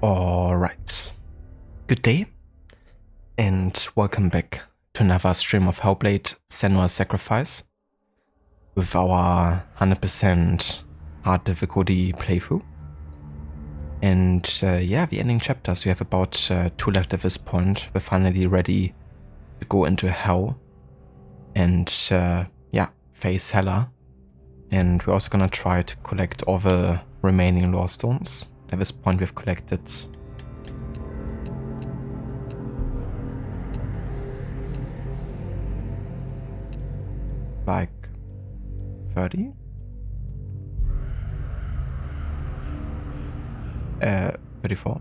Alright, good day, and welcome back to another stream of Hellblade Senua Sacrifice with our 100% hard difficulty playthrough. And yeah, the ending chapters, we have about 2 left at this point. We're finally ready to go into Hell and yeah, face Hela. And we're also gonna try to collect all the remaining lore stones. At this point we've collected like 30? 34.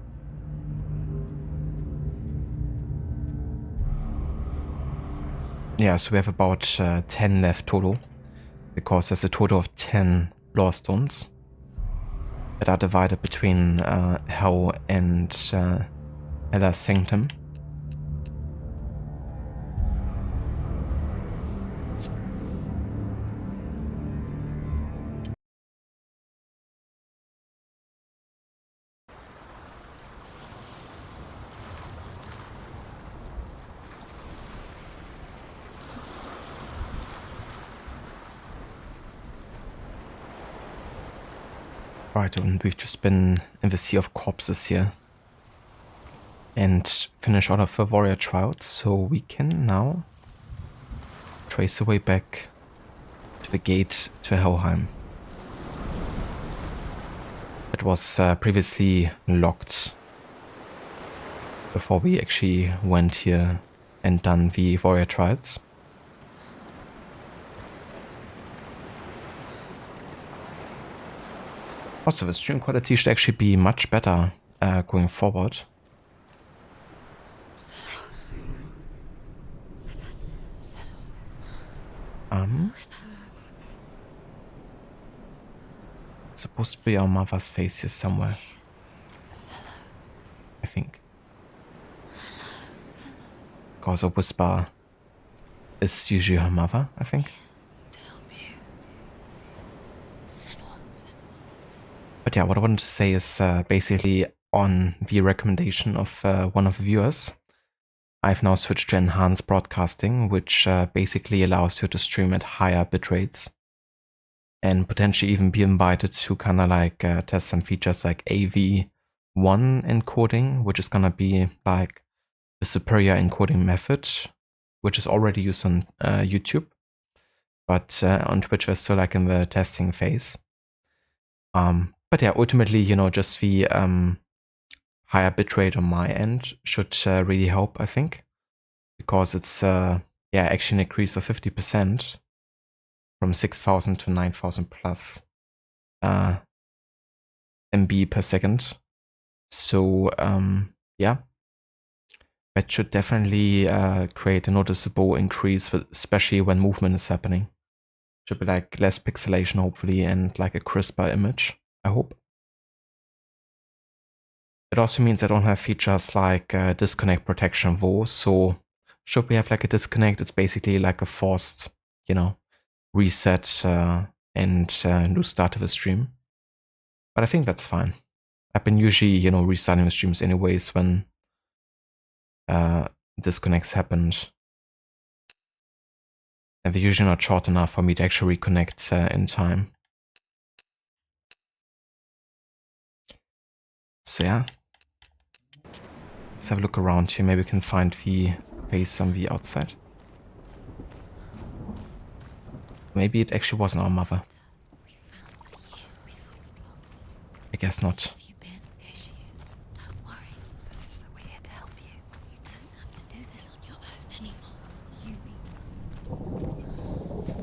Yeah, so we have about 10 left total, because there's a total of 10 lore stones that are divided between Hell and Hela's Sanctum. Right, and we've just been in the sea of corpses here and finished all of the warrior trials, so we can now trace the way back to the gate to Helheim. It was previously locked before we actually went here and done the warrior trials. Also, the stream quality should actually be much better going forward. It's supposed to be our mother's face here somewhere, I think. Because a whisper is usually her mother, I think. But yeah, what I wanted to say is basically on the recommendation of one of the viewers, I've now switched to enhanced broadcasting, which basically allows you to stream at higher bit rates and potentially even be invited to kind of like test some features like AV1 encoding, which is going to be like the superior encoding method, which is already used on YouTube, but on Twitch we're still like in the testing phase. But yeah, ultimately, you know, just the higher bitrate on my end should really help, I think, because it's yeah, actually an increase of 50% from 6,000 to 9,000 plus MB per second. So yeah, that should definitely create a noticeable increase, especially when movement is happening. Should be like less pixelation, hopefully, and like a crisper image, I hope. It also means I don't have features like disconnect protection though, so should we have like a disconnect, it's basically like a forced, you know, reset and new start of the stream. But I think that's fine. I've been usually, you know, restarting the streams anyways when disconnects happened. And they're usually not short enough for me to actually reconnect in time. So yeah. Let's have a look around here. Maybe we can find the face on the outside. Maybe it actually wasn't our mother. I guess not.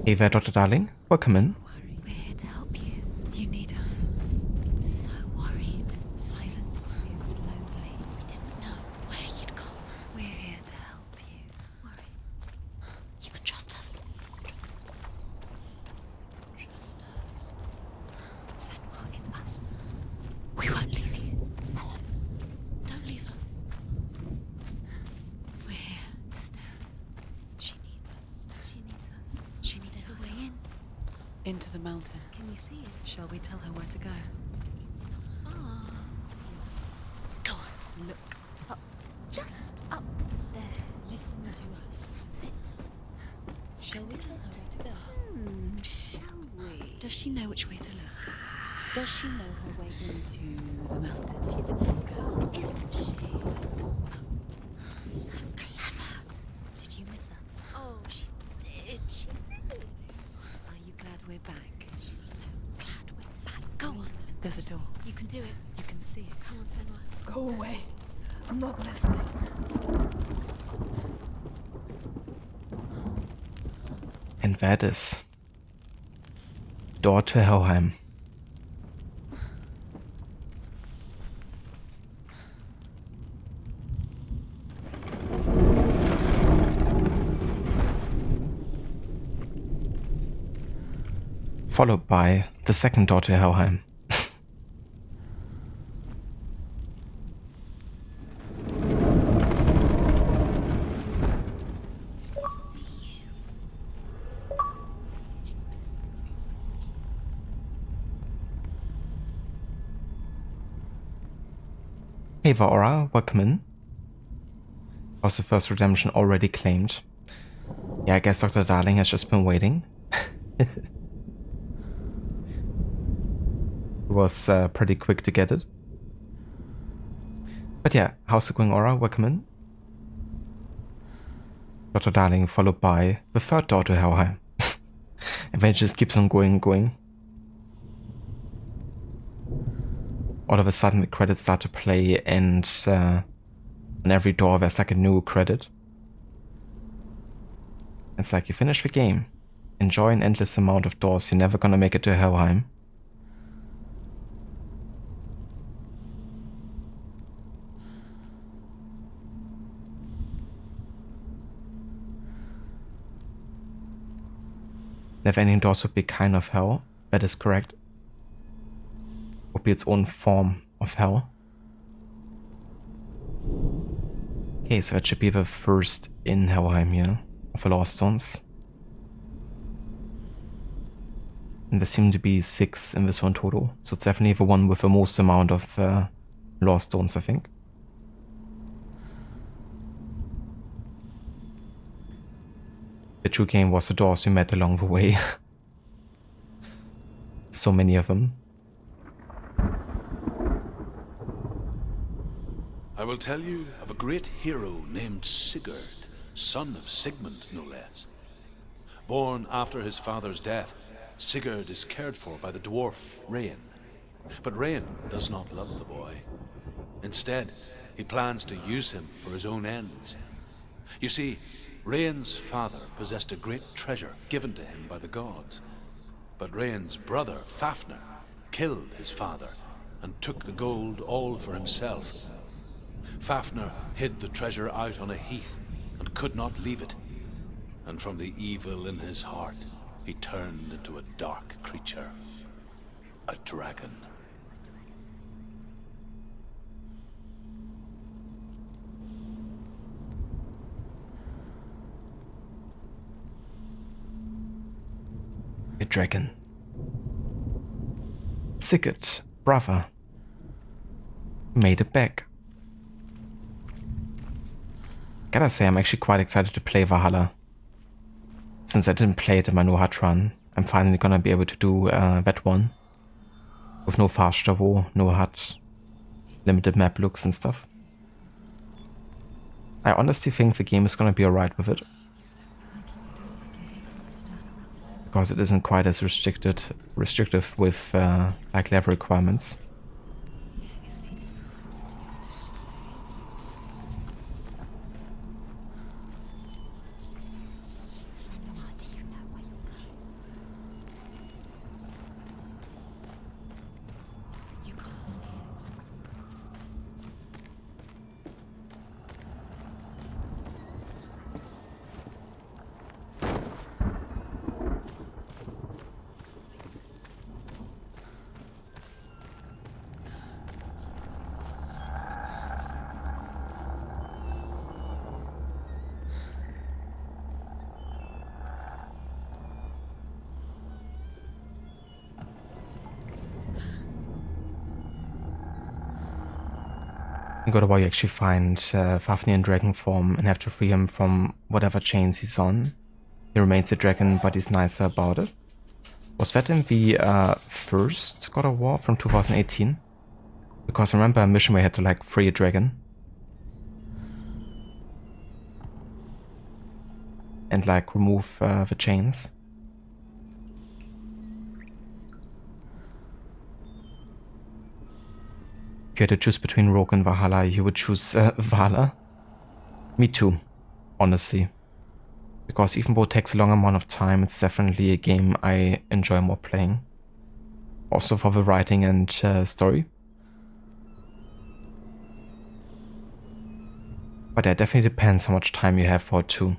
Hey there, Dr. Darling. Welcome in. We're here to help you. You need us. So worried. Silence. It's lonely. We didn't know where you'd gone. We're here to help you. Worry. You can trust us. Trust us. Senua, it's us. We won't leave you. Hello. Don't leave us. We're here to stay. She needs us. She needs us. She needs a way in. Into the mountain. Can you see it? Shall we tell her where to go? It's not far. Go Just up there. Listen to us. That's it. Shall we tell her where to go? Shall we? Does she know which way to look? Does she know her way into the mountain? She's a good girl, isn't she? So clever. Did you miss us? Oh, she did. She did. Are you glad we're back? She's so glad we're back. Go on. There's a door. You can do it. You can see it. Come on, Senua. Go away. I'm not listening. And that is door to Helheim. Followed by the second door to Helheim. See you. Hey Vaora, welcome in. Was the first redemption already claimed? Yeah, I guess Dr. Darling has just been waiting. He was pretty quick to get it. But yeah, how's it going, Aura? Welcome in. Dr. Darling followed by the third door to Helheim. And then it just keeps on going and going. All of a sudden the credits start to play and on every door there's like a new credit. It's like you finish the game. Enjoy an endless amount of doors, you're never gonna make it to Helheim. Never ending doors would be kind of hell, that is correct. Would be its own form of hell. Okay, so that should be the first in Helheim here, of the Lost Stones. And there seem to be 6 in this one total, so it's definitely the one with the most amount of Lost Stones, I think. The true game was the doors we met along the way. So many of them. I will tell you of a great hero named Sigurd, son of Sigmund, no less. Born after his father's death, Sigurd is cared for by the dwarf Rain. But Rain does not love the boy. Instead, he plans to use him for his own ends. You see, Rain's father possessed a great treasure given to him by the gods. But Rain's brother, Fafnir, killed his father and took the gold all for himself. Fafnir hid the treasure out on a heath and could not leave it. And from the evil in his heart, he turned into a dark creature, a dragon. A dragon. Sigurd, brother, made it back. Gotta say, I'm actually quite excited to play Valhalla. Since I didn't play it in my No Hut run, I'm finally gonna be able to do that one. With no Fahrstavo, no hut, limited map looks and stuff. I honestly think the game is gonna be alright with it. Because it isn't quite as restrictive with like level requirements. In God of War, you actually find Fafnir in dragon form and have to free him from whatever chains he's on. He remains a dragon, but he's nicer about it. Was that in the first God of War from 2018? Because I remember a mission where I had to like free a dragon. And like remove the chains. If you had to choose between Rogue and Valhalla, you would choose Valhalla. Me too, honestly. Because even though it takes a long amount of time, it's definitely a game I enjoy more playing. Also for the writing and story. But it definitely depends how much time you have for it too.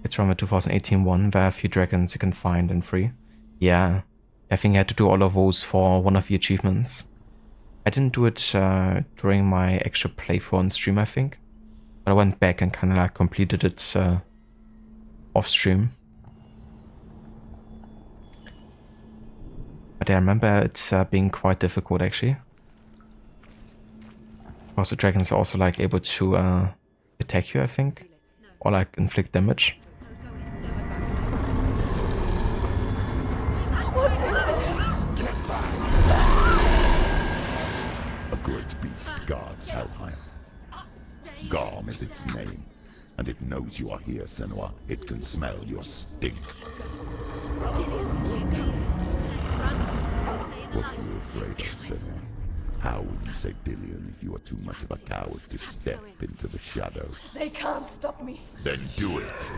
It's from the 2018 one. There are a few dragons you can find and free. Yeah, I think I had to do all of those for one of the achievements. I didn't do it during my actual playthrough on stream, I think. But I went back and kind of like completed it off stream. But I remember it being quite difficult actually. Because the dragons are also like able to attack you, I think. Or like inflict damage. A great beast guards Helheim. Garm is its name, and it knows you are here, Senua. It can smell your stink. What are you afraid of, Senua? How will you save Dillion if you are too much of a coward to step into the shadows? They can't stop me. Then do it!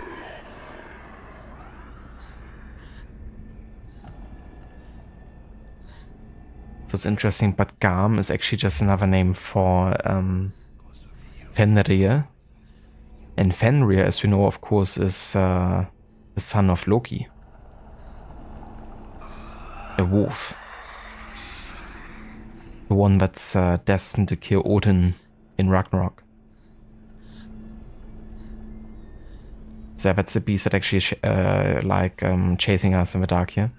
So it's interesting, but Garm is actually just another name for Fenrir. And Fenrir, as we know, of course, is the son of Loki. A wolf. The one that's destined to kill Odin in Ragnarok. So that's the beast that actually chasing us in the dark here.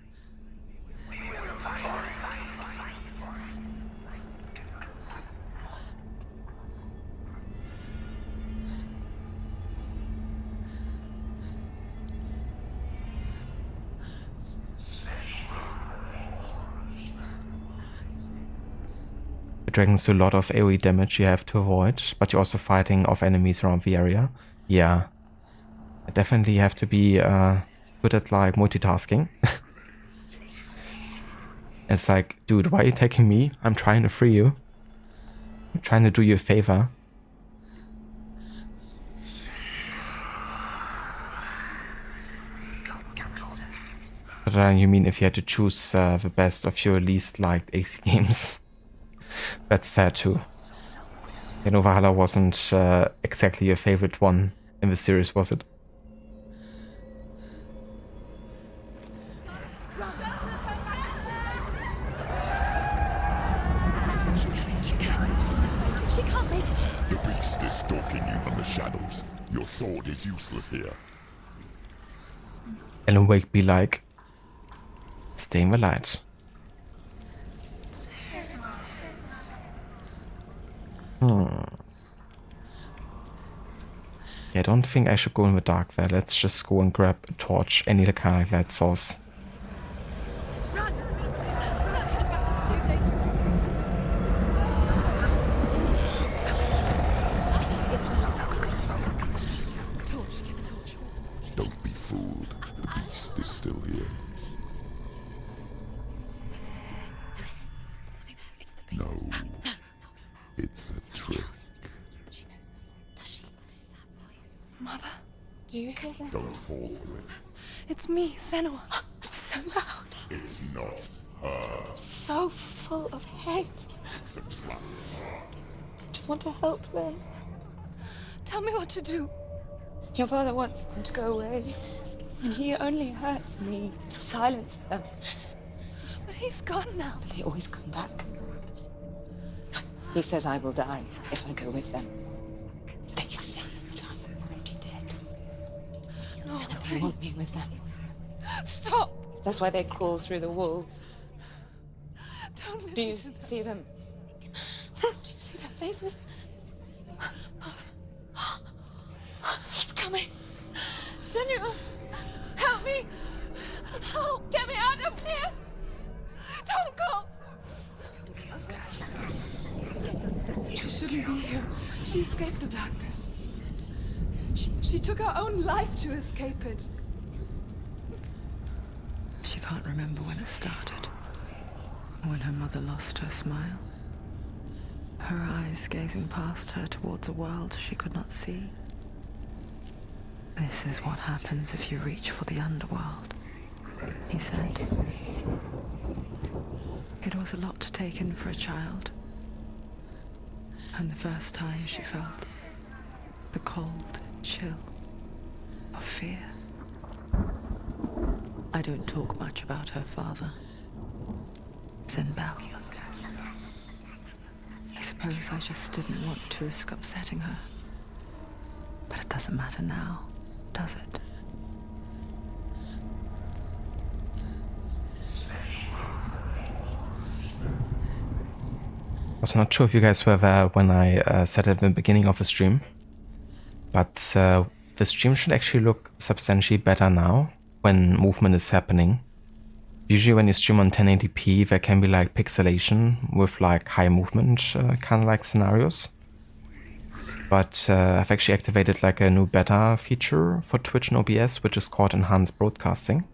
Dragons do a lot of AoE damage you have to avoid, but you're also fighting off enemies around the area. Yeah. I definitely have to be good at like multitasking. It's like, dude, why are you attacking me? I'm trying to free you. I'm trying to do you a favor. But you mean if you had to choose the best of your least liked AC games? That's fair too. You know, Valhalla wasn't exactly your favorite one in the series, was it? The beast is stalking you from the shadows. Your sword is useless here. Alan Wake be like, stay in the light. Yeah, I don't think I should go in the dark there. Let's just go and grab a torch, any kind of light source. Don't be fooled. The beast is still here. No. It's a trick. Mother, do you hear that? Don't fall for it. It's me, Senua. So loud. It's not her. So full of hate. It's a trap. I just want to help them. Tell me what to do. Your father wants them to go away. And he only hurts me to silence them. But he's gone now. But they always come back. He says I will die if I go with them. They say that I'm already dead. They want me with them. Stop! That's why they crawl through the walls. Don't listen Do you to them. see them? Do you see their faces? He's coming. Senua, help me! Help! Get me out of here! Don't go! She shouldn't be here. She escaped the darkness. She took her own life to escape it. She can't remember when it started. When her mother lost her smile. Her eyes gazing past her towards a world she could not see. This is what happens if you reach for the underworld, he said. It was a lot to take in for a child. And the first time she felt the cold chill of fear. I don't talk much about her father, Zinbel. I suppose I just didn't want to risk upsetting her. But it doesn't matter now, does it? I was not sure if you guys were there when I said at the beginning of the stream, but the stream should actually look substantially better now when movement is happening. Usually when you stream on 1080p, there can be like pixelation with like high movement kind of like scenarios. But I've actually activated like a new beta feature for Twitch and OBS, which is called Enhanced Broadcasting.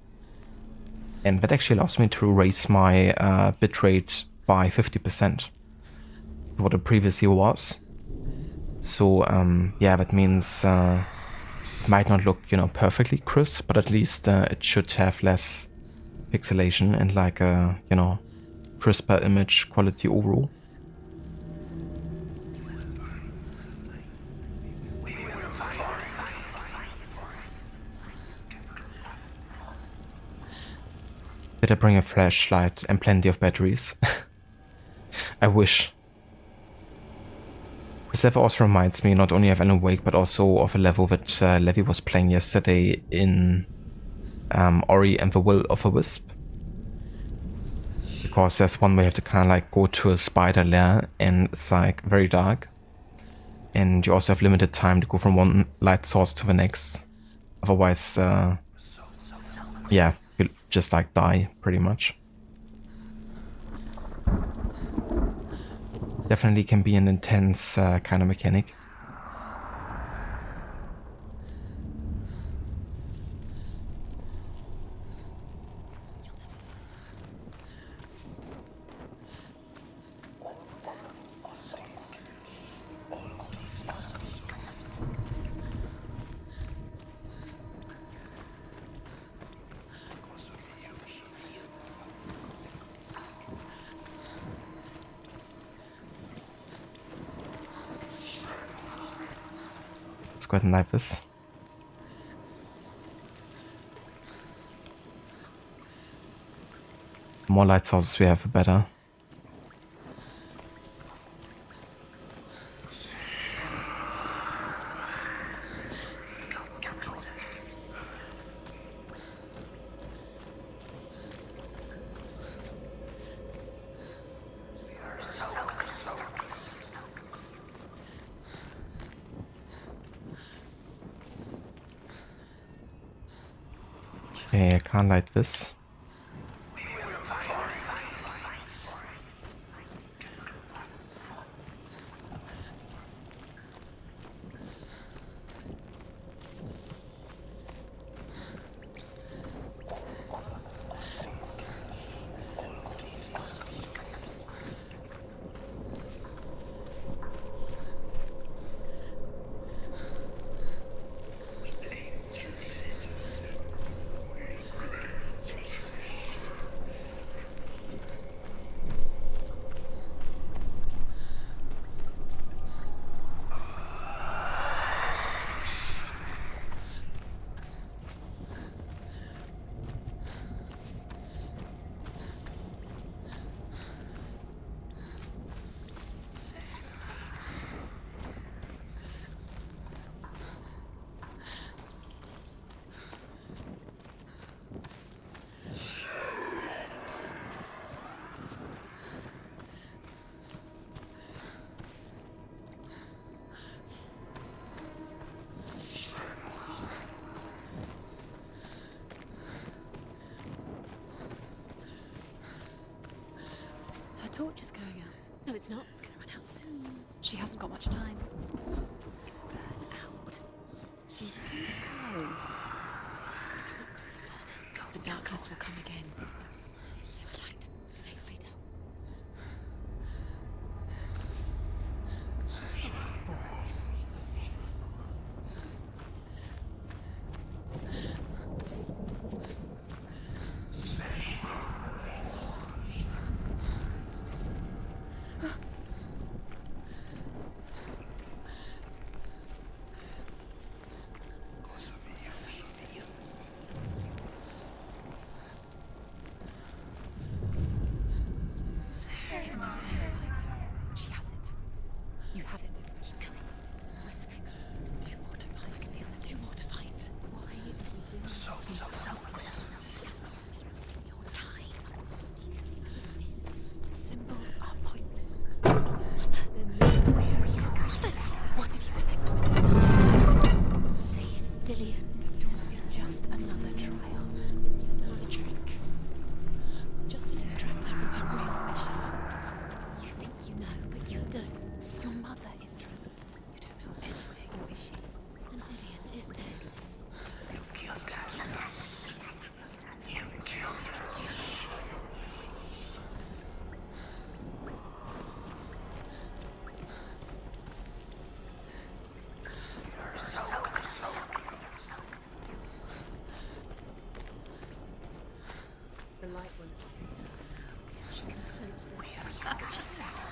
And that actually allows me to raise my bitrate by 50%. What it previously was. So yeah, that means it might not look, perfectly crisp, but at least it should have less pixelation and like a, crisper image quality overall. Better bring a flashlight and plenty of batteries. I wish. This level also reminds me not only of Alan Wake, but also of a level that Levi was playing yesterday in Ori and the Will of a Wisp. Because there's one where you have to kind of like go to a spider lair and it's like very dark. And you also have limited time to go from one light source to the next. Otherwise, yeah, you'll just like die pretty much. Definitely can be an intense kind of mechanic. Go ahead and knife this. The more light sources we have, the better. Okay, I can't light this. torch is going out. No, it's not. It's gonna run out soon. She hasn't got much time. It's gonna burn out. She's too slow. It's not going to burn out. The darkness will come again. It's going to stay in light. Safely down. She has it. You have it. Keep going. Where's the next? Two more to find. I can feel them. Two more to find. Why are we doing this? Wasting your time. What do you think this is? The symbols are pointless. What if you connect them with this? Save Dillian. This is just another trial. It's just another trick. Just to distract her from her real mission. You think you know, but you don't. Your mother is trapped. You don't know anything, is she? And Dillian is dead. You killed us. You killed us. The light won't see her. She can sense it.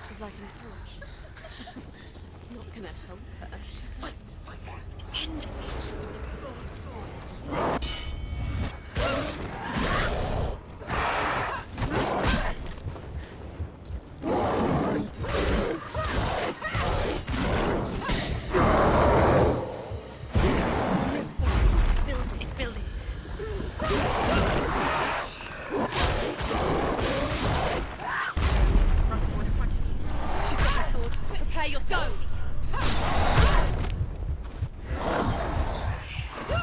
She's lighting the torch. It's not gonna help her. She's light. End. It's building. Russ, the one in front of you. She's got her sword. Prepare yourself. Go!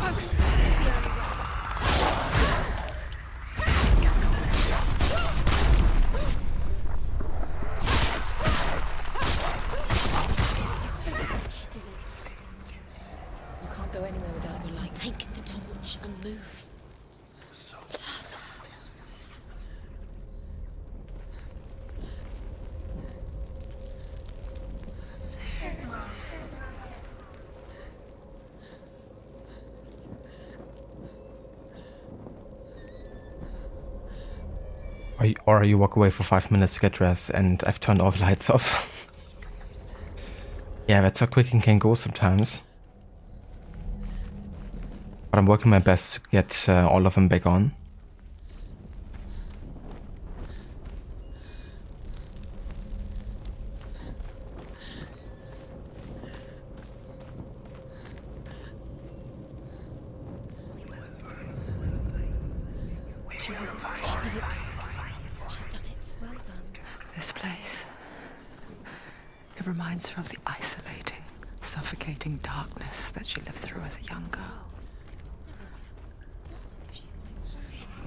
Focus. It's the only way. She did it. You can't go anywhere without your light. Take the torch and move. Or you walk away for 5 minutes to get dressed and I've turned all the lights off. Yeah, that's how quick it can go sometimes. But I'm working my best to get all of them back on. She has it. She did it. She's done it. Well done. This place. It reminds her of the isolating, suffocating darkness that she lived through as a young girl.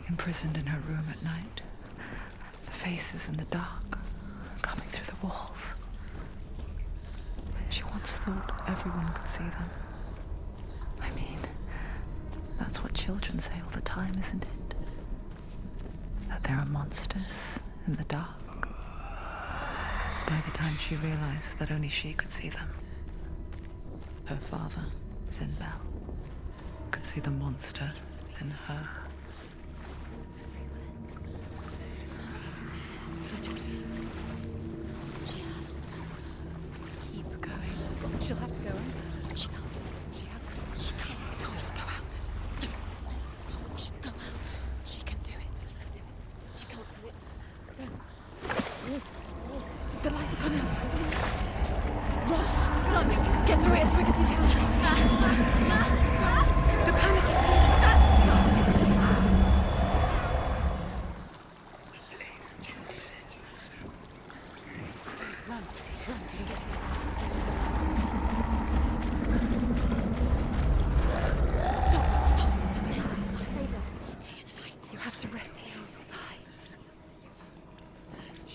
Imprisoned in her room at night. The faces in the dark, coming through the walls. She once thought everyone could see them. I mean, that's what children say all the time, isn't it? That there are monsters in the dark. By the time she realized that only she could see them, her father, Zinbel, could see the monster in her. She has to Keep going. She'll have to go under. She can't. She has to. The torch will go out. Don't let the torch go out. She can do it. She can't do it. The light's gone out. Run! Get through it as quick as you can. The panic is here.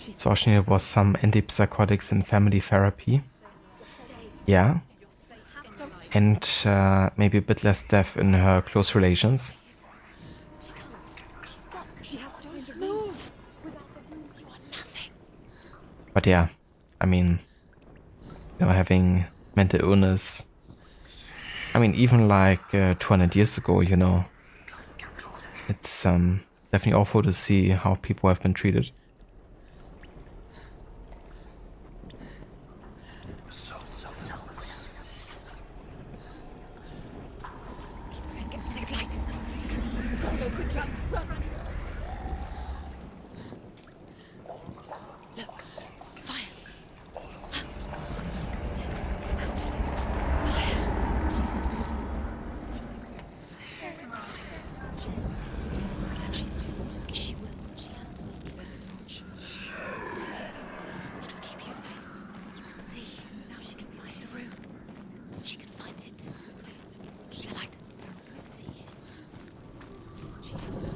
So there was some antipsychotics in family therapy. Yeah. And maybe a bit less death in her close relations. Move! Without the runes, you are nothing. But yeah, I mean, having mental illness. I mean, even like 200 years ago, it's definitely awful to see how people have been treated. Next light. Let's go quickly. Run. Look. Fire. She has to go towards him. She's too weak. She will. She has to leave. Where's the torch? Take it. It'll keep you safe. You can see. Now she can find the room. She can find it. Keep the light. See it. She has no.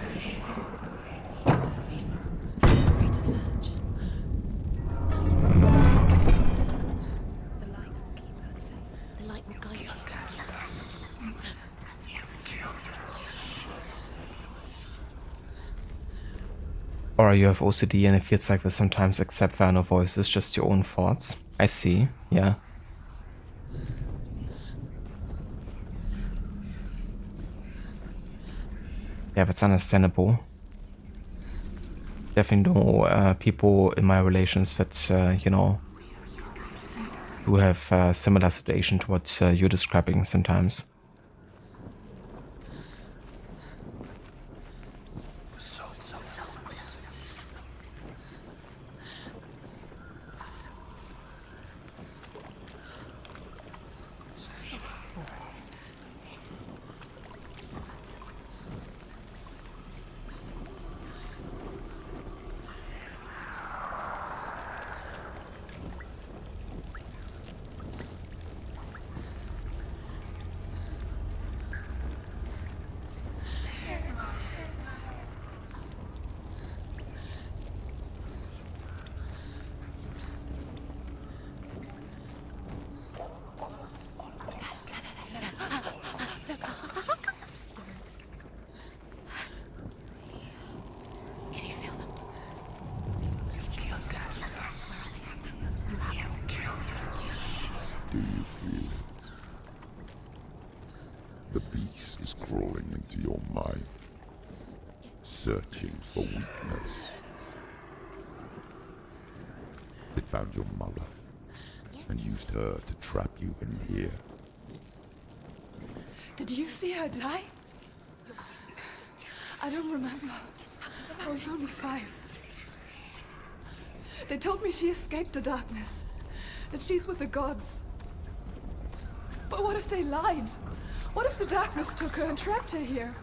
Use it. Free to search. The light will keep her safe. The light will guide you. Or you have OCD and it feels like there's sometimes except there are no voices, just your own thoughts. I see, yeah. Yeah, that's understandable. Definitely know people in my relations that, who have similar situation to what you're describing sometimes. Can you feel them? Do you feel it? The beast is crawling into your mind, searching for weakness. It found your mother and used her to trap you in here. Did you see her die? I don't remember. I was only 5. They told me she escaped the darkness, that she's with the gods. But what if they lied? What if the darkness took her and trapped her here?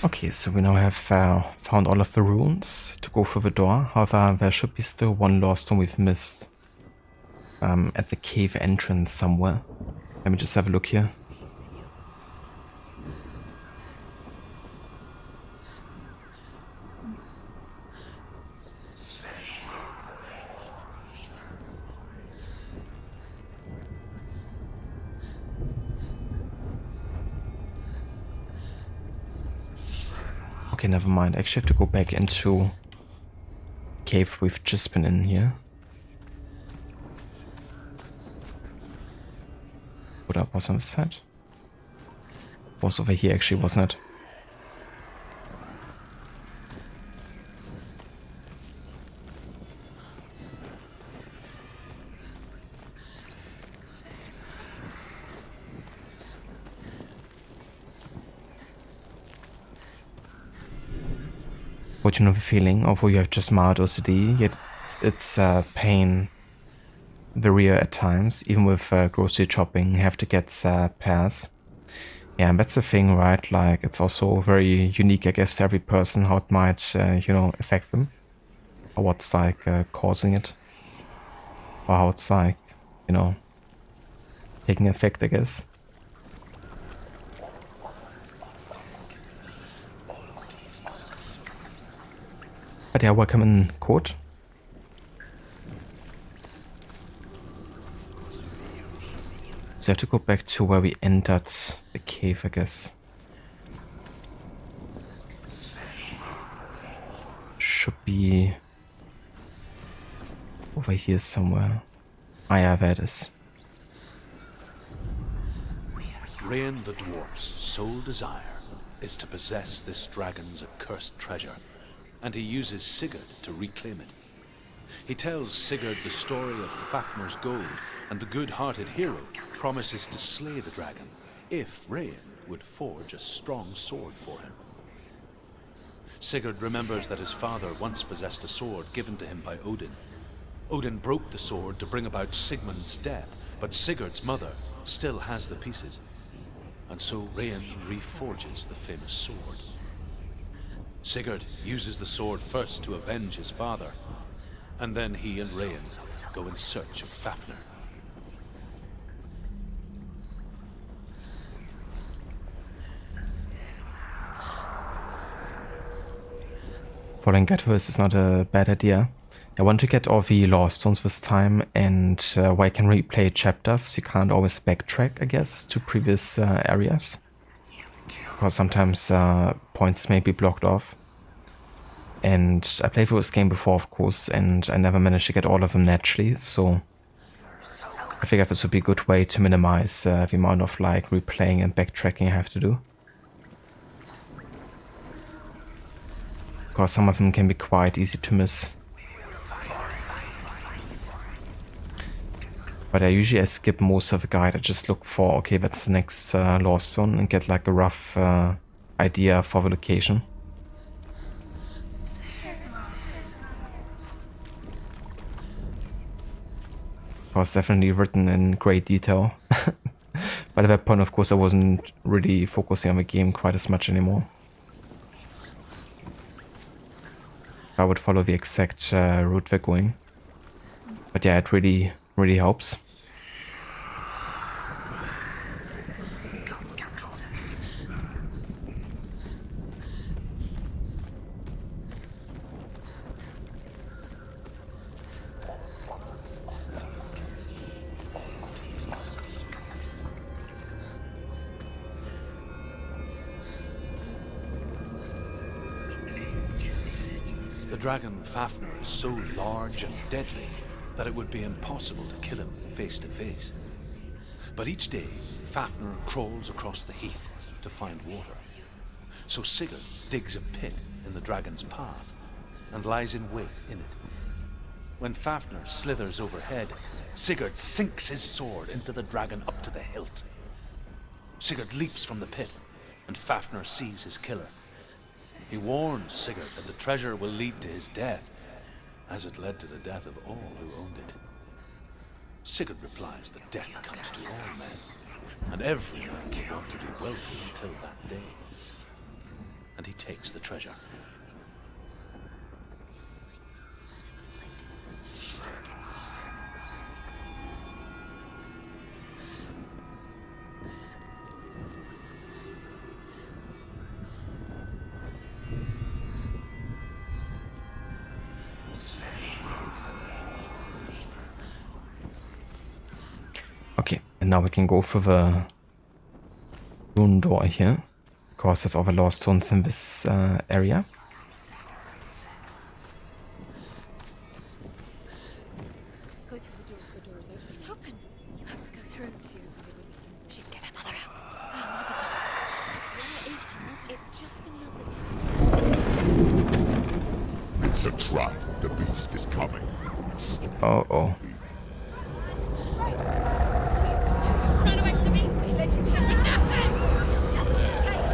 Okay, so we now have found all of the runes to go through the door. However, there should be still one lost one we've missed at the cave entrance somewhere. Let me just have a look here. Okay, never mind. Actually, I have to go back into cave we've just been in here. What up was on the side? Was over here actually, wasn't it? What you know the feeling of where you have just mild OCD, yet it's pain the rear at times, even with grocery shopping, you have to get pairs. Yeah, and that's the thing, right? Like, it's also very unique, I guess, to every person, how it might, affect them. Or what's, like, causing it. Or how it's, like, taking effect, I guess. But yeah, welcome in court. So I have to go back to where we entered the cave, I guess. Should be over here somewhere. Ah, yeah, there it is. Rain the dwarf's sole desire is to possess this dragon's accursed treasure, and he uses Sigurd to reclaim it. He tells Sigurd the story of Fafnir's gold, and the good-hearted hero promises to slay the dragon if Rain would forge a strong sword for him. Sigurd remembers that his father once possessed a sword given to him by Odin. Odin broke the sword to bring about Sigmund's death, but Sigurd's mother still has the pieces. And so Rain reforges the famous sword. Sigurd uses the sword first to avenge his father, and then he and Rain go in search of Fafnir. Following Gatwas is not a bad idea. I want to get all the lore stones this time, and while I can replay chapters, you can't always backtrack, I guess, to previous areas. Because sometimes points may be blocked off. And I played through this game before, of course, and I never managed to get all of them naturally, so I figured this would be a good way to minimize the amount of like replaying and backtracking I have to do. Because some of them can be quite easy to miss. But I usually skip most of the guide. I just look for, okay, that's the next lore stone, and get like a rough idea for the location. It was definitely written in great detail. But at that point, of course, I wasn't really focusing on the game quite as much anymore. I would follow the exact route we're going. But yeah, it really helps. The dragon Fafnir is so large and deadly that it would be impossible to kill him face to face. But each day, Fafnir crawls across the heath to find water. So Sigurd digs a pit in the dragon's path and lies in wait in it. When Fafnir slithers overhead, Sigurd sinks his sword into the dragon up to the hilt. Sigurd leaps from the pit, and Fafnir sees his killer. He warns Sigurd that the treasure will lead to his death, as it led to the death of all who owned it. Sigurd replies that death comes to all men, and every man will want to be wealthy until that day. And he takes the treasure. Okay, and now we can go for the room door here. Of course, that's all the lore stones in this area. Go through the door. The door is open. It's open. You have to go through. She can get her mother out. Her mother doesn't. Where is her mother? It's just another. It's a trap. The beast is coming. Oh. Run away from the beast. We let you have nothing. You'll never escape.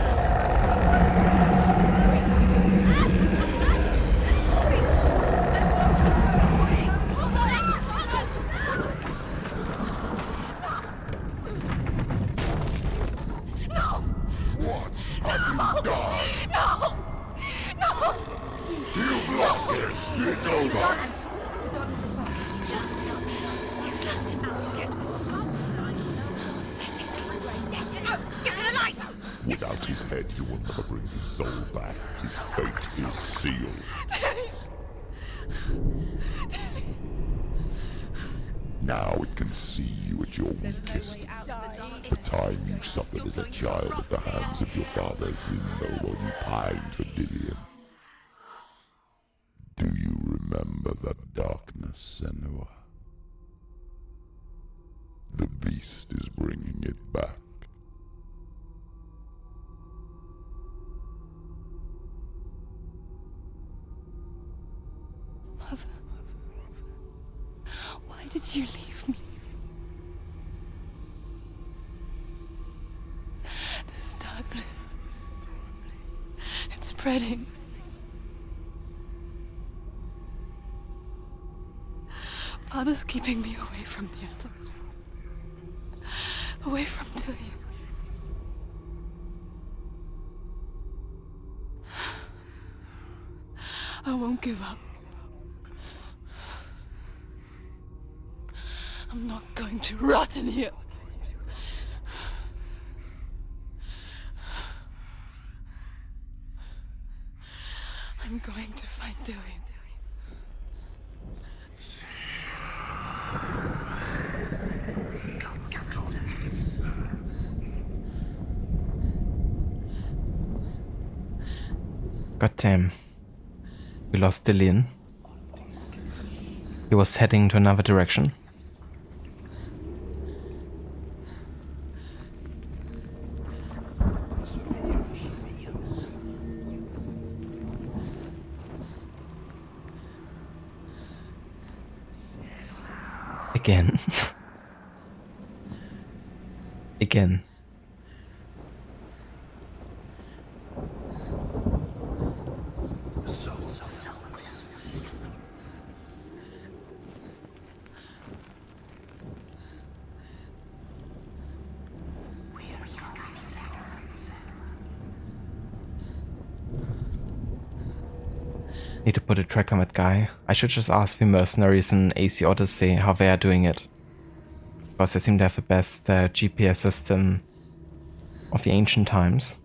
It's over. The darkness is back. You've lost him. You've lost him. Get to the light! Without his head, you will never bring his soul back. His fate is sealed. Now it can see you at your weakest. The time you suffered as a child at the hands of your father Zindo while you pined for Dillion. Do you remember that darkness, Senua? The beast is bringing it back. Mother, why did you leave me? This darkness, it's spreading. Father's keeping me away from the others. Away from Dillion. I won't give up. I'm not going to rot in here. I'm going to find Dillion. God damn. We lost Dillion. He was heading to another direction. Again. Again. Need to put a track on that guy. I should just ask the mercenaries in AC Odyssey how they are doing it. Because they seem to have the best GPS system of the ancient times.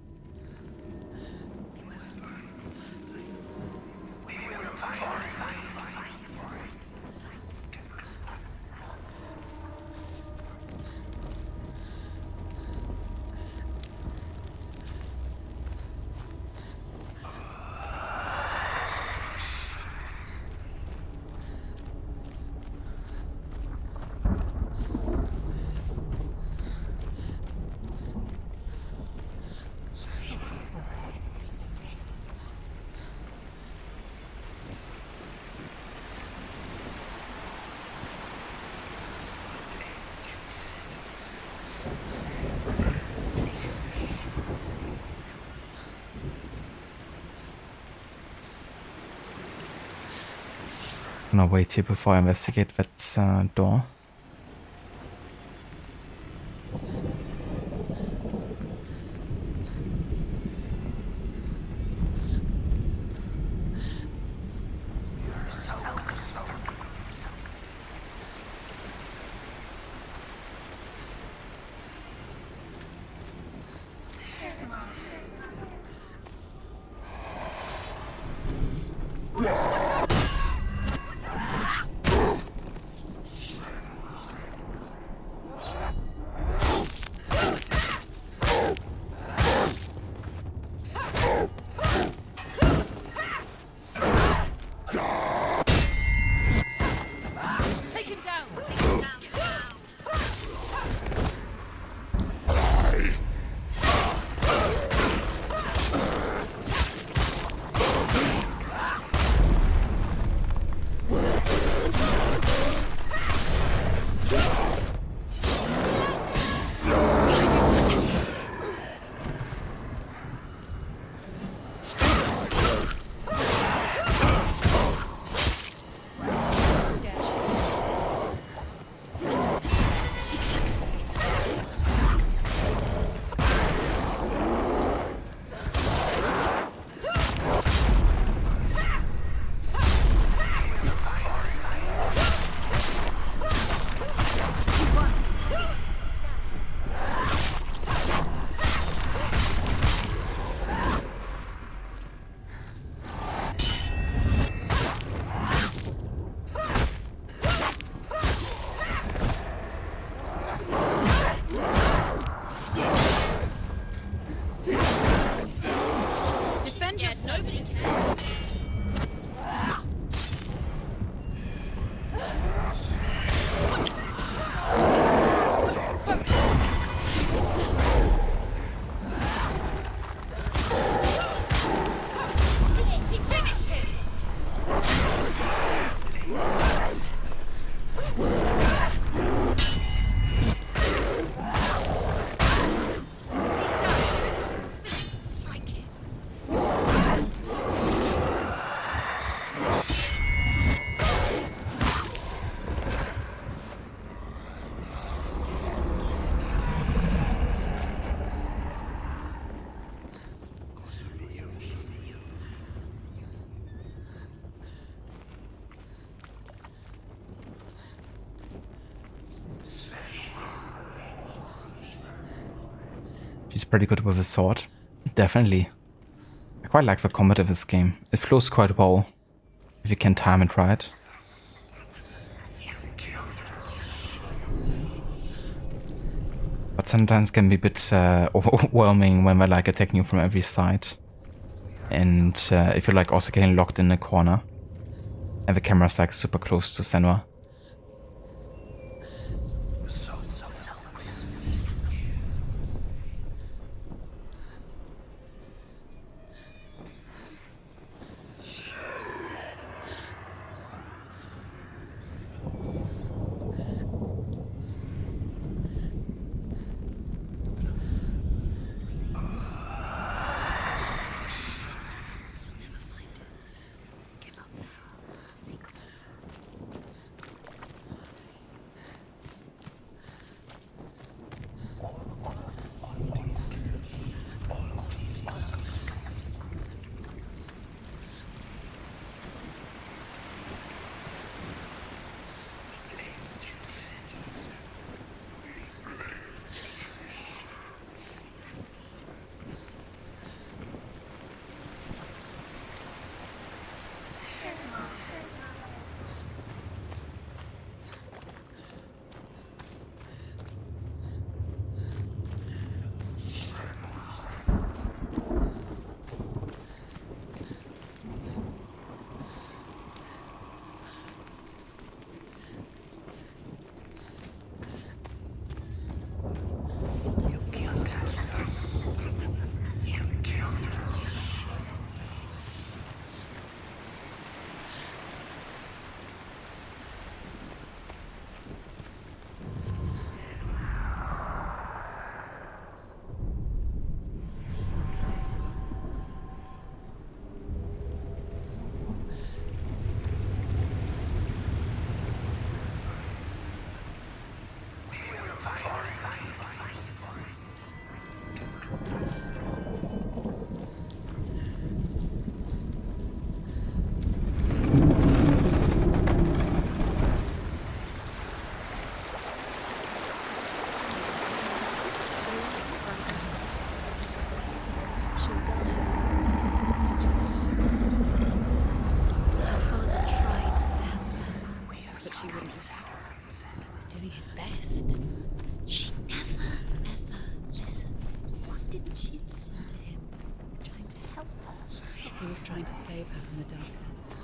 I'm gonna wait here before I investigate that door. He's pretty good with his sword. Definitely. I quite like the combat of this game. It flows quite well, if you can time it right. But sometimes can be a bit overwhelming when they're like attacking you from every side. And if you're like also getting locked in a corner. And the camera's like super close to Senua.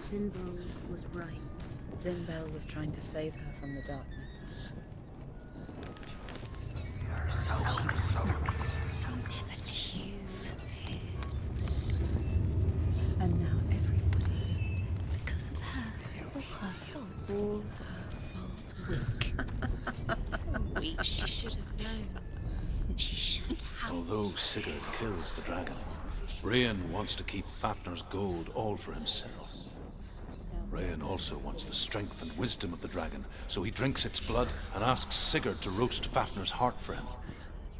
Zinbel was right. Zinbel was trying to save her from the darkness. And now everybody is dead. Because of her. All her fault. All her fault. Weak. So weak. She should have known. She should have. Although Sigurd kills the dragon, Rayan wants to keep Fafnir's gold all for himself. Rayan also wants the strength and wisdom of the dragon, so he drinks its blood and asks Sigurd to roast Fafnir's heart for him.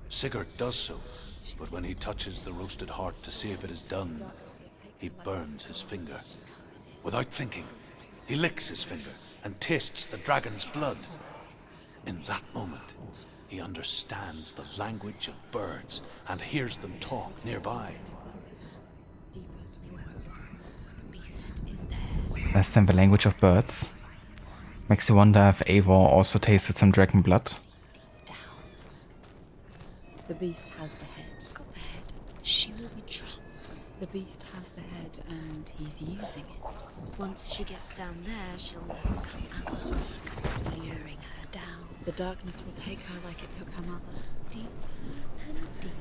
Sigurd does so, but when he touches the roasted heart to see if it is done, he burns his finger. Without thinking, he licks his finger and tastes the dragon's blood. In that moment, he understands the language of birds and hears them talk nearby. Understand the language of birds. Makes you wonder if Eivor also tasted some dragon blood. The beast has the head. Got the head. She will be trapped. The beast has the head and he's using it. Once she gets down there, she'll never come out, luring her down. The darkness will take her like it took her mother. Deeper and deeper.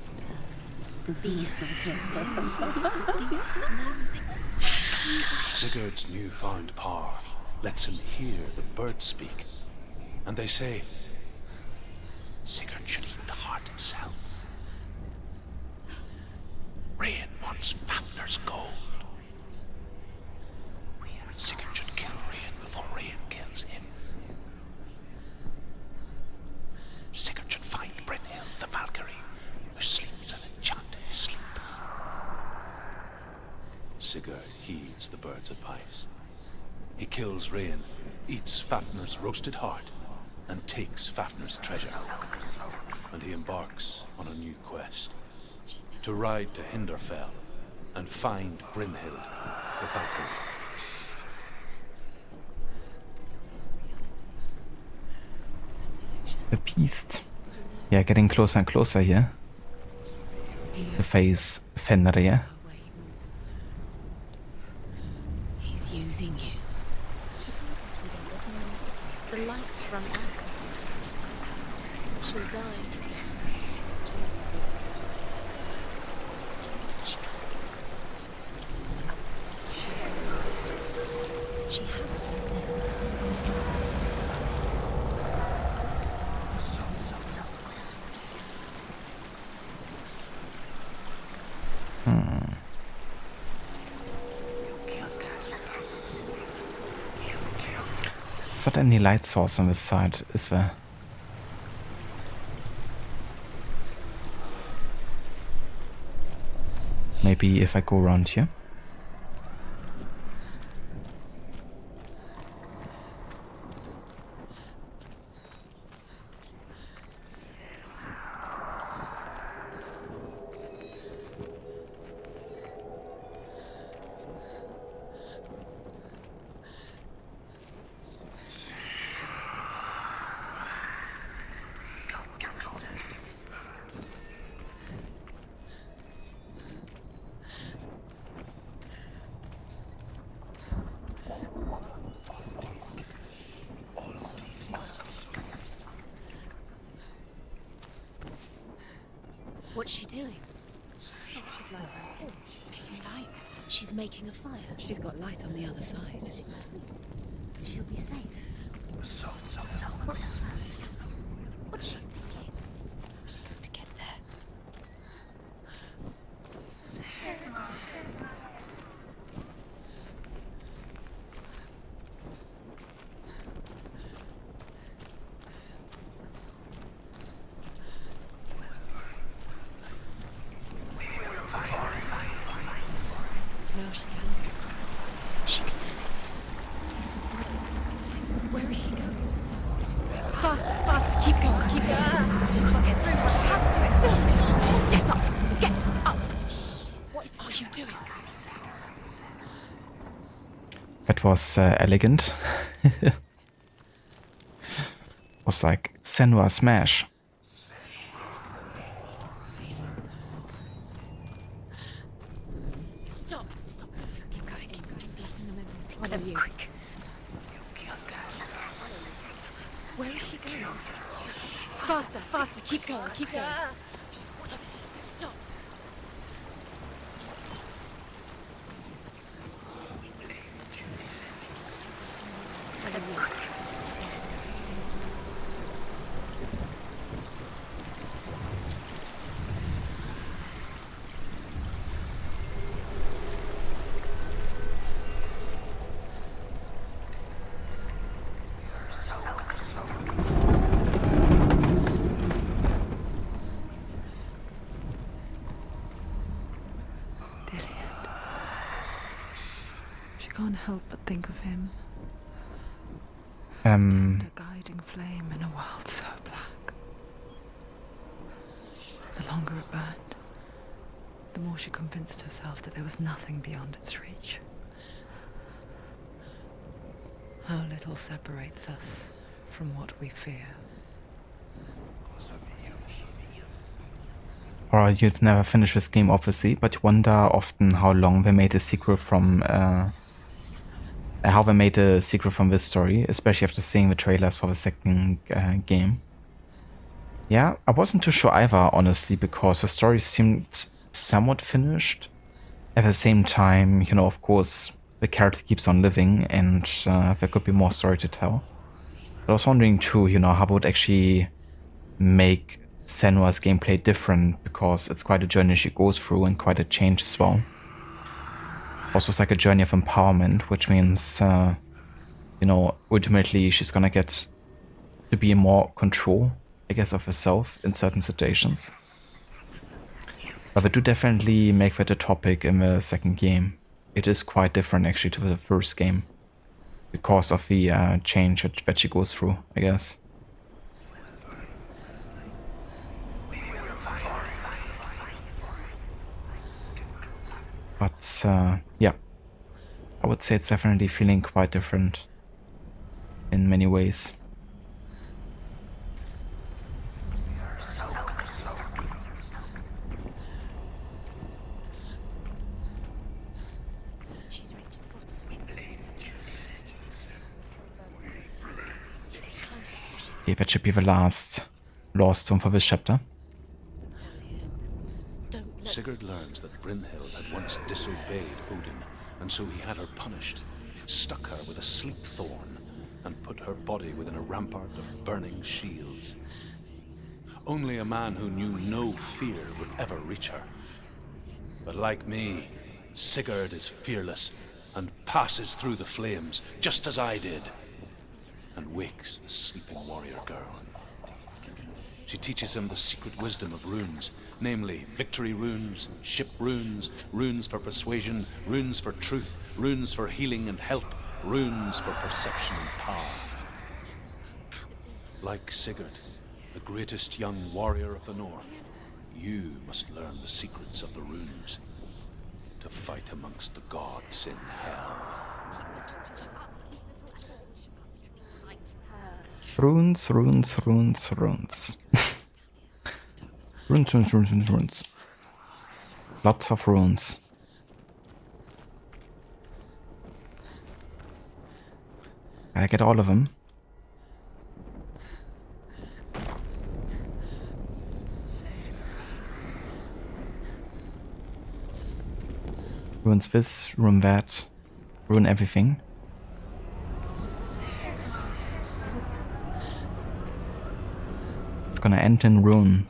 The beast knows. The beast knows exactly where Sigurd's newfound power lets him hear the birds speak. And they say, Sigurd should eat the heart himself. Rayan wants Fafnir's gold. Sigurd should kill Rayan before Rayan kills him. Sigurd should find Brynhild the Valkyrie, who sleeps an enchanted sleep. Sigurd heeds the bird's advice. He kills Rayan, eats Fafnir's roasted heart, and takes Fafnir's treasure. And he embarks on a new quest. to ride to Hinderfell and find Brynhild, the Valkyrie. The beast. Yeah, getting closer and closer here. To face Fenrir. He's using you. The lights run out. She'll die. She can't. She has to. Is there any light source on this side? Is there? Maybe if I go around here. What's she doing? She's lighting a torch. She's making light. She's making a fire. She's got light on the other side. She'll be safe. What's her plan? What's she thinking? She's going to get there. Now she can. She can do it. Where is she going? Faster, faster, keep going, keep going. She can't get through, so she has to. Get up, get up. What are you doing? That was elegant. Was like Senua smash. Stop. Stop. Keep going. Stop letting the memories Follow you. quick. Where is she going? Faster, faster, keep going, keep going. Stop. She can't help but think of him. A guiding flame in a world so black. The longer it burned, the more she convinced herself that there was nothing beyond its reach. How little separates us from what we fear. Or you've never finished this game, obviously, but you wonder often how long they made a sequel from how they made a sequel from this story, especially after seeing the trailers for the second game. Yeah, I wasn't too sure either, honestly, because the story seemed somewhat finished. At the same time, you know, of course, the character keeps on living, and there could be more story to tell. But I was wondering too, you know, how would actually make Senua's gameplay different, because it's quite a journey she goes through and quite a change as well. Also, it's like a journey of empowerment, which means, you know, ultimately she's gonna get to be in more control, I guess, of herself in certain situations. But they do definitely make that a topic in the second game. It is quite different actually to the first game, because of the change that she goes through, I guess. But yeah, I would say it's definitely feeling quite different in many ways. She's reached the bottom. There's still further to go. It's close though. She Okay, that should be the last lore stone for this chapter. don't let Sigurd learns that Brynhild had once disobeyed Odin, and so he had her punished, stuck her with a sleep thorn, and put her body within a rampart of burning shields. Only a man who knew no fear would ever reach her. But like me, Sigurd is fearless and passes through the flames, just as I did, and wakes the sleeping warrior girl. She teaches him the secret wisdom of runes, namely victory runes, ship runes, runes for persuasion, runes for truth, runes for healing and help, runes for perception and power. Like Sigurd, the greatest young warrior of the North, you must learn the secrets of the runes to fight amongst the gods in Hell. Runes, runes, runes, runes. Runes, runes, runes, runes, runes. Lots of runes. Gotta get all of them. Ruins this, ruin that, ruin everything. It's gonna end in ruin.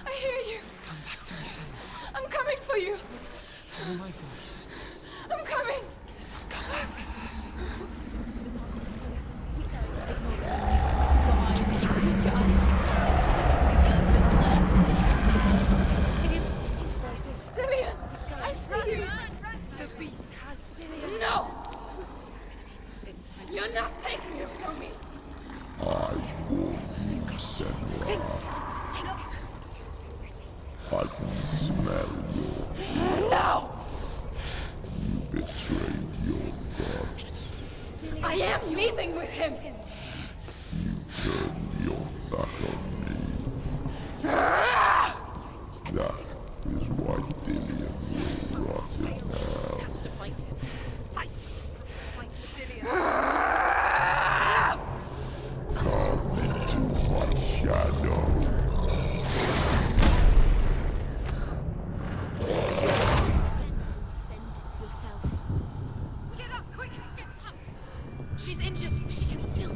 I hear you. Come back to me, Senua. I'm coming for you. Follow my voice. I'm coming. just close your eyes. Dillian, I see you. The beast has Dillian. No. You're not taking it from me. I warn you, Senua. I can smell your No. You betrayed your god. I am leaving with him. Turn your back on me. That is why Dillian will rot in hell. Come into my shadow. Defend yourself. Get up, quick! She's injured. She can still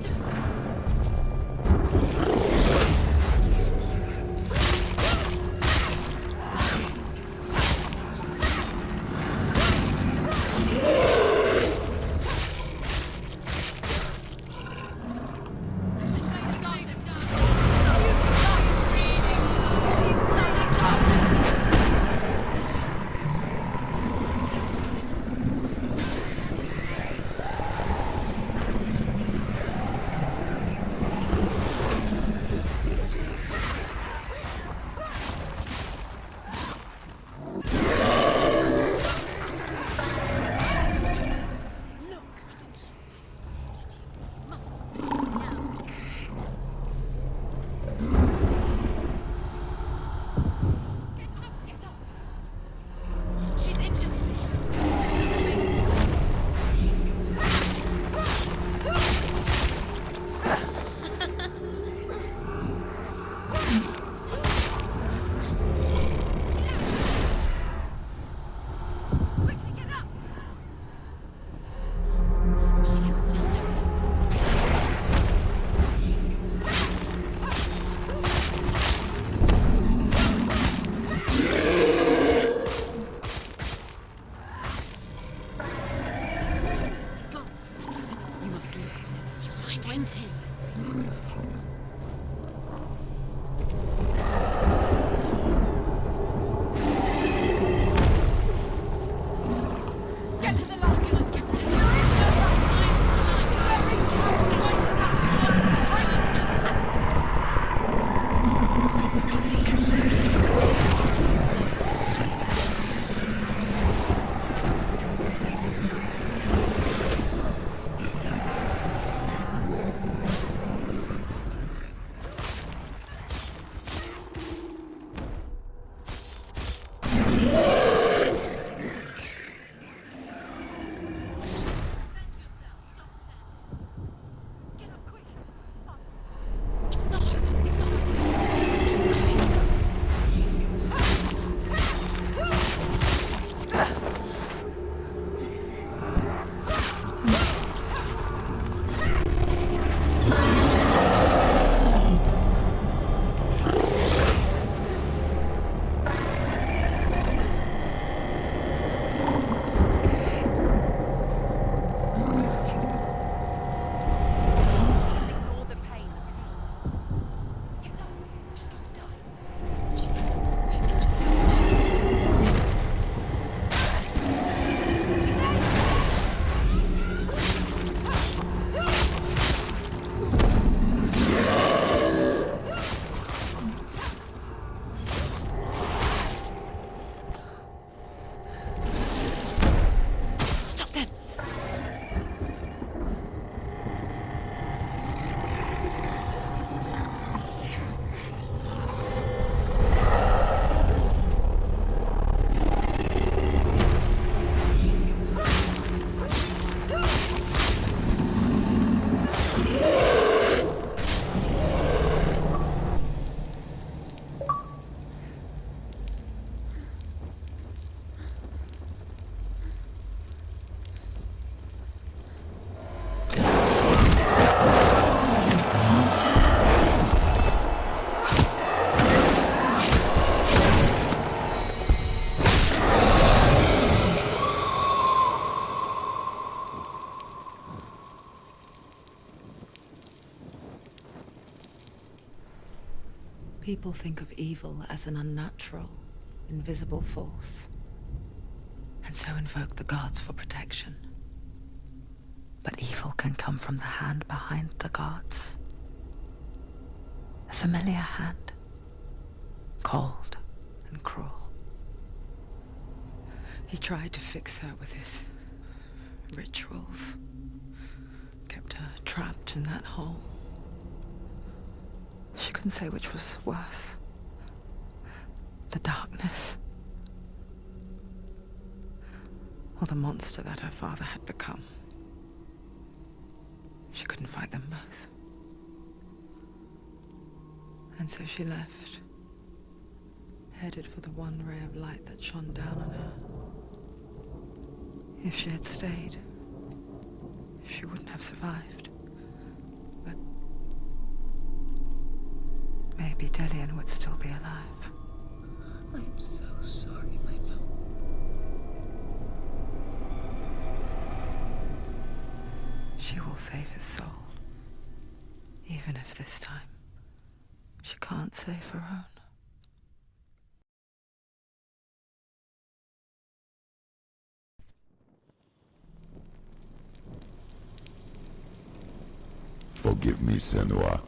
People think of evil as an unnatural, invisible force, and so invoke the gods for protection. But evil can come from the hand behind the gods. A familiar hand, cold and cruel. He tried to fix her with his rituals, kept her trapped in that hole. She couldn't say which was worse. The darkness, or the monster that her father had become. She couldn't fight them both. And so she left, headed for the one ray of light that shone down on her. If she had stayed, she wouldn't have survived. But maybe Delian would still be alive. I'm so sorry, my love. She will save his soul, even if this time she can't save her own. Forgive me, Senua.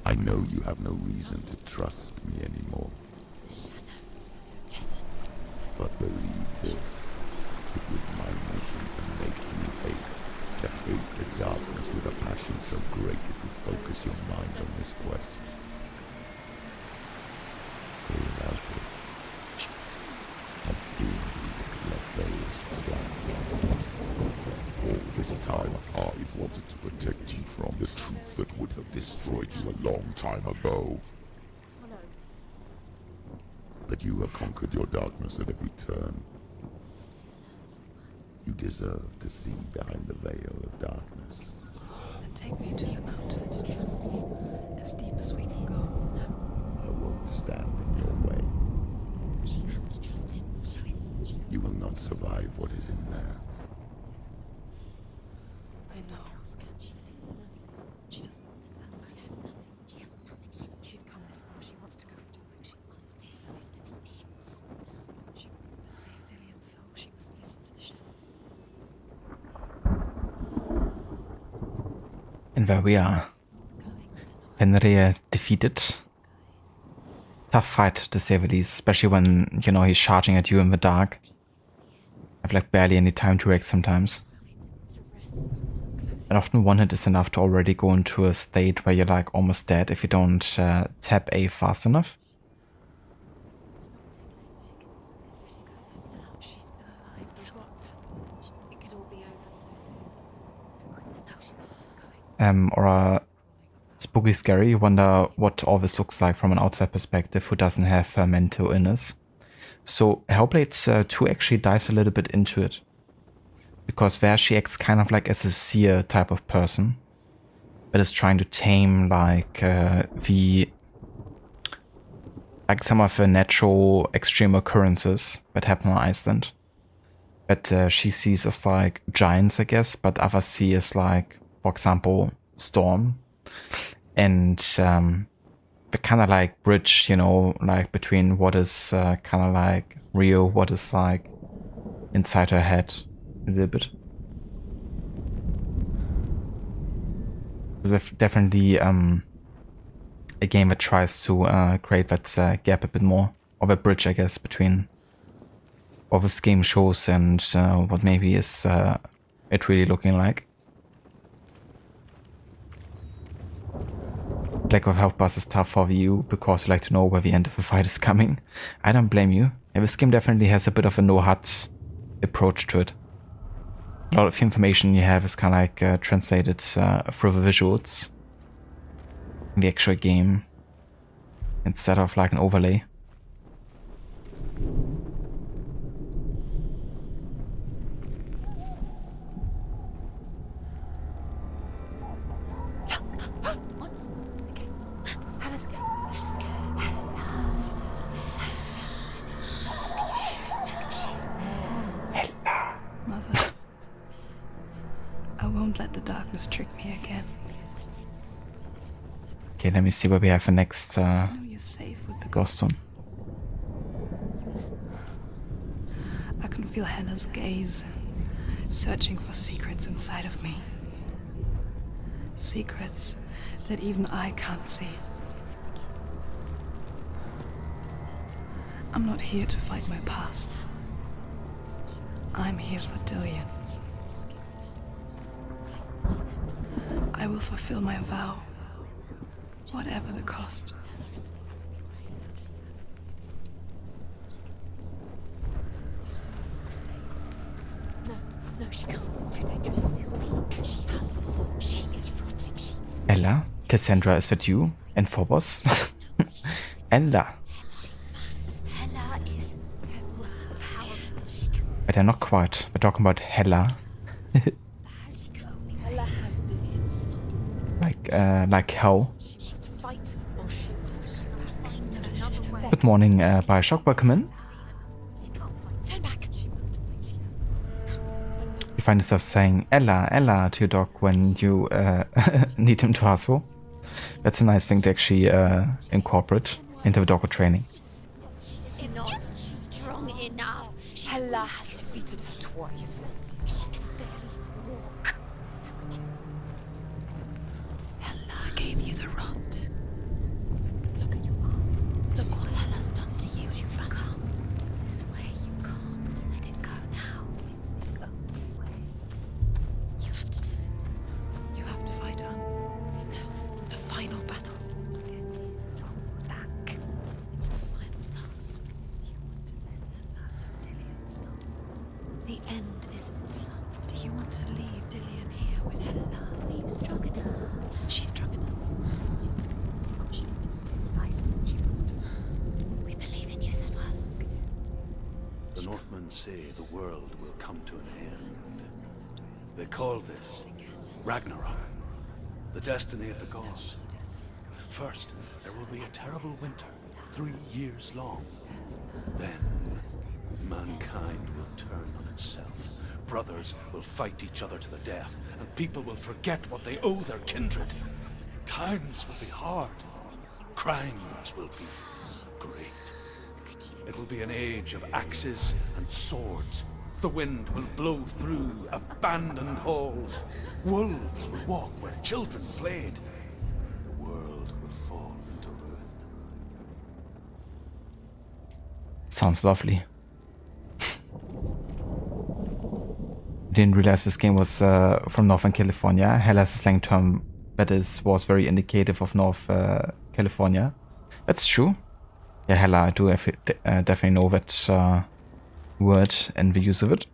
I know you have no reason to trust me anymore. Listen. But believe this, it was my mission to make you hate. To hate the darkness with a passion so great it would focus your mind on this quest. All about it. I've been all this time, I've wanted to protect you from the truth that would have destroyed you a long time ago. But you have conquered your darkness at every turn. You deserve to see behind the veil of darkness. And take me to the mountain to trust you as deep as we can go. I won't stand in your way. She has to trust him. You will not survive what is in there. I know. She doesn't want to tell us. She has nothing. She has nothing. She's come this far. She wants to go forward. She must listen to his aims. She wants to save Delian's soul. She must listen to the shadow. And where we are. Fenrir defeated. Tough fight, to say the least, especially when, you know, he's charging at you in the dark. I've like barely any time to react sometimes. And often one hit is enough to already go into a state where you're like almost dead if you don't tap A fast enough. She's still alive. The rot hasn't. It could all be over so soon. So quick. No, she must keep going. Or spooky scary, you wonder what all this looks like from an outside perspective who doesn't have mental illness. So Hellblade 2 actually dives a little bit into it. Because there she acts kind of like as a seer type of person. That is trying to tame like some of the natural extreme occurrences that happen on Iceland. That she sees as like giants, I guess, but others see as like, for example, storm. And the kind of like bridge, you know, like between what is kind of like real, what is like inside her head a little bit. There's definitely a game that tries to create that gap a bit more, or a bridge, I guess, between what this game shows and what maybe is it really looking like. Lack of health bars is tough for you because you like to know where the end of the fight is coming. I don't blame you. Yeah, this game definitely has a bit of a no-HUD approach to it. A lot of information you have is kind of like translated through the visuals in the actual game instead of like an overlay. I won't let the darkness trick me again. Okay, let me see where we have the next I know you're safe with the glowstone. I can feel Hela's gaze, searching for secrets inside of me. Secrets that even I can't see. I'm not here to fight my past. I'm here for Dillian. I will fulfill my vow, whatever the cost. No, she can't. It's too dangerous. It's too weak. She has the soul. She is rotting. Ella, Cassandra, is that you? And Phobos? Ella. Hela is powerful. But they're not quite. We're talking about Hela. Hela has Dillian's soul. Like hell. She must fight, or she must find another way. Good morning, Bioshock. Welcome in. Turn back. You find yourself saying Ella, Ella to your dog when you need him to hustle. That's a nice thing to actually incorporate into the doggo training. She's not strong enough. Hela has defeated her twice. She can barely walk. Hela gave you the rot. Look at your arm. Look what Hela's done to you in front of you. This way you can't let it go now. It's the only way. You have to do it. You have to fight on. No. The final battle. Get his soul back. It's the final task. You want to let Hela have Dillian's soul. The end isn't son. Do you want to leave Dillian here with Hela? Are you strong enough? She's strong enough. She must fight. She must. We believe in you, Senua. The Northmen say the world will come to an end. They call this Ragnarok, the destiny of the gods. First, there will be a terrible winter, 3 years long. Then, mankind will turn on itself. Brothers will fight each other to the death, and people will forget what they owe their kindred. Times will be hard. Crimes will be great. It will be an age of axes and swords. The wind will blow through abandoned halls. Wolves will walk where children played. The world will fall into ruin. Sounds lovely. Didn't realize this game was from Northern California. Hela is a slang term that was very indicative of North California. That's true. Yeah, Hela, I do definitely know that word and the use of it.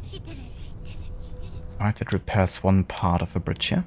She did it. Alright, that repairs one part of the bridge here.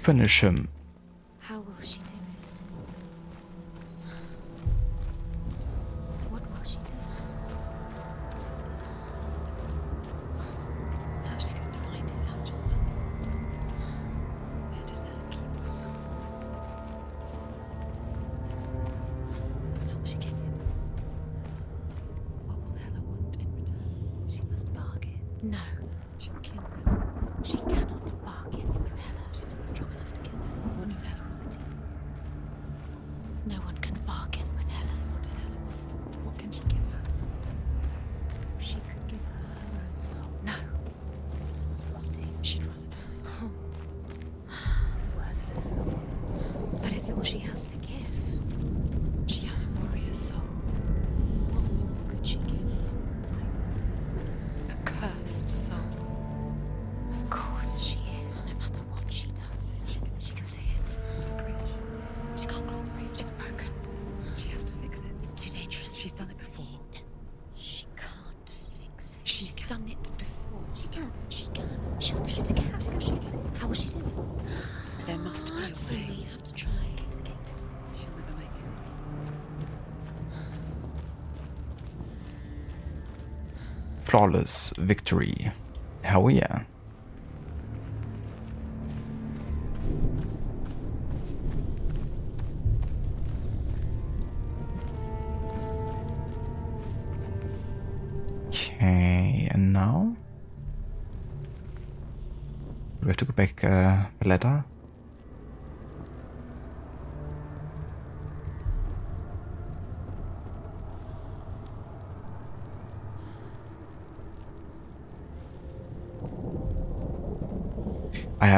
Finish him. How will she do it? What will she do? How's she going to find his angel soul? Where does Hela keep her souls? How will she get it? What will Hela want in return? She must bargain. No. She'll kill him. She cannot bargain with Hela. She's not strong enough to kill Hela. What does Hela want? No one can bargain with Hela. What does Hela want? What can she give her? She could give her her own soul. No. Soul's rotting. She'd rather die. It's a worthless soul. But it's all she has to give. She has a warrior soul. What soul could she give? A cursed soul. Of course she is, no matter what she does. She can see it. The bridge. She can't cross the bridge. It's broken. She has to fix it. It's too dangerous. She's done it before. She can't fix it. She's done it before. She can. She can. She'll do it again. How will she do it? There must be a Sorry, way. you have to try. She'll never make it. Flawless victory. Hell yeah. Okay, and now? Do we have to go back the ladder?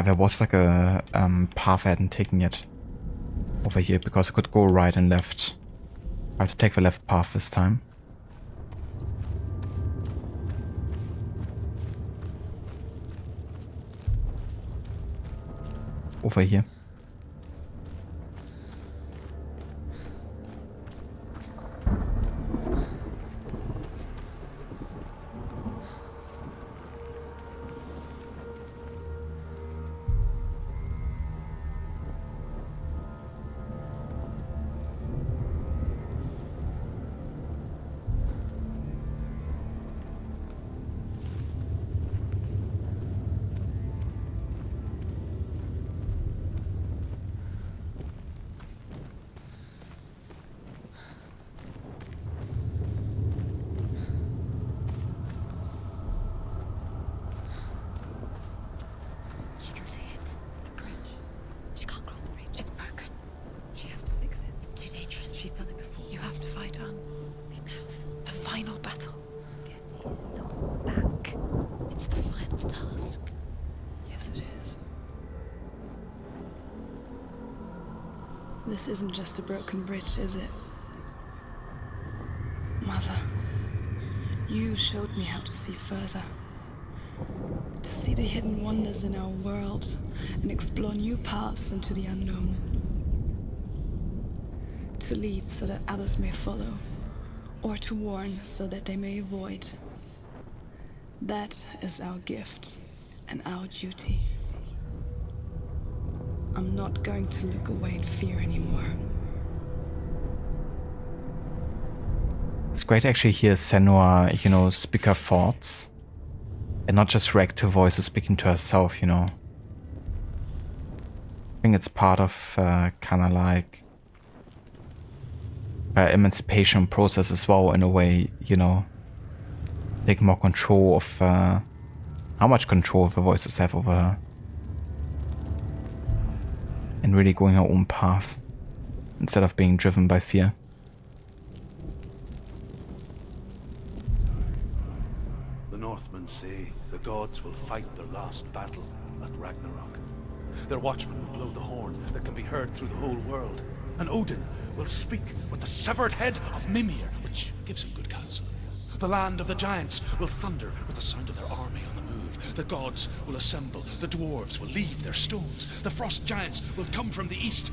There was like a path I hadn't taken yet over here because I could go right and left. I have to take the left path this time. Over here. She can see it. The bridge. She can't cross the bridge. It's broken. She has to fix it. It's too dangerous. She's done it before. You have to fight on. Be powerful. The final battle. Get his soul back. It's the final task. Yes, it is. This isn't just a broken bridge, is it? Mother, you showed me how to see further. To see the hidden wonders in our world and explore new paths into the unknown. To lead so that others may follow, or to warn so that they may avoid. That is our gift and our duty. I'm not going to look away in fear anymore. It's great to actually hear Senua, speak her thoughts. And not just react to voices speaking to herself, I think it's part of kind of like her emancipation process as well, in a way, taking more control of how much control the voices have over her. And really going her own path instead of being driven by fear. The Northmen say the gods will fight their last battle at Ragnarok. Their watchmen will blow the horn that can be heard through the whole world. And Odin will speak with the severed head of Mimir, which gives him good counsel. The land of the giants will thunder with the sound of their army on the move. The gods will assemble. The dwarves will leave their stones. The frost giants will come from the east.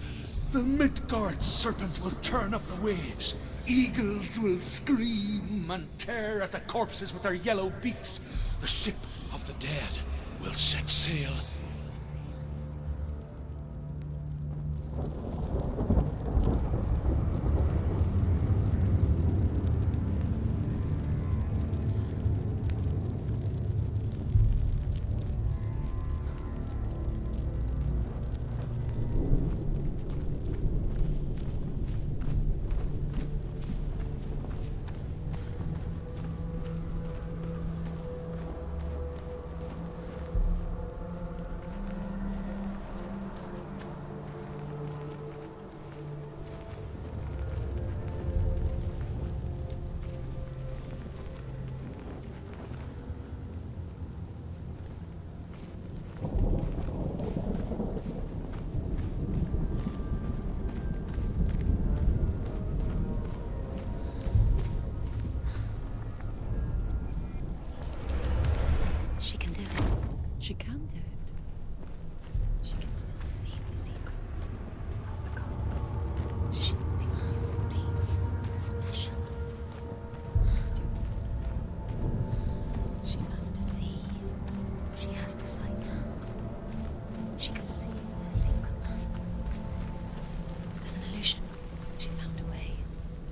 The Midgard serpent will turn up the waves. Eagles will scream and tear at the corpses with their yellow beaks. The ship of the dead will set sail. She can do it. She can still see the secrets Of the gods. She thinks everybody's so special. She must see. She has the sight now. She can see their secrets. There's an illusion. She's found a way.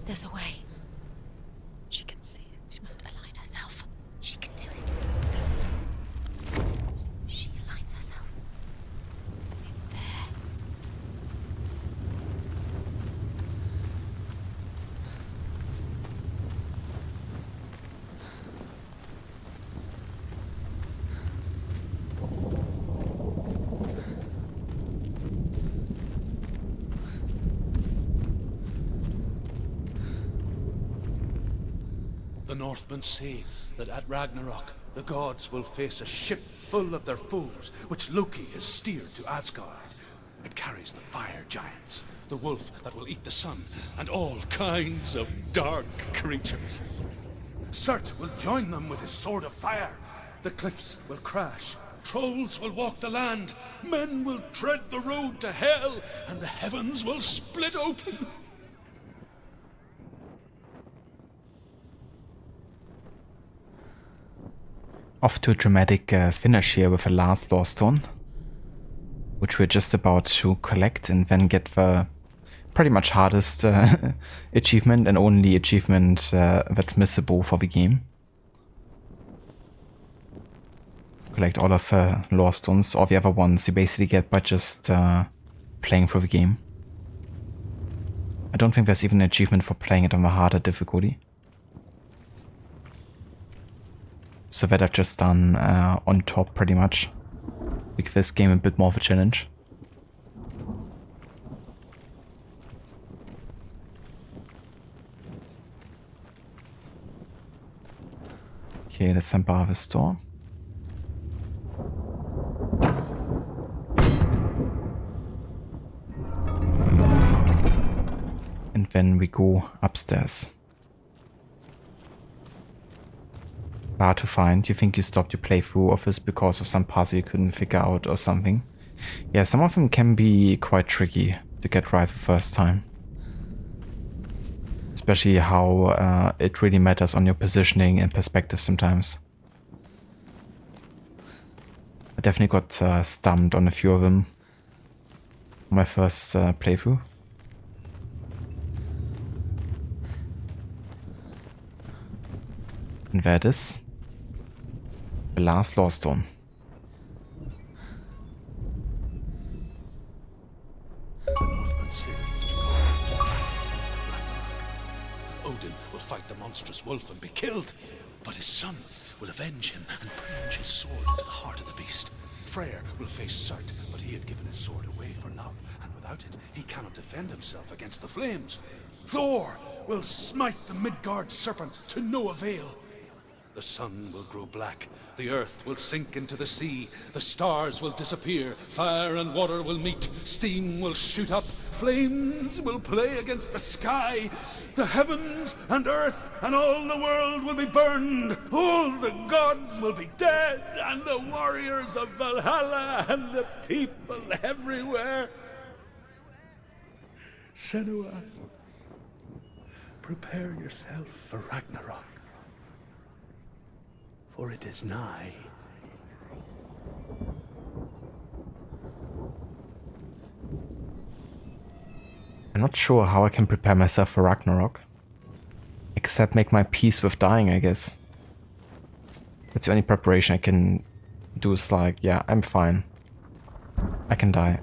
There's a way. She can see it. She must align herself. She can do it. That's the truth. She aligns herself. It's there. The Northmen say that at Ragnarok, the gods will face a ship full of their foes, which Loki has steered to Asgard. It carries the fire giants, the wolf that will eat the sun, and all kinds of dark creatures. Surt will join them with his sword of fire. The cliffs will crash, trolls will walk the land, men will tread the road to hell, and the heavens will split open. Off to a dramatic finish here with a last Lore Stone, which we're just about to collect and then get the pretty much hardest achievement and only achievement that's missable for the game. Collect all of the Lore Stones. All the other ones you basically get by just playing through the game. I don't think there's even an achievement for playing it on the harder difficulty. So that I've just done on top pretty much. Make this game a bit more of a challenge. Okay, let's unbar the store. And then we go upstairs. Hard to find. You think you stopped your playthrough of this because of some puzzle you couldn't figure out or something? Yeah, some of them can be quite tricky to get right the first time. Especially how it really matters on your positioning and perspective sometimes. I definitely got stumped on a few of them on my first playthrough. And there it is. The last Lore Stone. The Northmen say Odin will fight the monstrous wolf and be killed, but his son will avenge him and plunge his sword into the heart of the beast. Freyr will face Surt, but he had given his sword away for love, and without it, he cannot defend himself against the flames. Thor will smite the Midgard serpent to no avail. The sun will grow black, the earth will sink into the sea, the stars will disappear, fire and water will meet, steam will shoot up, flames will play against the sky, the heavens and earth and all the world will be burned, all the gods will be dead, and the warriors of Valhalla and the people everywhere. Senua, prepare yourself for Ragnarok. For it is nigh. I'm not sure how I can prepare myself for Ragnarok. Except make my peace with dying, I guess. That's the only preparation I can do is like, yeah, I'm fine. I can die.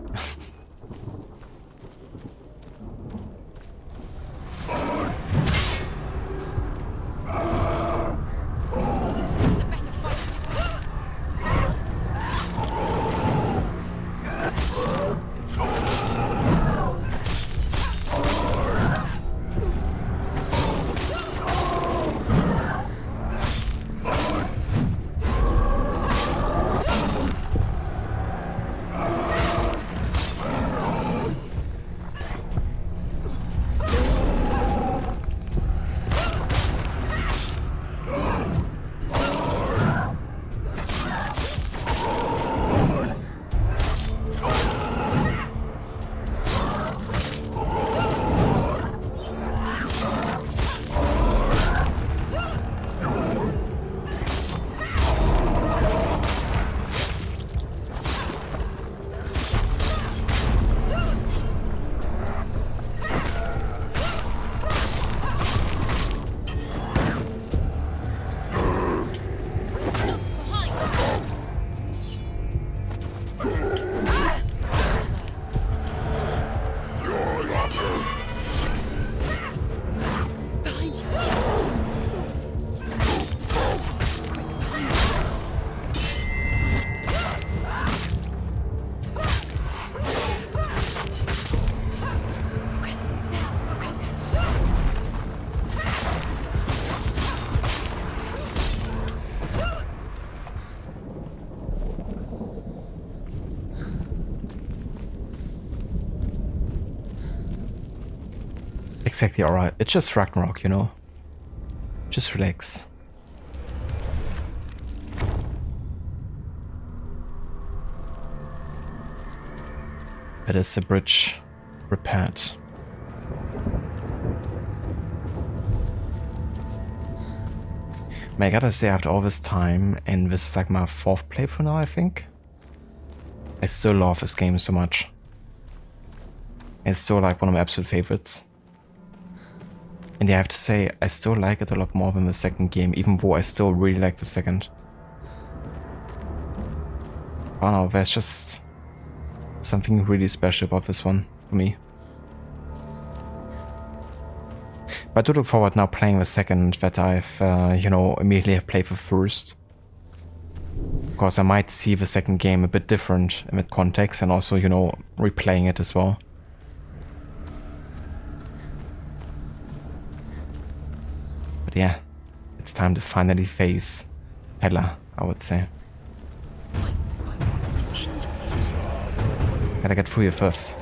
Exactly, alright. It's just Ragnarok, you know? Just relax. That is the bridge repaired. I gotta say, after all this time, and this is like my 4th playthrough now, I think, I still love this game so much. It's still like one of my absolute favorites. And yeah, I have to say, I still like it a lot more than the second game, even though I still really like the second. I don't know, there's just something really special about this one for me. But I do look forward now playing the second that I've, you know, immediately have played the first. Because I might see the second game a bit different in that context and also, you know, replaying it as well. But yeah, it's time to finally face Hela, I would say. Gotta get through here first.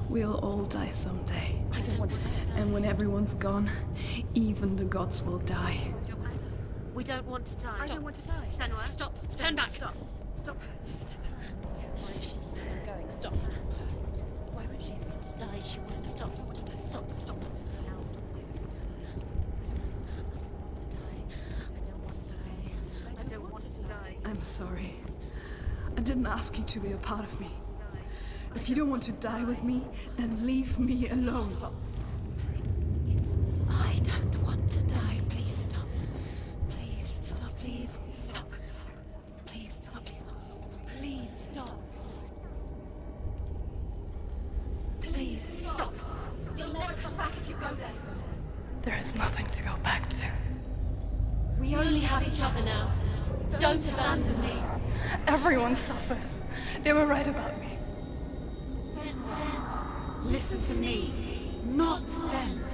We'll all die someday. I don't want to die. And when everyone's gone, even the gods will die. We don't want to die. I don't want to die. Senua, stop. Turn back. Stop. Stop her. Why is she going? Stop. Why would she stop to die? She won't stop. Stop. Stop. I don't want to die. I'm sorry. I didn't ask you to be a part of me. If you don't want to die with me, then leave me alone. I don't want to die. Please stop. Please stop. Please stop. Please stop. Please stop. Please stop. Please stop. You'll never come back if you go there. There is nothing to go back to. We only have each other now. Don't abandon me. Everyone suffers. They were right about me. Listen to me, not them.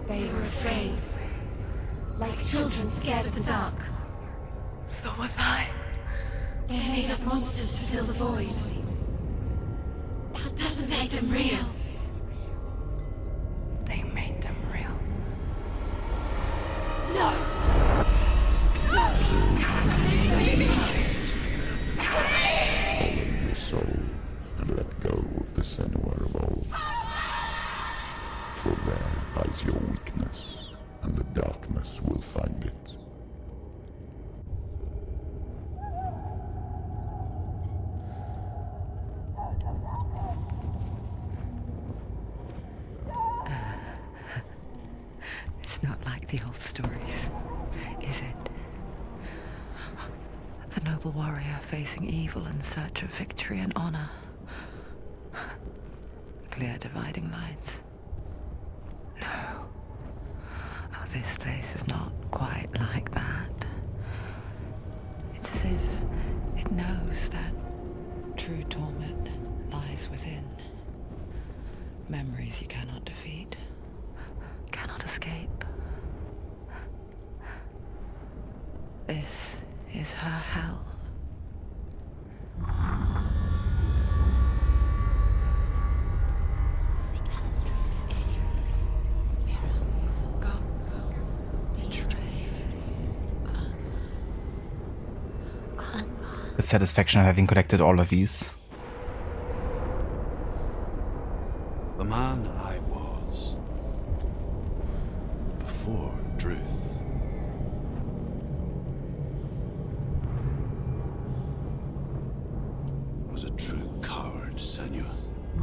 They were afraid. Like children scared of the dark. So was I. They made up monsters to fill the void. That doesn't make them real. They made them real. No! Follow your soul and let go of the Senua of old. For there lies your weakness, and the darkness will find it. It's not like the old stories, is it? The noble warrior facing evil in search of victory and honor. Clear dividing lines. No. Oh, this place is not quite like that. It's as if it knows that true torment lies within. Memories you cannot defeat, cannot escape. This is her hell. Sing Hela's history. Mirror. Gods. Betray us. The satisfaction of having collected all of these. The man I was before Druth. Was a true coward, Senua. I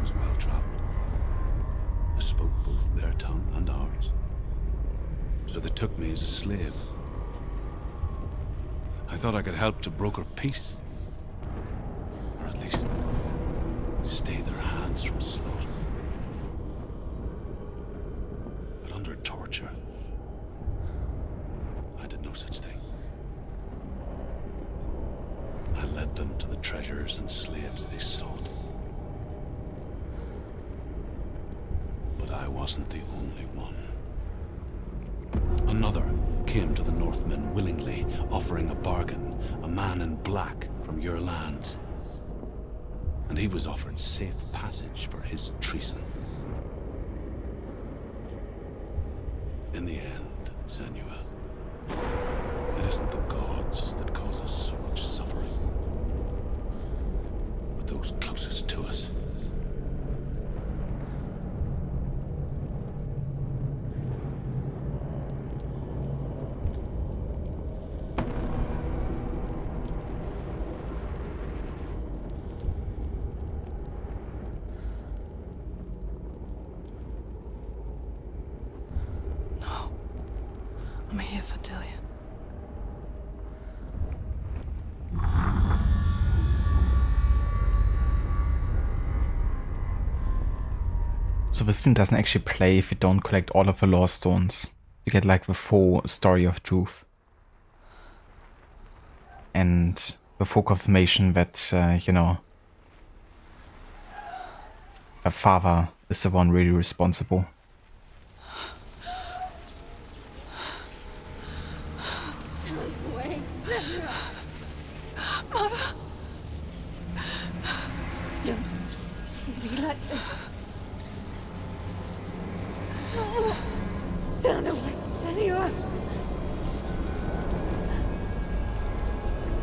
was well traveled. I spoke both their tongue and ours. So they took me as a slave. I thought I could help to broker peace. Or at least stay their hands from slaughter. But under torture, I did no such thing. I led them to the treasures and slaves they sought. But I wasn't the only one. Another came to the Northmen willingly, offering a bargain, a man in black from your lands. And he was offered safe passage for his treason. In the end, Senua, it isn't the gods that cause us so much suffering, but those closest to us. I'm here for Dillian. So this thing doesn't actually play if you don't collect all of the lore stones. You get like the full story of Druth. And the full confirmation that, you know, her father is the one really responsible. Turn away, Senua!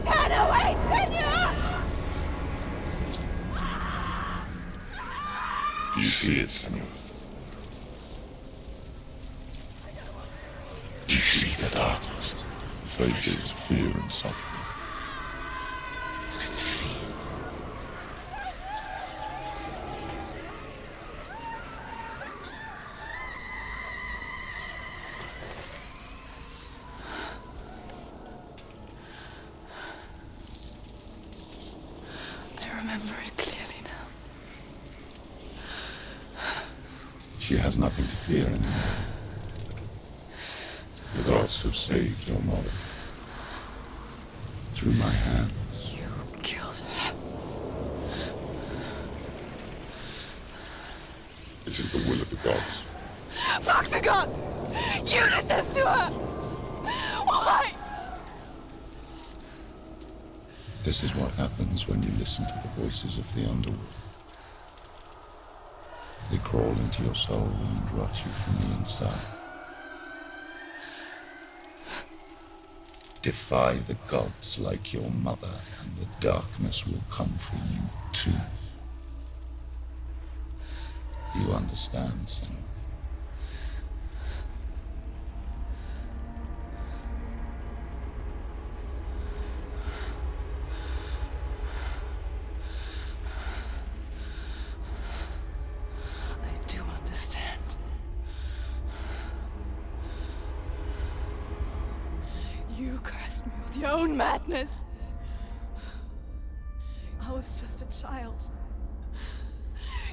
Turn away, Senua! Do you see it, Senua? Do you see the darkness? Faces fear and suffering. You can see it. She has nothing to fear anymore. The gods have saved your mother. Through my hand. You killed her. It is the will of the gods. Fuck the gods! You did this to her! Why? This is what happens when you listen to the voices of the underworld. They crawl into your soul and rot you from the inside. Defy the gods like your mother, and the darkness will come for you too. You understand, Senua? I do understand. You cursed me with your own madness. I was just a child.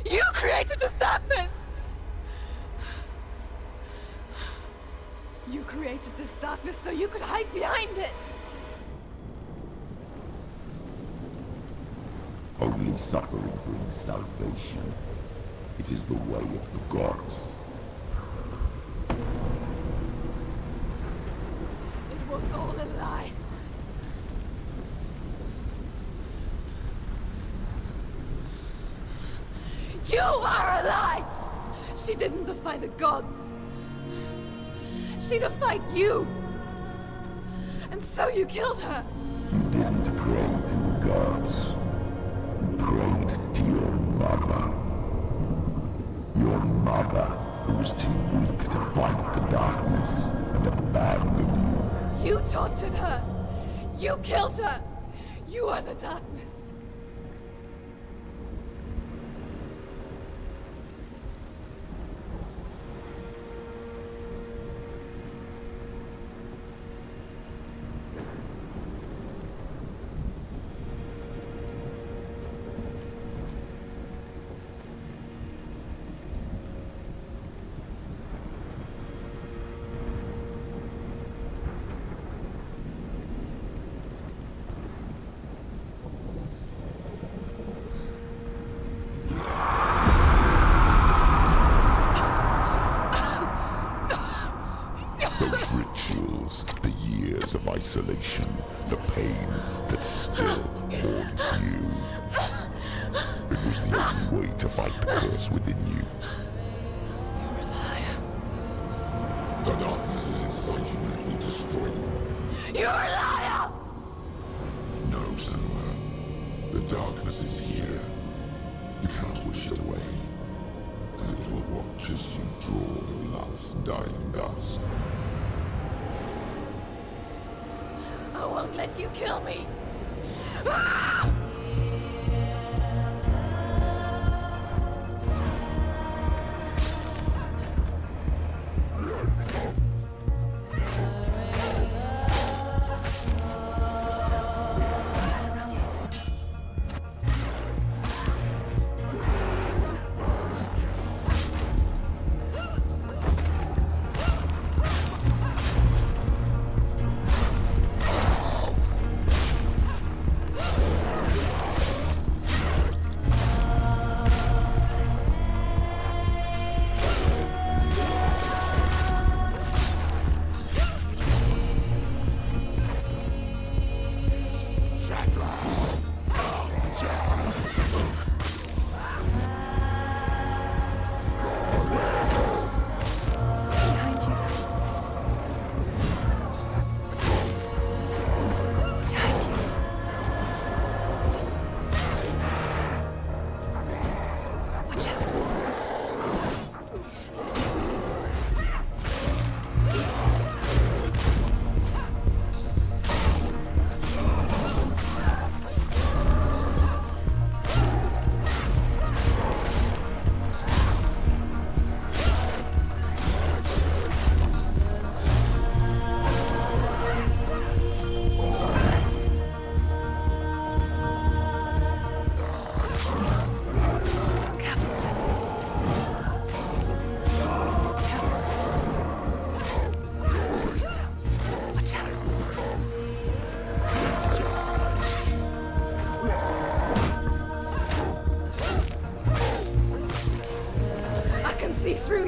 You created this darkness! You created this darkness so you could hide behind it! Only suffering brings salvation. It is the way of the gods. It was all a lie. You are a lie! She didn't defy the gods. She defied you. And so you killed her. You didn't pray to the gods. You prayed to your mother. Your mother, who was too weak to fight the darkness and abandoned you. You tortured her. You killed her. You are the darkness. Those rituals, the years of isolation, the pain that still haunts you. It was the only way to fight the curse within you. You're a liar. The darkness is inside you and it will destroy you. You're a liar! No, Senua. The darkness is here. You cannot wish it away. And it will watch as you draw your last dying gasp. I won't let you kill me.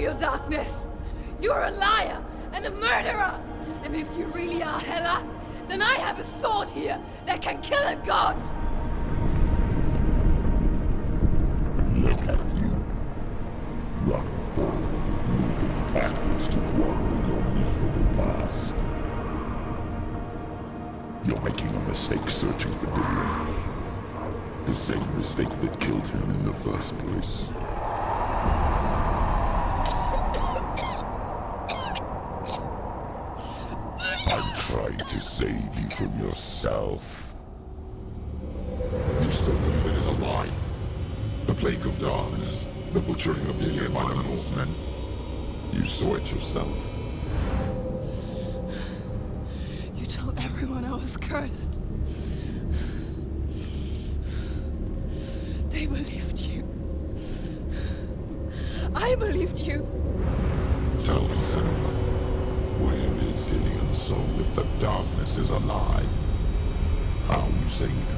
your darkness! You're a liar and a murderer! And if you really are Hela, then I have a sword here that can kill a god! Look at you. Running forward, moving backwards to wallow in your miserable past. You're making a mistake searching for Dillion. The same mistake that killed him in the first place. I'm trying to save you from yourself. You still believe it is a lie? The plague of darkness, the butchering of Dillion by the Northmen. You saw it yourself. You told everyone I was cursed. They believed you. I believed you. Tell me, Senua, where is Dillion's soul if the darkness is a lie? How you saved him?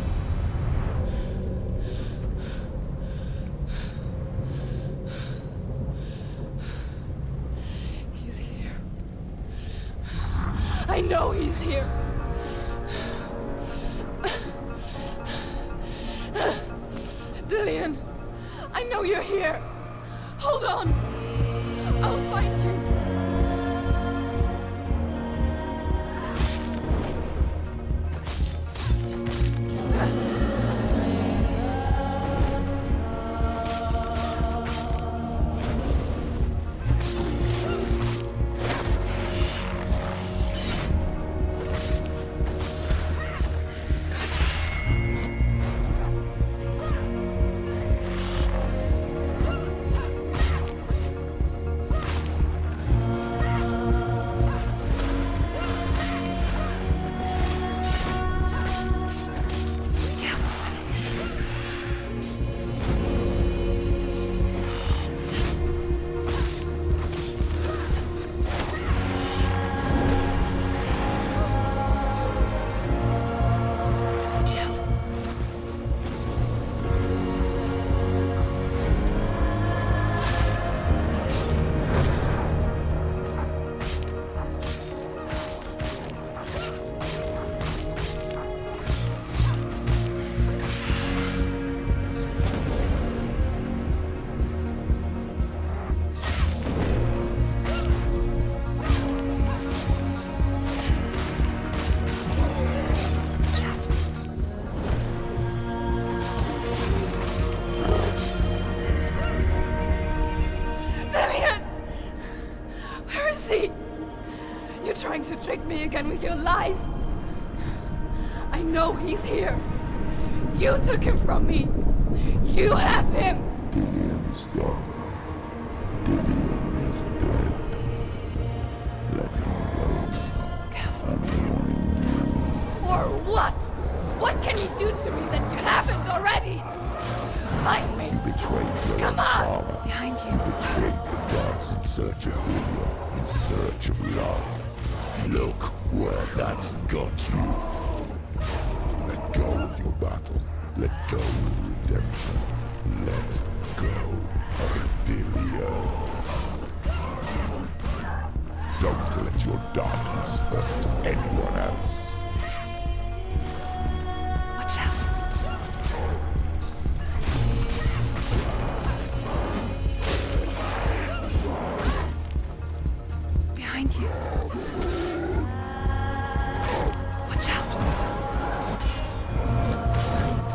He's here. I know he's here. Dillion, I know you're here. Hold on. I'll find you. Trying to trick me again with your lies. I know he's here. You took him from me. You have him. Dillion is gone. Dillion is dead. Let him go. I'm warning you. Or what? What can he do to me that you haven't already? Find me. You betrayed your Come on. father. Behind you. You betrayed the gods in search of Hela, in search of love. Look where that's got you. Let go of your battle. Let go of redemption. Let go of Dillion. Don't let your darkness hurt anyone else. Watch out. Behind you. Watch out. Silence.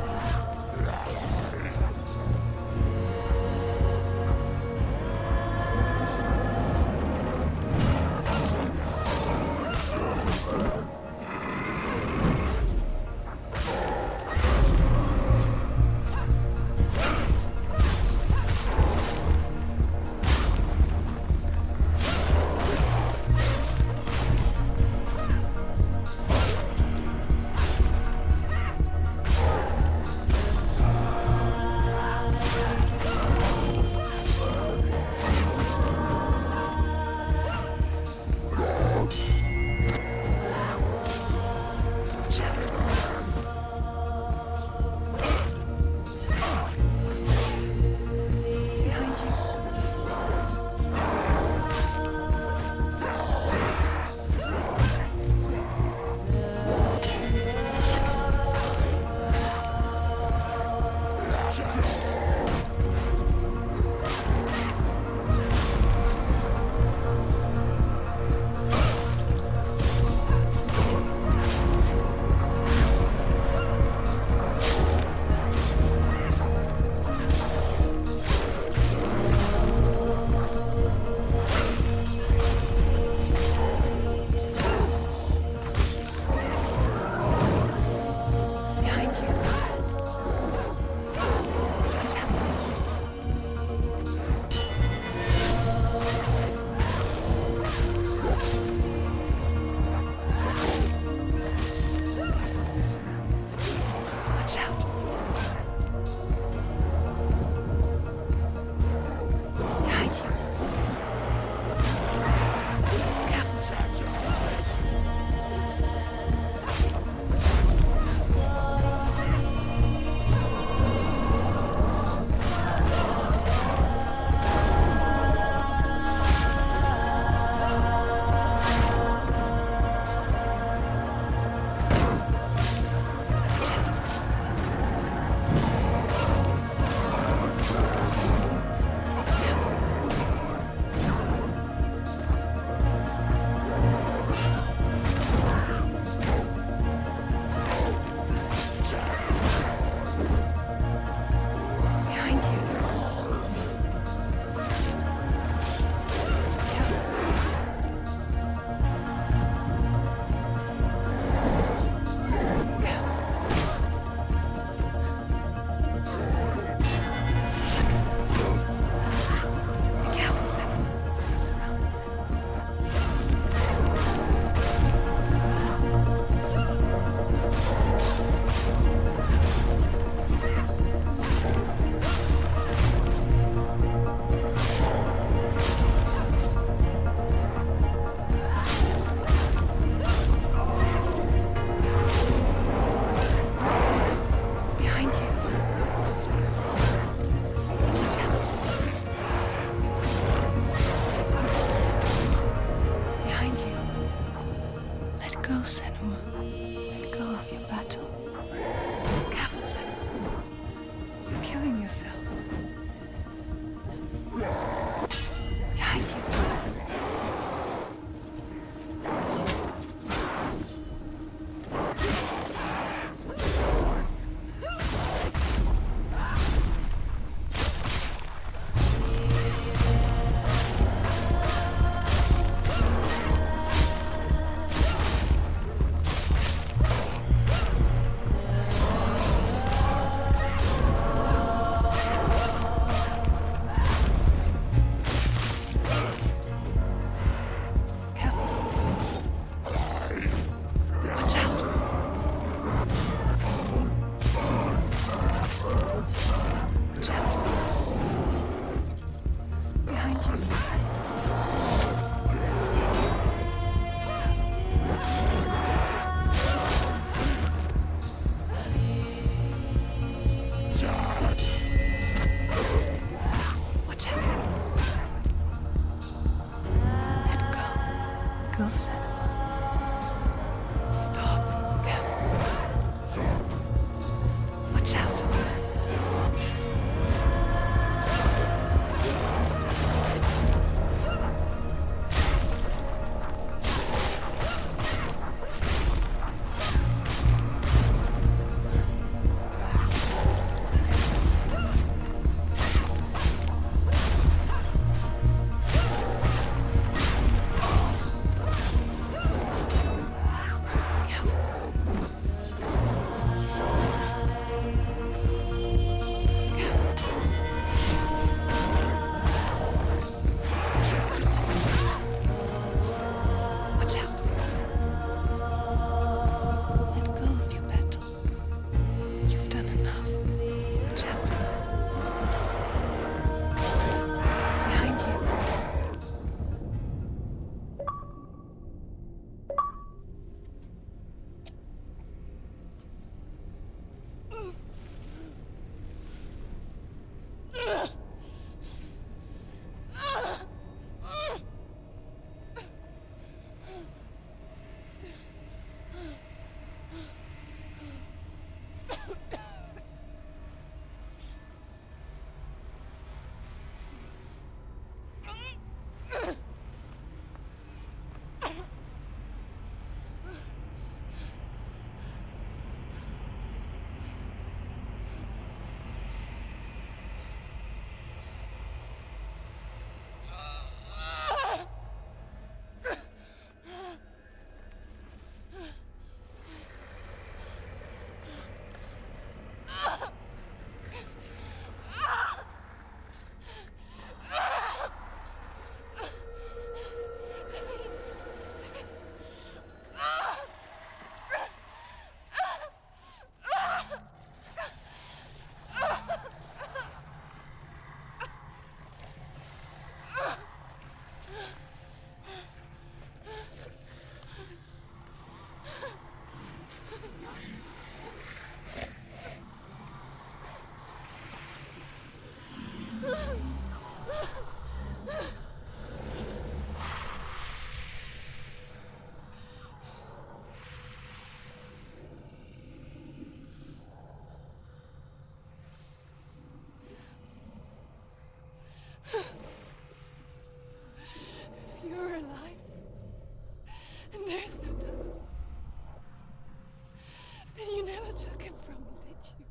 hurt you.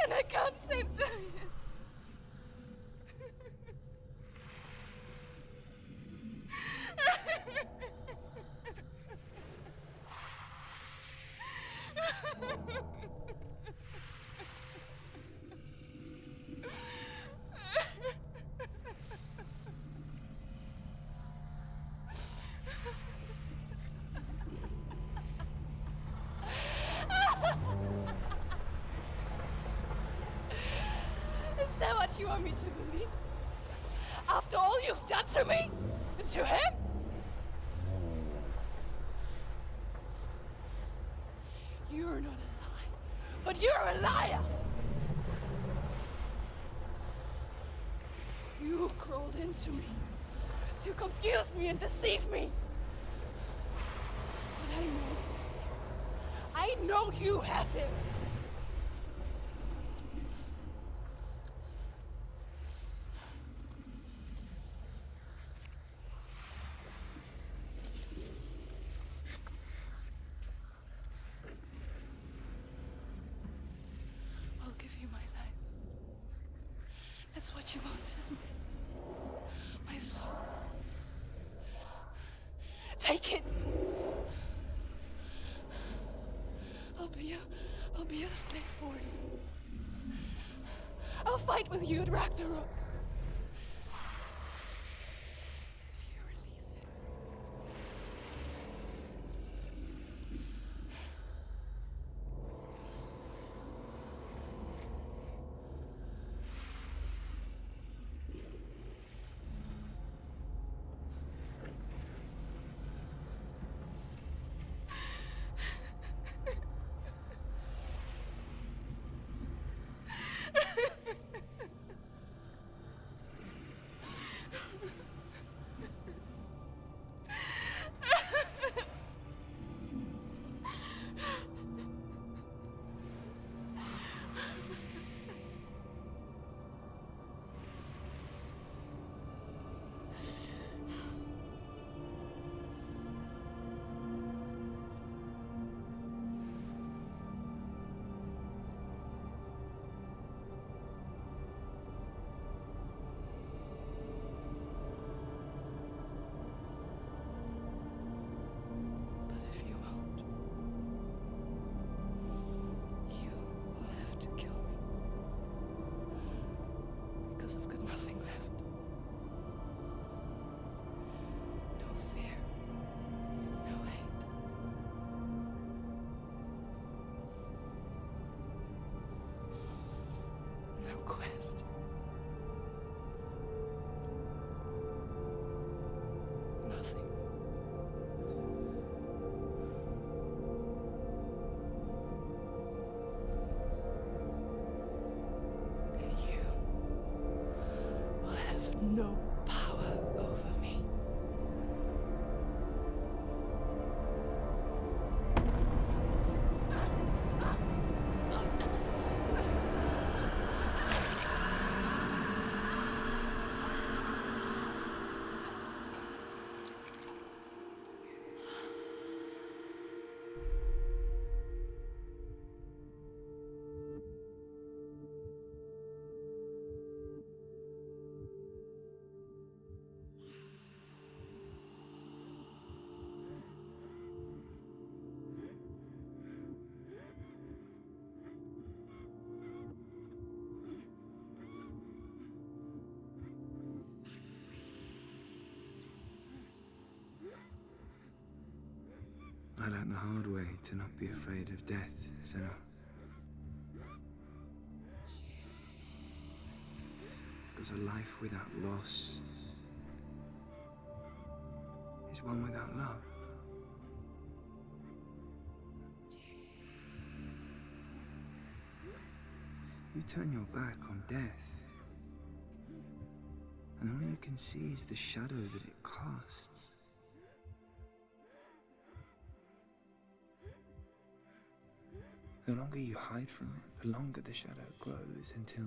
And I can't save doing it. Is that what you want me to believe? After all you've done to me? And to him? You're not a lie, but you're a liar! You crawled into me to confuse me and deceive me. But I know it's him. I know you have him. I'll give you my life. That's what you want, isn't it? My soul. Take it. I'll be your slave for it. I'll fight with you at Ragnarok. If you release it. But if you won't, you will have to kill me. Because I've got nothing left. No fear. No hate. No quest. Nothing. And you will have no power over me. I learned the hard way to not be afraid of death, Senua. Because a life without loss is one without love. You turn your back on death, and all you can see is the shadow that it casts. The longer you hide from it, the longer the shadow grows until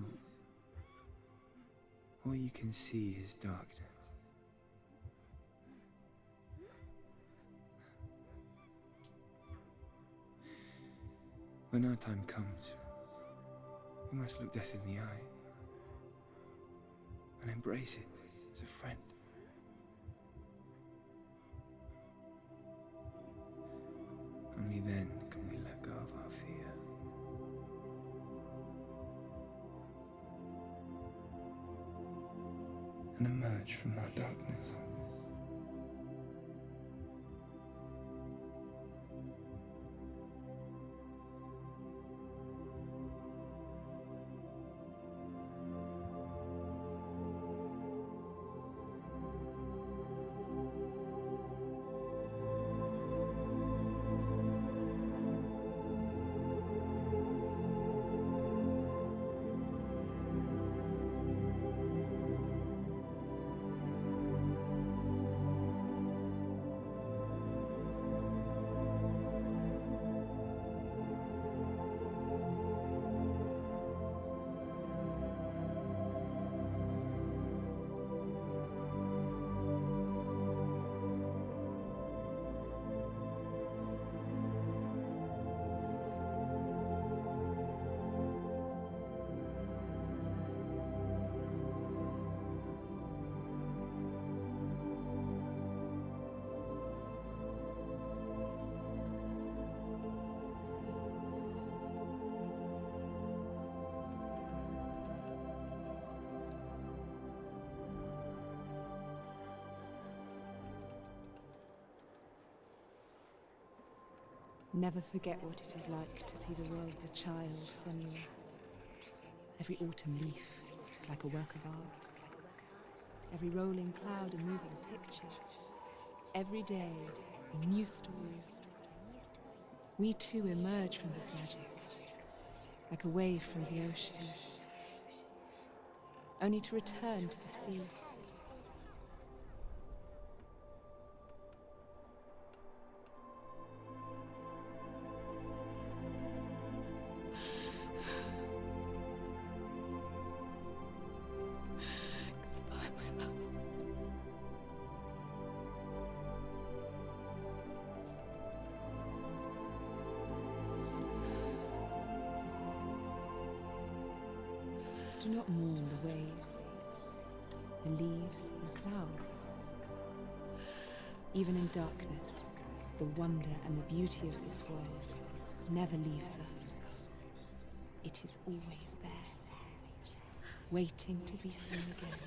all you can see is darkness. When our time comes, we must look death in the eye and embrace it as a friend. Only then can we let go of our fear. And emerge from our darkness. Never forget what it is like to see the world as a child, Senua. Every autumn leaf is like a work of art. Every rolling cloud a moving picture. Every day a new story. We too emerge from this magic, like a wave from the ocean, only to return to the sea. Do not mourn the waves, the leaves and the clouds. Even in darkness, the wonder and the beauty of this world never leaves us. It is always there, waiting to be seen again.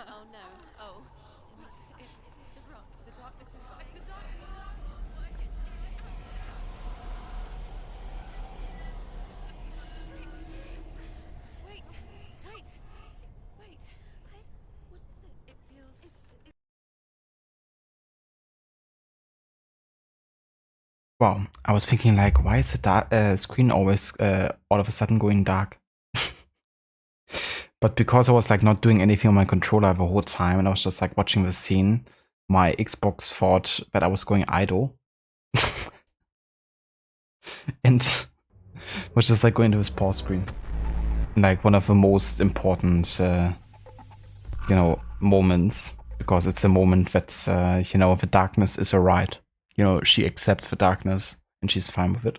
Oh no. Oh. It's the rot. The darkness is working. The darkness is working. Wait. What is it? It feels... Wow, I was thinking like, why is the screen always all of a sudden going dark? But because I was like not doing anything on my controller the whole time and I was just like watching the scene, my Xbox thought that I was going idle. And was just like going to his pause screen. Like one of the most important, you know, moments. Because it's a moment that, you know, the darkness is alright. You know, she accepts the darkness and she's fine with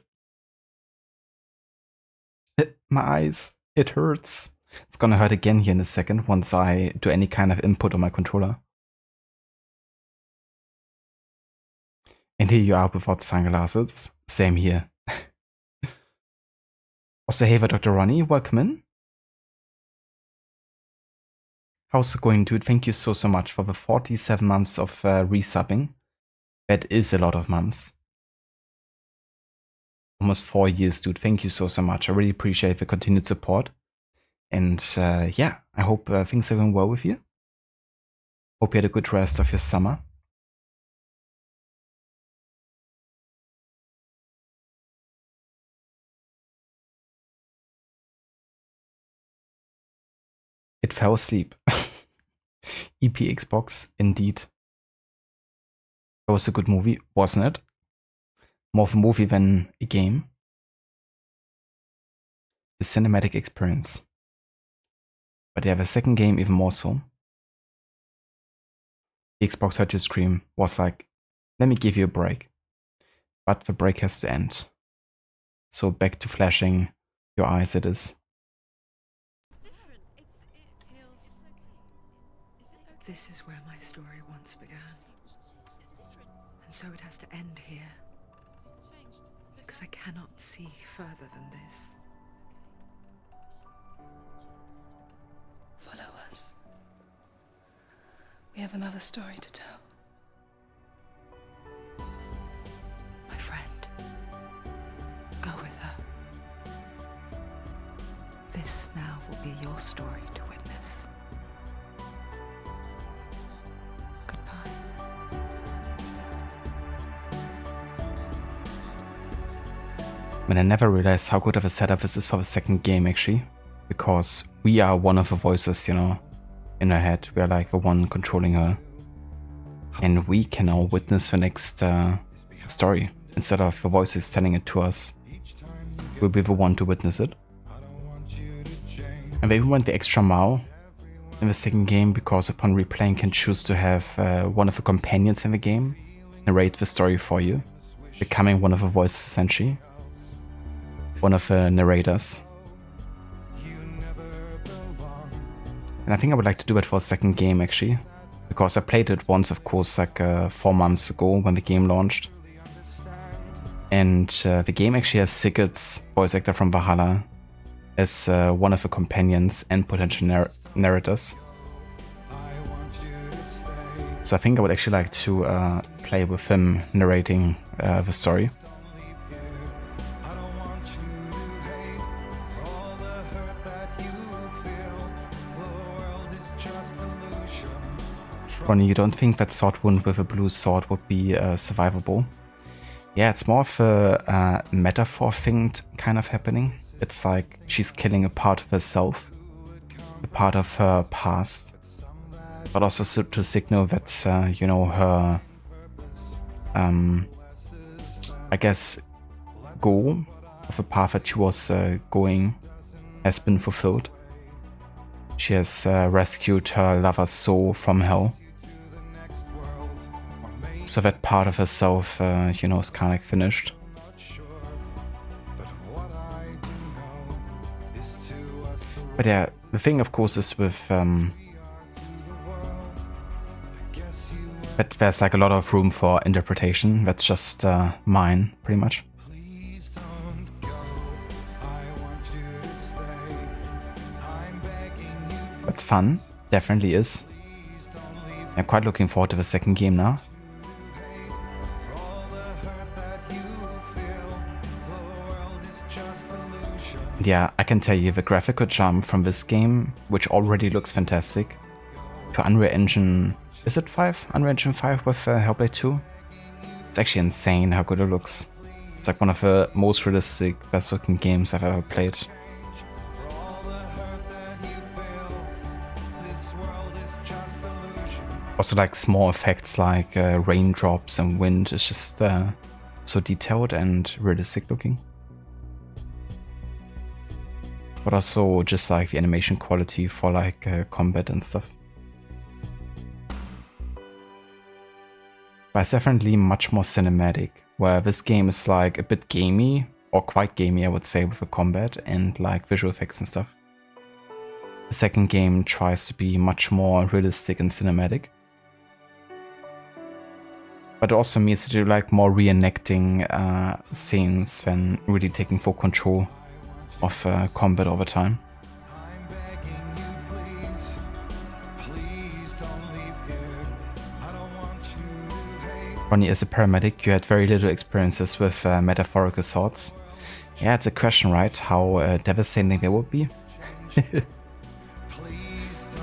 it. My eyes, it hurts. It's gonna hurt again here in a second once I do any kind of input on my controller. And here you are without sunglasses. Same here. Also, hey there, Dr. Ronnie, welcome in. How's it going, dude? Thank you so much for the 47 months of resubbing. That is a lot of months. Almost 4 years, dude. Thank you so much. I really appreciate the continued support. And yeah, I hope things are going well with you. Hope you had a good rest of your summer. It fell asleep. EP Xbox, indeed. That was a good movie, wasn't it? More of a movie than a game. the cinematic experience. But yeah, the second game even more so. The Xbox heard you scream was like, let me give you a break. But the break has to end. So back to flashing your eyes it is. This is where my story once began. And so it has to end here. Because I cannot see further than this. Follow us. We have another story to tell. My friend, go with her. This now will be your story to witness. Goodbye. I mean, I never realized how good of a setup this is for the second game, actually. Because we are one of the voices, you know, in her head. We are like the one controlling her. And we can now witness the next story. Instead of the voices telling it to us, we'll be the one to witness it. And they even went the extra mile in the second game because upon replaying can choose to have one of the companions in the game narrate the story for you, becoming one of the voices essentially. One of the narrators. And I think I would like to do it for a second game actually. Because I played it once, of course, like 4 months ago when the game launched. And the game actually has Sigurd's voice actor from Valhalla as one of the companions and potential narrators. So I think I would actually like to play with him narrating the story. Ronnie, you don't think that sword wound with a blue sword would be survivable? Yeah, it's more of a metaphor thing kind of happening. It's like she's killing a part of herself, a part of her past, but also to signal that, you know, her, I guess, goal of the path that she was going has been fulfilled. She has rescued her lover's soul from hell. So that part of herself, you know, is kind of like finished. But yeah, the thing of course is with that there's like a lot of room for interpretation. That's just mine, pretty much. That's fun, definitely is. I'm quite looking forward to the second game now. Yeah, I can tell you the graphical jump from this game, which already looks fantastic, to Unreal Engine, is it 5? Unreal Engine 5 with Hellblade 2? It's actually insane how good it looks. It's like one of the most realistic, best looking games I've ever played. Also like small effects like raindrops and wind is just so detailed and realistic looking. But also just like the animation quality for like combat and stuff. But it's definitely much more cinematic, where this game is like a bit gamey, or quite gamey I would say, with the combat and like visual effects and stuff. The second game tries to be much more realistic and cinematic. But it also means to do like more reenacting scenes than really taking full control of combat over time. Ronnie, as a paramedic, you had very little experiences with metaphorical swords. Yeah, it's a question, right? How devastating they would be. To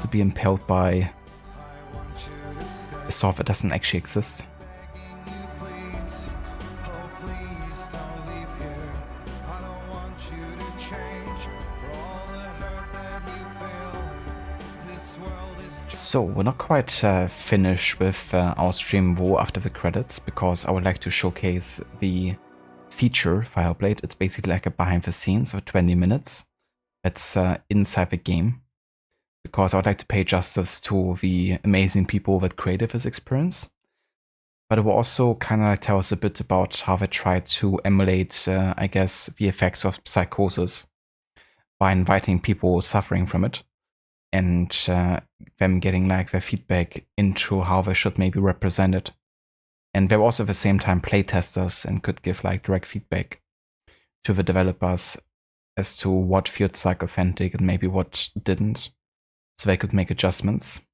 be impaled by a sword that doesn't actually exist. So, we're not quite finished with our stream Wo after the credits, because I would like to showcase the feature for Hellblade. It's basically like a behind the scenes of 20 minutes that's inside the game, because I would like to pay justice to the amazing people that created this experience. But it will also kind of like tell us a bit about how they try to emulate, I guess, the effects of psychosis by inviting people suffering from it and them getting like their feedback into how they should maybe represent it. And they were also at the same time playtesters and could give like direct feedback to the developers as to what feels like authentic and maybe what didn't, so they could make adjustments.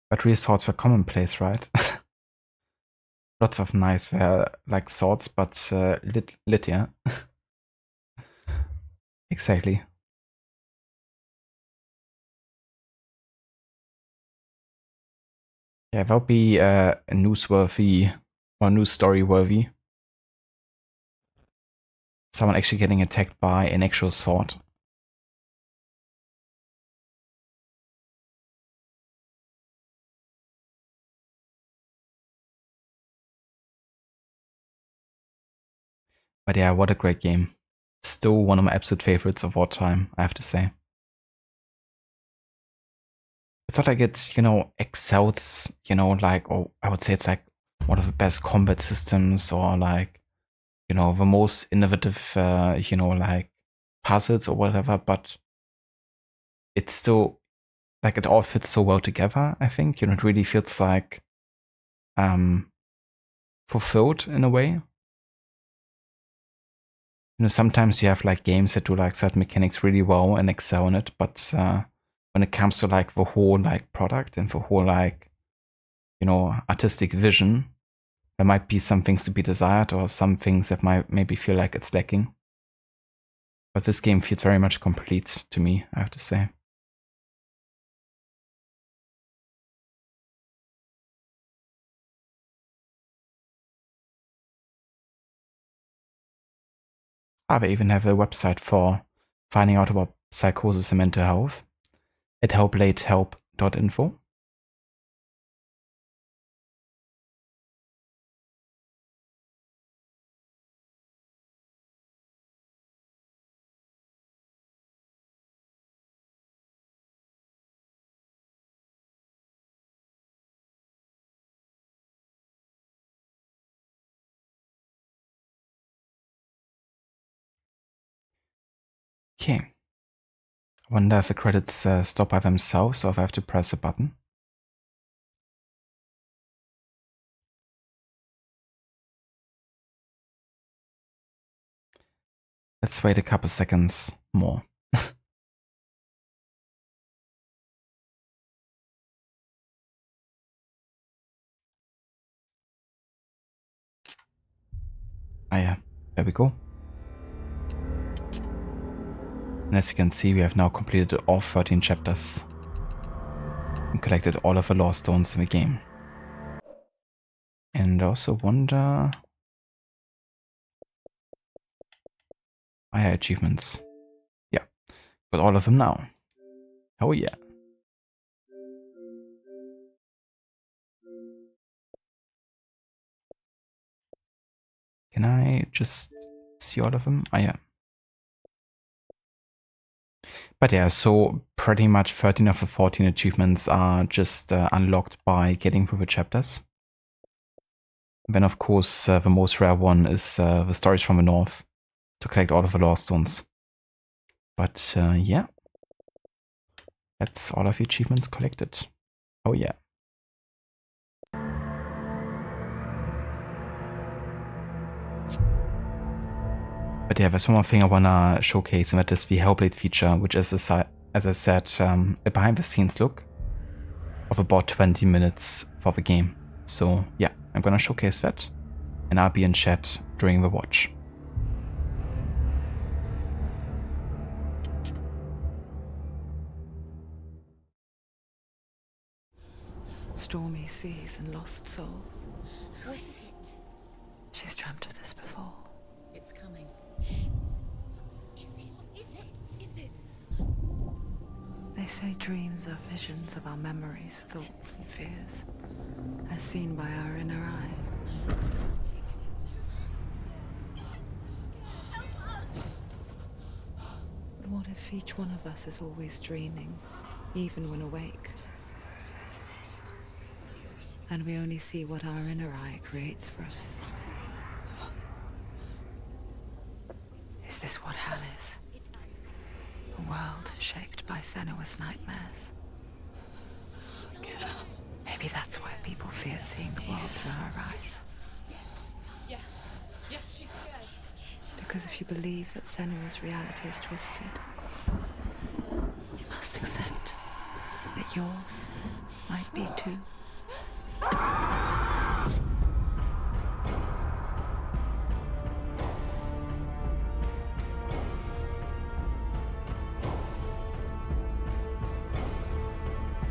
But real swords were commonplace, right? Lots of knives were like swords, but lit, yeah. Exactly. Yeah, that'll be newsworthy or news story worthy. Someone actually getting attacked by an actual sword. But yeah, what a great game. Still one of my absolute favorites of all time, I have to say. It's not like it, excels, like, or I would say it's like one of the best combat systems or like, the most innovative, like puzzles or whatever, but it's still like it all fits so well together, I think. It really feels like fulfilled in a way. Sometimes you have like games that do like certain mechanics really well and excel in it, but when it comes to like the whole like product and the whole like, artistic vision, there might be some things to be desired or some things that might maybe feel like it's lacking. But this game feels very much complete to me, I have to say. They even have a website for finding out about psychosis and mental health at hellbladehelp.info. Okay. I wonder if the credits stop by themselves or if I have to press a button. Let's wait a couple seconds more. Ah yeah, there we go. And as you can see, we have now completed all 13 chapters and collected all of the lore stones in the game. And I also wonder... Ah yeah, achievements. Yeah, got all of them now. Oh yeah. Can I just see all of them? Ah yeah. But yeah, so pretty much 13 of the 14 achievements are just unlocked by getting through the chapters. Then of course the most rare one is the Stories from the North, to collect all of the lore stones. But yeah, that's all of the achievements collected. Oh yeah. But yeah, there's one more thing I wanna showcase, and that is the Hellblade feature, which is, as I said, a behind the scenes look of about 20 minutes for the game. So yeah, I'm gonna showcase that, and I'll be in chat during the watch. Stormy seas and lost souls. Who is it? She's dreamt of this before. It's coming. What is it? Is it? dreams are visions of our memories, thoughts, and fears, as seen by our inner eye. But what if each one of us is always dreaming, even when awake? And we only see what our inner eye creates for us. Is this what hell is? A world shaped by Senua's nightmares. Maybe that's why people fear seeing the world through her eyes. Yes, she's scared. Because if you believe that Senua's reality is twisted, you must accept that yours might be too.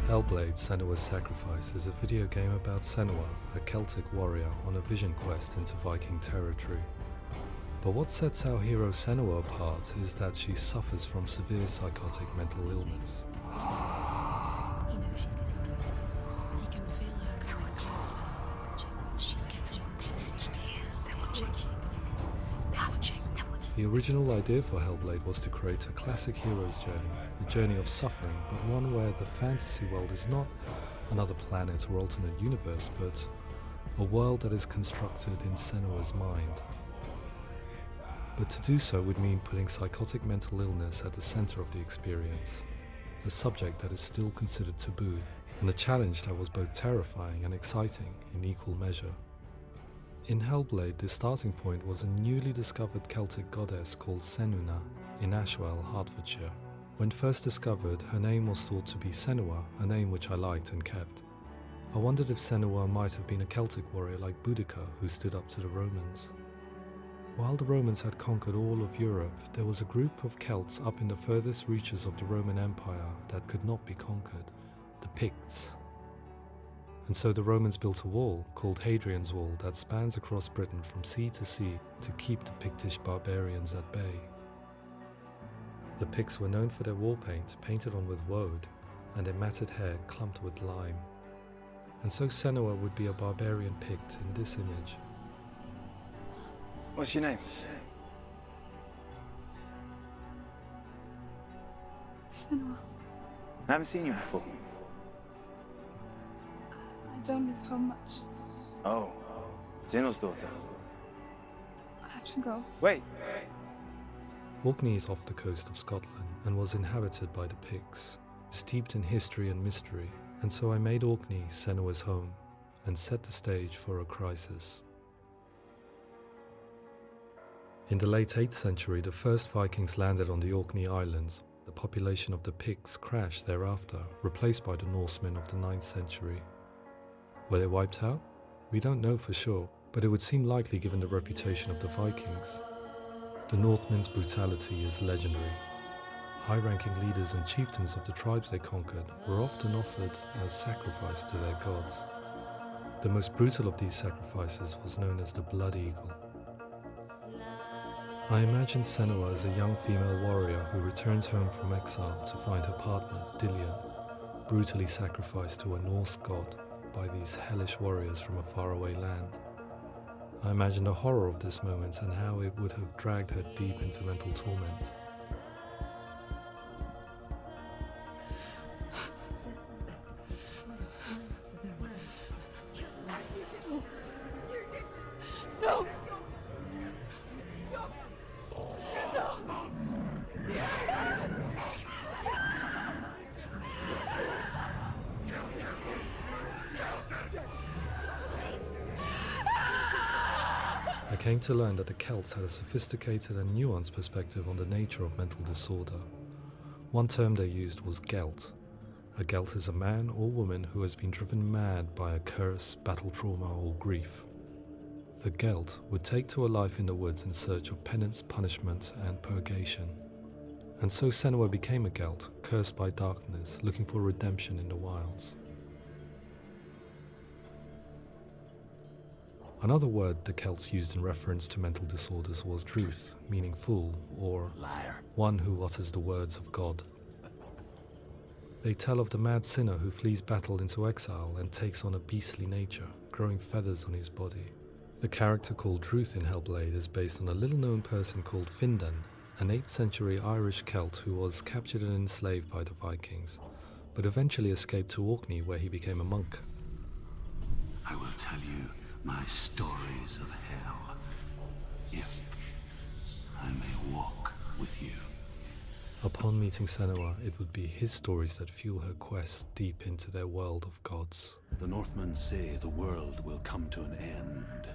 Hellblade: Senua's Sacrifice is a video game about Senua, a Celtic warrior on a vision quest into Viking territory. But what sets our hero Senua apart is that she suffers from severe psychotic mental illness. He knows she's getting closer. He can feel her coming closer. She's getting watching. The original idea for Hellblade was to create a classic hero's journey, a journey of suffering, but one where the fantasy world is not another planet or alternate universe, but a world that is constructed in Senua's mind. But to do so would mean putting psychotic mental illness at the center of the experience, a subject that is still considered taboo, and a challenge that was both terrifying and exciting in equal measure. In Hellblade, the starting point was a newly discovered Celtic goddess called Senua in Ashwell, Hertfordshire. When first discovered, her name was thought to be Senua, a name which I liked and kept. I wondered if Senua might have been a Celtic warrior like Boudica who stood up to the Romans. While the Romans had conquered all of Europe, there was a group of Celts up in the furthest reaches of the Roman Empire that could not be conquered, the Picts. And so the Romans built a wall, called Hadrian's Wall, that spans across Britain from sea to sea to keep the Pictish barbarians at bay. The Picts were known for their war paint, painted on with woad, and their matted hair clumped with lime. And so Senua would be a barbarian Pict in this image. What's your name? Senua, I haven't seen you before. I don't live home much. Oh, Zeno's daughter. I have to go. Wait. Orkney is off the coast of Scotland and was inhabited by the Picts, steeped in history and mystery, and so I made Orkney Senua's home and set the stage for a crisis. In the late 8th century, the first Vikings landed on the Orkney Islands. The population of the Picts crashed thereafter, replaced by the Norsemen of the 9th century. Were they wiped out? We don't know for sure, but it would seem likely given the reputation of the Vikings. The Northmen's brutality is legendary. High-ranking leaders and chieftains of the tribes they conquered were often offered as sacrifice to their gods. The most brutal of these sacrifices was known as the Blood Eagle. I imagine Senua as a young female warrior who returns home from exile to find her partner, Dillion, brutally sacrificed to a Norse god by these hellish warriors from a faraway land. I imagine the horror of this moment and how it would have dragged her deep into mental torment. No! I came to learn that the Celts had a sophisticated and nuanced perspective on the nature of mental disorder. One term they used was Gelt. A Gelt is a man or woman who has been driven mad by a curse, battle trauma, or grief. The Gelt would take to a life in the woods in search of penance, punishment, and purgation. And so Senua became a Gelt, cursed by darkness, looking for redemption in the wilds. Another word the Celts used in reference to mental disorders was Druth, meaning fool, or Liar. one who utters the words of God. They tell of the mad sinner who flees battle into exile and takes on a beastly nature, growing feathers on his body. The character called Ruth in Hellblade is based on a little-known person called Findan, an 8th century Irish Celt who was captured and enslaved by the Vikings, but eventually escaped to Orkney where he became a monk. I will tell you my stories of hell, if I may walk with you. Upon meeting Senua, it would be his stories that fuel her quest deep into their world of gods. The Northmen say the world will come to an end.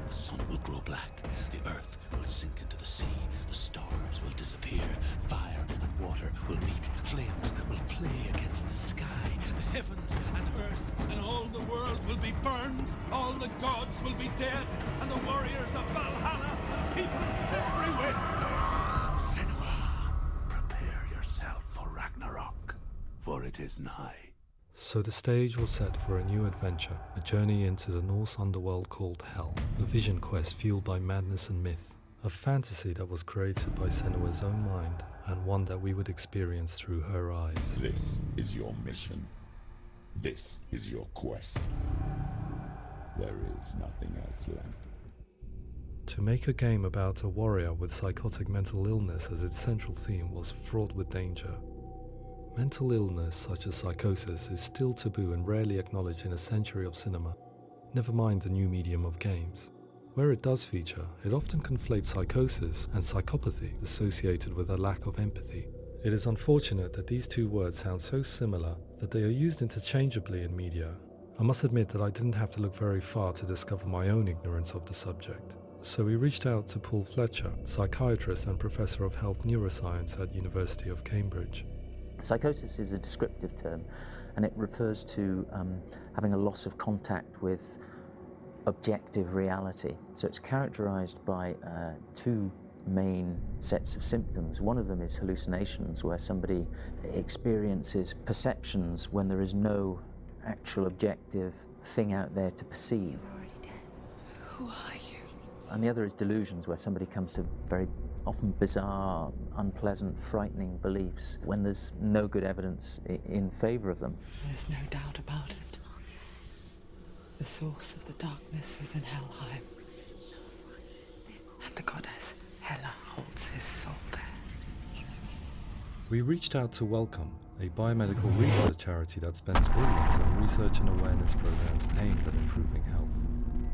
The sun will grow black, the earth will sink into the sea, the stars will disappear, fire and water will meet, flames will play against the sky, The heavens and earth and all the world will be burned, all the gods will be dead, and the warriors of Valhalla and people everywhere. Senua, prepare yourself for Ragnarok, for it is nigh. So the stage was set for a new adventure, a journey into the Norse underworld called Hell, a vision quest fueled by madness and myth, a fantasy that was created by Senua's own mind, and one that we would experience through her eyes. This is your mission. This is your quest. There is nothing else left. To make a game about a warrior with psychotic mental illness as its central theme was fraught with danger. Mental illness, such as psychosis, is still taboo and rarely acknowledged in a century of cinema, never mind the new medium of games. Where it does feature, it often conflates psychosis and psychopathy associated with a lack of empathy. It is unfortunate that these two words sound so similar that they are used interchangeably in media. I must admit that I didn't have to look very far to discover my own ignorance of the subject. So we reached out to Paul Fletcher, psychiatrist and professor of health neuroscience at University of Cambridge. Psychosis is a descriptive term, and it refers to having a loss of contact with objective reality. So it's characterized by two main sets of symptoms. One of them is hallucinations, where somebody experiences perceptions when there is no actual objective thing out there to perceive. You're already dead. Who are you? And the other is delusions, where somebody comes to very often bizarre, unpleasant, frightening beliefs when there's no good evidence in favor of them. There's no doubt about it. The source of the darkness is in Helheim. And the goddess Hela holds his soul there. We reached out to Welcome, a biomedical research charity that spends billions on research and awareness programs aimed at improving health.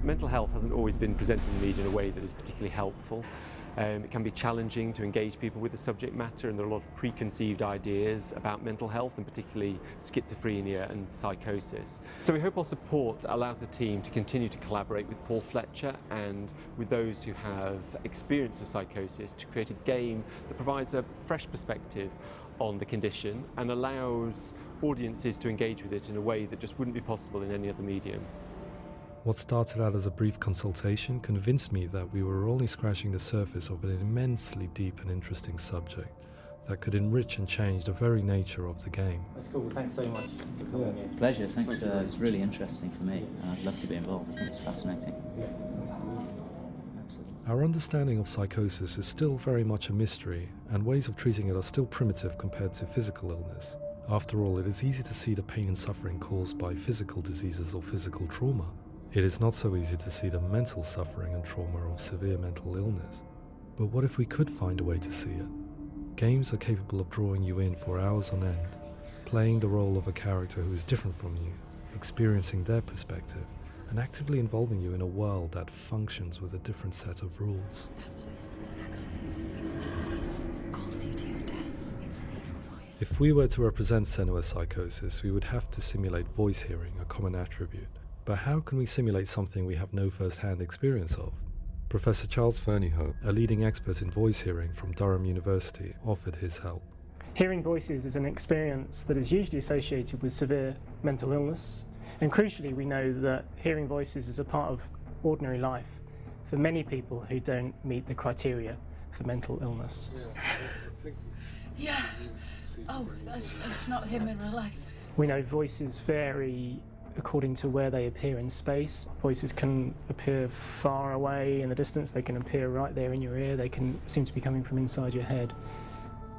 Mental health hasn't always been presented in the media in a way that is particularly helpful. It can be challenging to engage people with the subject matter, and there are a lot of preconceived ideas about mental health, and particularly schizophrenia and psychosis. So we hope our support allows the team to continue to collaborate with Paul Fletcher and with those who have experience of psychosis to create a game that provides a fresh perspective on the condition and allows audiences to engage with it in a way that just wouldn't be possible in any other medium. What started out as a brief consultation convinced me that we were only scratching the surface of an immensely deep and interesting subject that could enrich and change the very nature of the game. That's cool. Thanks so much for coming in. Pleasure, thanks. It's really interesting for me, and I'd love to be involved. I think it's fascinating. Absolutely. Our understanding of psychosis is still very much a mystery, and ways of treating it are still primitive compared to physical illness. After all, it is easy to see the pain and suffering caused by physical diseases or physical trauma. It is not so easy to see the mental suffering and trauma of severe mental illness. But what if we could find a way to see it? Games are capable of drawing you in for hours on end, playing the role of a character who is different from you, experiencing their perspective, and actively involving you in a world that functions with a different set of rules. If we were to represent Senua's psychosis, we would have to simulate voice hearing, a common attribute. But how can we simulate something we have no first-hand experience of? Professor Charles Fernyhough, a leading expert in voice hearing from Durham University, offered his help. Hearing voices is an experience that is usually associated with severe mental illness, and crucially we know that hearing voices is a part of ordinary life for many people who don't meet the criteria for mental illness. Yeah. Oh, that's not him in real life. We know voices vary according to where they appear in space. Voices can appear far away in the distance, they can appear right there in your ear, they can seem to be coming from inside your head.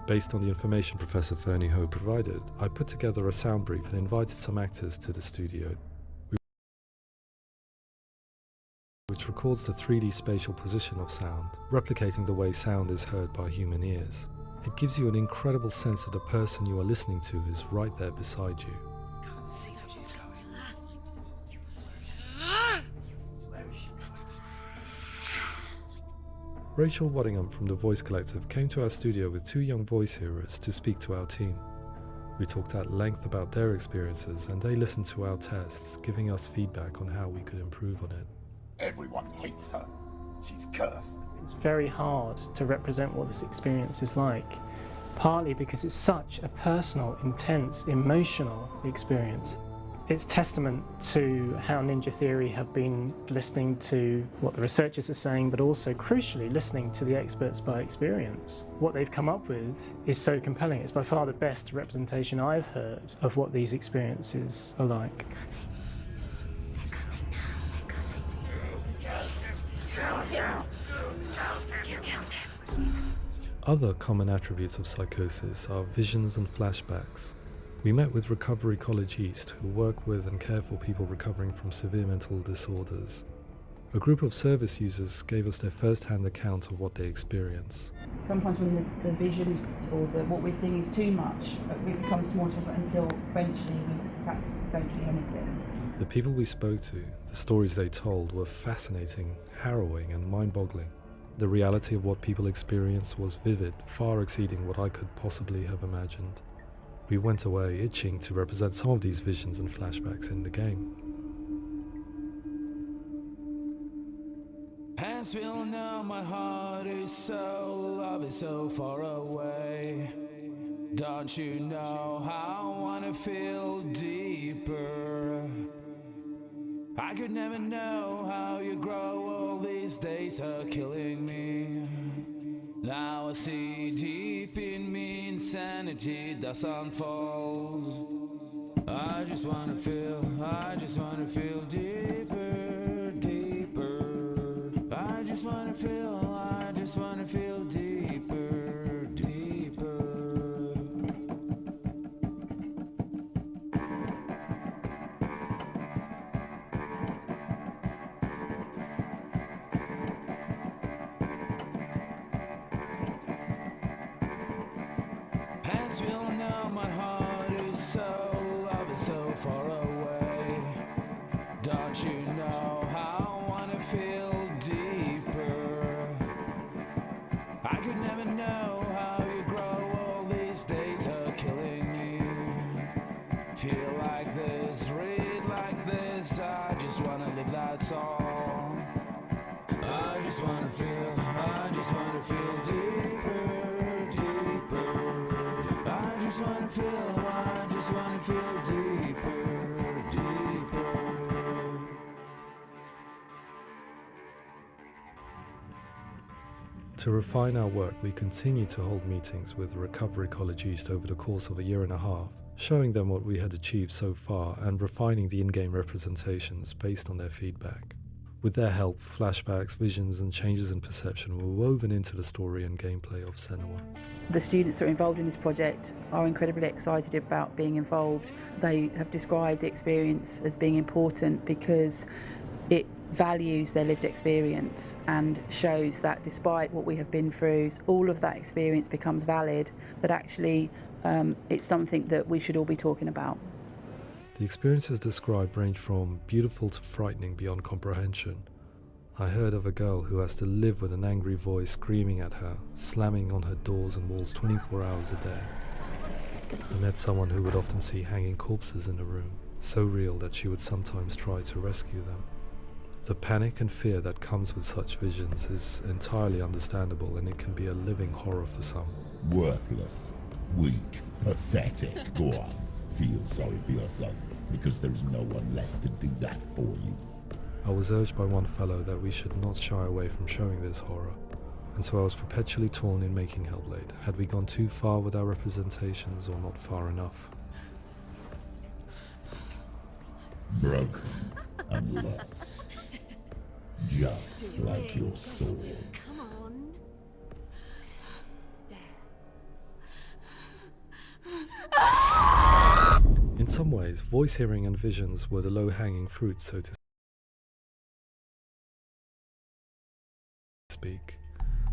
Based on the information Professor Fernie Ho provided, I put together a sound brief and invited some actors to the studio, which records the 3D spatial position of sound, replicating the way sound is heard by human ears. It gives you an incredible sense that the person you are listening to is right there beside you. Can't see how she's going. Rachel Waddingham from the Voice Collective came to our studio with 2 young voice hearers to speak to our team. We talked at length about their experiences and they listened to our tests, giving us feedback on how we could improve on it. Everyone hates her. She's cursed. It's very hard to represent what this experience is like, partly because it's such a personal, intense, emotional experience. It's testament to how Ninja Theory have been listening to what the researchers are saying, but also crucially listening to the experts by experience. What they've come up with is so compelling. It's by far the best representation I've heard of what these experiences are like. Other common attributes of psychosis are visions and flashbacks. We met with Recovery College East, who work with and care for people recovering from severe mental disorders. A group of service users gave us their first-hand account of what they experience. Sometimes when the visions or what we're seeing is too much, it becomes more difficult until eventually we perhaps don't see anything. The people we spoke to, the stories they told, were fascinating, harrowing, and mind-boggling. The reality of what people experienced was vivid, far exceeding what I could possibly have imagined. We went away itching to represent some of these visions and flashbacks in the game. Hands will know my heart is so, love is so far away. Don't you know how I wanna feel deeper? I could never know how you grow, all these days are killing me. Now I see deep in me insanity does unfold. I just wanna feel deeper, deeper. I just wanna feel deeper, deeper. Hands will know my heart is so, love is so far away. Don't you know how I wanna feel deeper? I could never know how you grow, all these days are killing me. Feel like this, read like this, I just wanna live, that's all. I just wanna feel deeper, deeper. I just wanna feel deeper, deeper. To refine our work, we continue to hold meetings with Recovery College East over the course of a year and a half, showing them what we had achieved so far and refining the in-game representations based on their feedback. With their help, flashbacks, visions, and changes in perception were woven into the story and gameplay of Senua. The students that are involved in this project are incredibly excited about being involved. They have described the experience as being important because it values their lived experience and shows that despite what we have been through, all of that experience becomes valid, that actually it's something that we should all be talking about. The experiences described range from beautiful to frightening beyond comprehension. I heard of a girl who has to live with an angry voice screaming at her, slamming on her doors and walls 24 hours a day. I met someone who would often see hanging corpses in a room, so real that she would sometimes try to rescue them. The panic and fear that comes with such visions is entirely understandable, and it can be a living horror for some. Worthless, weak, pathetic. Go on, feel sorry for yourself, because there is no one left to do that for you. I was urged by one fellow that we should not shy away from showing this horror, and so I was perpetually torn in making Hellblade. Had we gone too far with our representations or not far enough? Broken and lost. Just like your soul. Come on. There. some ways, voice hearing and visions were the low-hanging fruit, so to speak.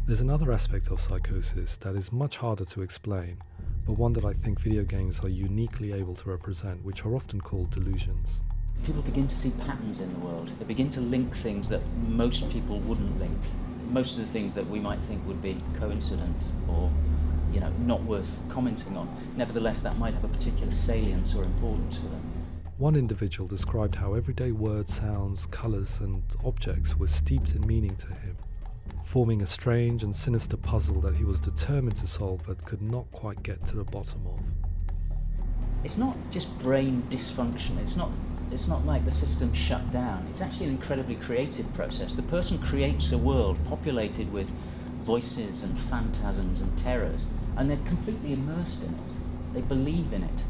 There's another aspect of psychosis that is much harder to explain, but one that I think video games are uniquely able to represent, which are often called delusions. People begin to see patterns in the world. They begin to link things that most people wouldn't link. Most of the things that we might think would be coincidence or, not worth commenting on. Nevertheless, that might have a particular salience or importance for them. One individual described how everyday words, sounds, colours and objects were steeped in meaning to him, forming a strange and sinister puzzle that he was determined to solve but could not quite get to the bottom of. It's not just brain dysfunction. It's not like the system shut down. It's actually an incredibly creative process. The person creates a world populated with voices and phantasms and terrors, and they're completely immersed in it. They believe in it.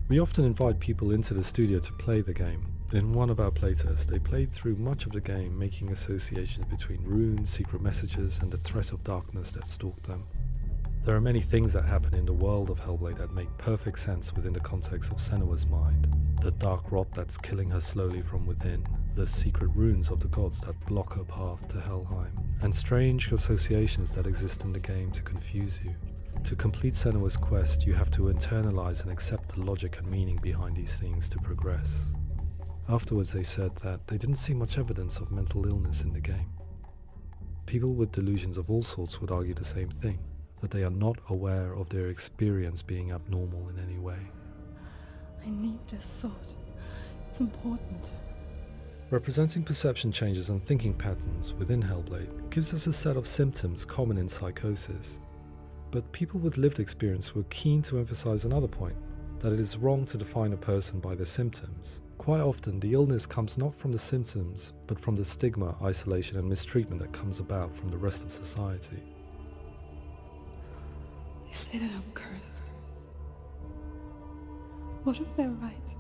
We often invite people into the studio to play the game. In one of our playtests, they played through much of the game, making associations between runes, secret messages, and the threat of darkness that stalked them. There are many things that happen in the world of Hellblade that make perfect sense within the context of Senua's mind. The dark rot that's killing her slowly from within, the secret runes of the gods that block her path to Helheim, and strange associations that exist in the game to confuse you. To complete Senua's quest, you have to internalize and accept the logic and meaning behind these things to progress. Afterwards, they said that they didn't see much evidence of mental illness in the game. People with delusions of all sorts would argue the same thing, that they are not aware of their experience being abnormal in any way. I need this sword. It's important. Representing perception changes and thinking patterns within Hellblade gives us a set of symptoms common in psychosis. But people with lived experience were keen to emphasize another point, that it is wrong to define a person by their symptoms. Quite often, the illness comes not from the symptoms, but from the stigma, isolation and mistreatment that comes about from the rest of society. They say that I'm cursed. What if they're right?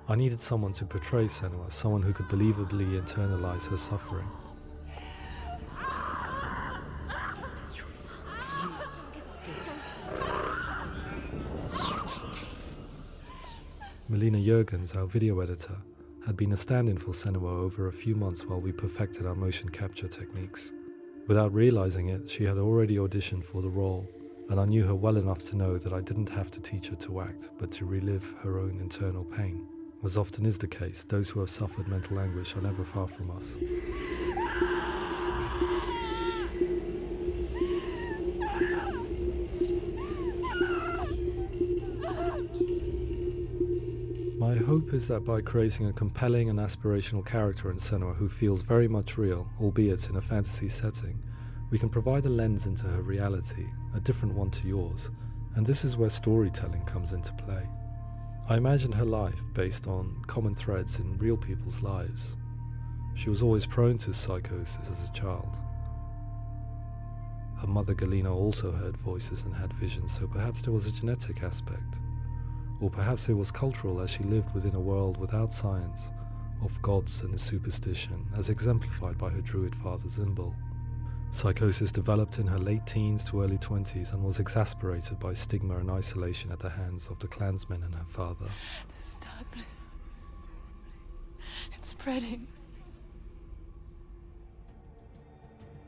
I needed someone to portray Senua, someone who could believably internalize her suffering. Melina Jurgens, our video editor, had been a stand-in for Senua over a few months while we perfected our motion capture techniques. Without realizing it, she had already auditioned for the role, and I knew her well enough to know that I didn't have to teach her to act, but to relive her own internal pain. As often is the case, those who have suffered mental anguish are never far from us. My hope is that by creating a compelling and aspirational character in Senua who feels very much real, albeit in a fantasy setting, we can provide a lens into her reality, a different one to yours, and this is where storytelling comes into play. I imagined her life based on common threads in real people's lives. She was always prone to psychosis as a child. Her mother Galina also heard voices and had visions, so perhaps there was a genetic aspect. Or perhaps it was cultural, as she lived within a world without science, of gods and superstition, as exemplified by her druid father Zimbal. Psychosis developed in her late teens to early 20s and was exacerbated by stigma and isolation at the hands of the clansmen and her father. This darkness. It's spreading.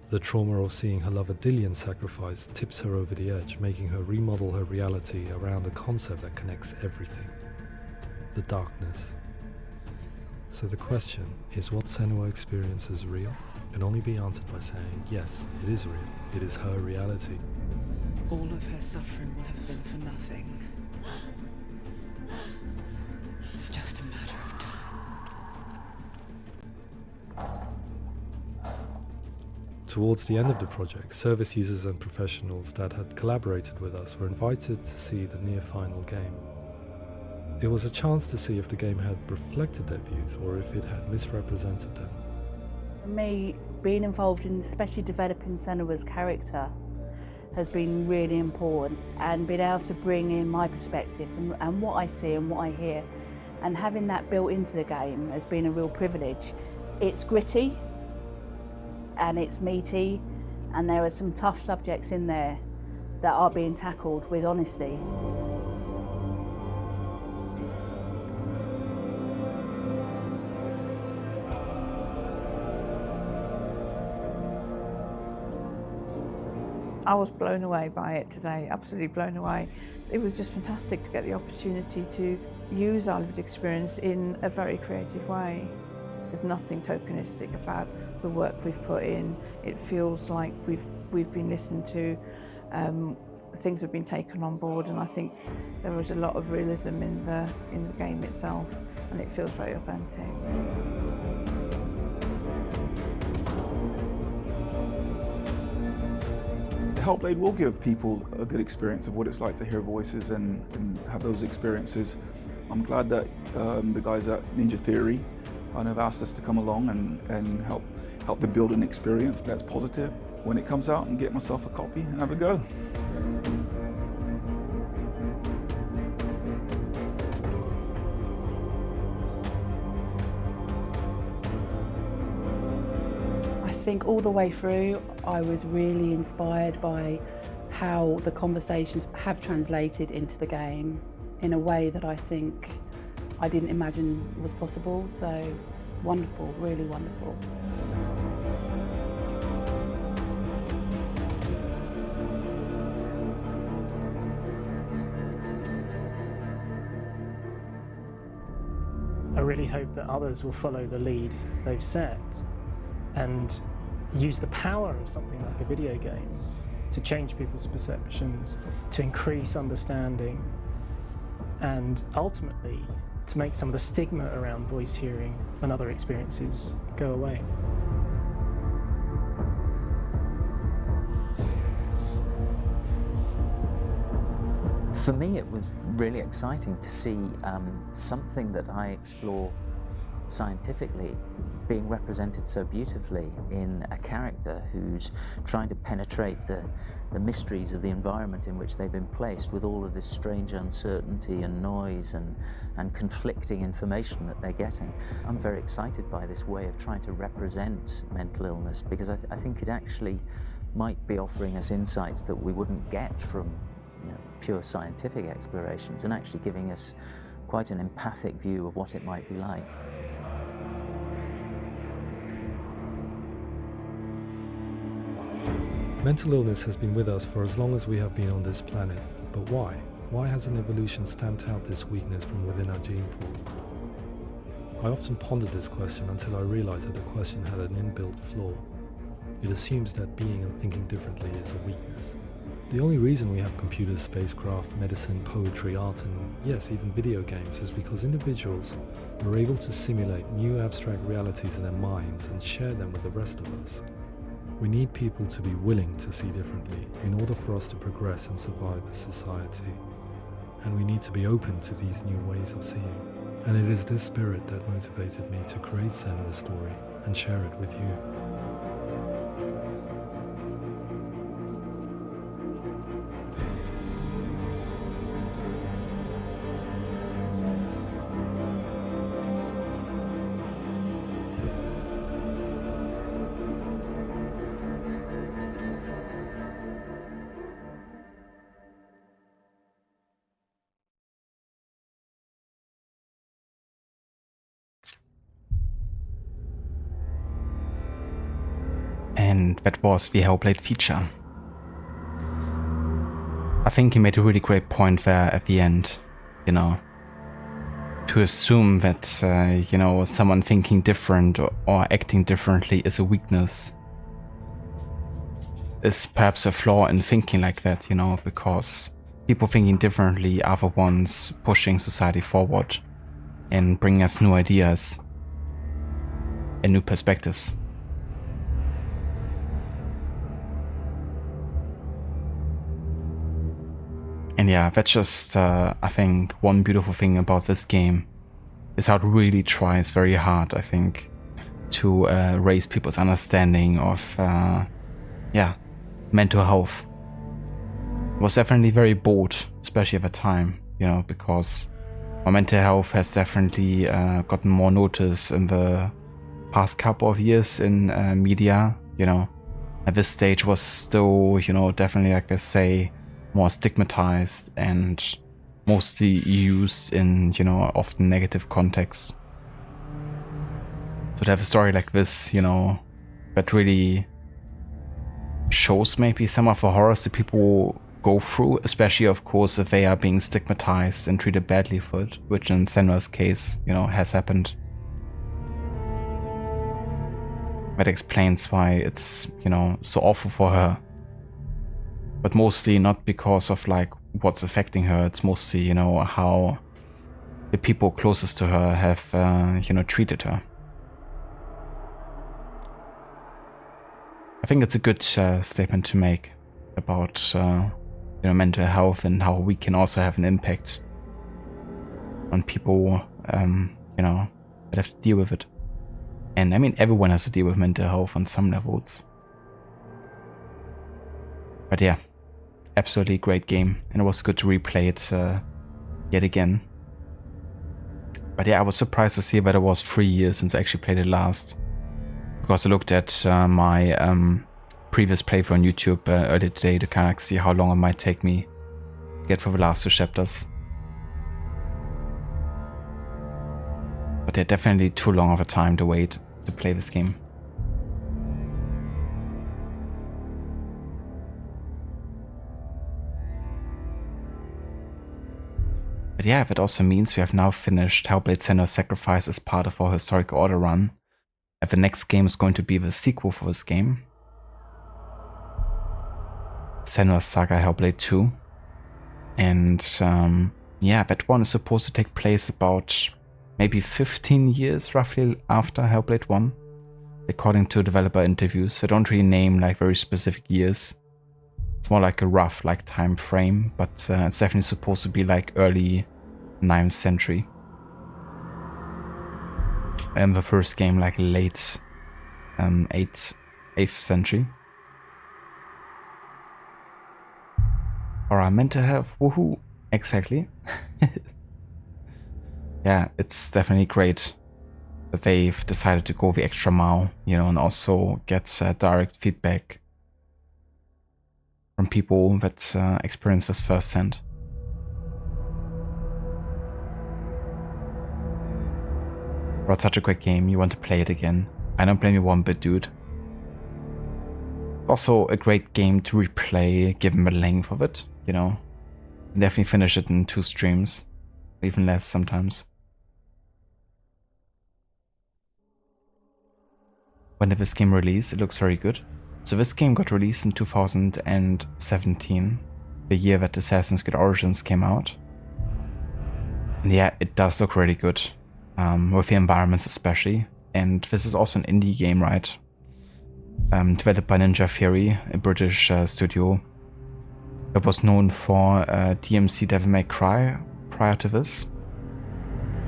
The trauma of seeing her lover Dillian sacrificed tips her over the edge, making her remodel her reality around a concept that connects everything: the darkness. So the question, is what Senua experiences real? Can only be answered by saying, yes, it is real. It is her reality. All of her suffering will have been for nothing. It's just a matter of time. Towards the end of the project, service users and professionals that had collaborated with us were invited to see the near-final game. It was a chance to see if the game had reflected their views or if it had misrepresented them. For me, being involved in especially developing Senua's character has been really important, and being able to bring in my perspective and what I see and what I hear, and having that built into the game has been a real privilege. It's gritty and it's meaty, and there are some tough subjects in there that are being tackled with honesty. I was blown away by it today, absolutely blown away. It was just fantastic to get the opportunity to use our lived experience in a very creative way. There's nothing tokenistic about the work we've put in. It feels like we've been listened to, things have been taken on board, and I think there was a lot of realism in the game itself, and it feels very authentic. Hellblade will give people a good experience of what it's like to hear voices and have those experiences. I'm glad that the guys at Ninja Theory kind of asked us to come along and help them build an experience that's positive when it comes out, and get myself a copy and have a go. I think all the way through I was really inspired by how the conversations have translated into the game in a way that I think I didn't imagine was possible. So wonderful, really wonderful. I really hope that others will follow the lead they've set and use the power of something like a video game to change people's perceptions, to increase understanding, and ultimately to make some of the stigma around voice hearing and other experiences go away. For me, it was really exciting to see something that I explore scientifically being represented so beautifully in a character who's trying to penetrate the mysteries of the environment in which they've been placed, with all of this strange uncertainty and noise and conflicting information that they're getting. I'm very excited by this way of trying to represent mental illness, because I think it actually might be offering us insights that we wouldn't get from pure scientific explorations, and actually giving us quite an empathic view of what it might be like. Mental illness has been with us for as long as we have been on this planet, but why? Why hasn't evolution stamped out this weakness from within our gene pool? I often pondered this question until I realized that the question had an inbuilt flaw. It assumes that being and thinking differently is a weakness. The only reason we have computers, spacecraft, medicine, poetry, art, and yes, even video games is because individuals are able to simulate new abstract realities in their minds and share them with the rest of us. We need people to be willing to see differently in order for us to progress and survive as society. And we need to be open to these new ways of seeing. And it is this spirit that motivated me to create Senua's story and share it with you. And that was the Hellblade feature. I think he made a really great point there at the end, to assume that, someone thinking different or acting differently is a weakness is perhaps a flaw in thinking like that, because people thinking differently are the ones pushing society forward and bringing us new ideas and new perspectives. And yeah, that's just, I think, one beautiful thing about this game is how it really tries very hard, I think, to raise people's understanding of, mental health. It was definitely very bold, especially at the time, because our mental health has definitely gotten more notice in the past couple of years in media, At this stage was still, definitely, like they say, more stigmatized and mostly used in, often negative contexts. So to have a story like this, that really shows maybe some of the horrors that people go through, especially of course if they are being stigmatized and treated badly for it, which in Senua's case, you know, has happened. That explains why it's, you know, so awful for her. But mostly not because of like what's affecting her, it's mostly, you know, how the people closest to her have, you know, treated her. I think it's a good statement to make about, you know, mental health and how we can also have an impact on people, you know, that have to deal with it. And I mean, everyone has to deal with mental health on some levels. But yeah, absolutely great game, and it was good to replay it yet again. But yeah, I was surprised to see that it was 3 years since I actually played it last. Because I looked at my previous playthrough on YouTube earlier today to kind of see how long it might take me to get through the last 2 chapters. But they're definitely too long of a time to wait to play this game. But yeah, that also means we have now finished Hellblade: Senua's Sacrifice as part of our Historic Order run. And the next game is going to be the sequel for this game, Senua's Saga Hellblade 2. And yeah, that one is supposed to take place about maybe 15 years roughly after Hellblade 1, according to developer interviews. They don't really name like very specific years. It's more like a rough like time frame, but it's definitely supposed to be like early 9th century. And the first game like late 8th century. Alright, mental health, woohoo, exactly. Yeah, it's definitely great that they've decided to go the extra mile, you know, and also get direct feedback from people that experience this firsthand. But such a great game, you want to play it again. I don't blame you one bit, dude. Also a great game to replay, given the length of it, you know. Definitely finish it in 2 streams, even less sometimes. When did this game release? It looks very good. So this game got released in 2017, the year that Assassin's Creed Origins came out. And yeah, it does look really good, with the environments especially. And this is also an indie game, right? Developed by Ninja Theory, a British studio that was known for DMC Devil May Cry prior to this.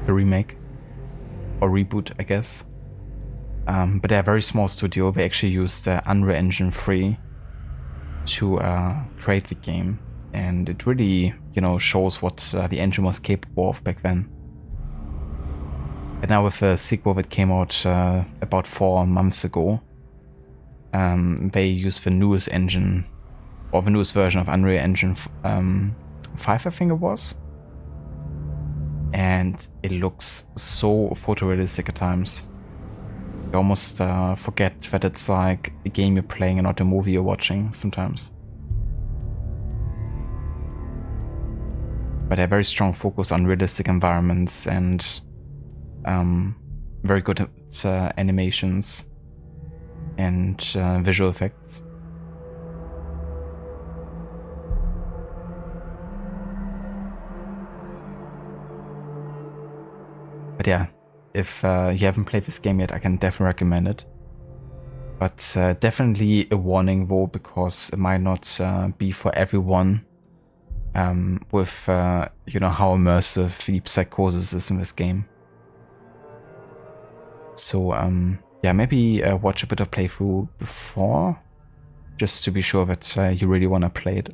The remake. Or reboot, I guess. But they're a very small studio. They actually used Unreal Engine 3 to create the game. And it really, you know, shows what the engine was capable of back then. And now with the sequel that came out about 4 months ago, they use the newest engine, or the newest version of Unreal Engine 5, I think it was. And it looks so photorealistic at times. You almost forget that it's like a game you're playing and not a movie you're watching sometimes. But a very strong focus on realistic environments and very good at animations and visual effects. But yeah, if you haven't played this game yet, I can definitely recommend it. But definitely a warning though, because it might not be for everyone with, you know, how immersive the psychosis is in this game. So yeah, maybe watch a bit of playthrough before, just to be sure that you really want to play it.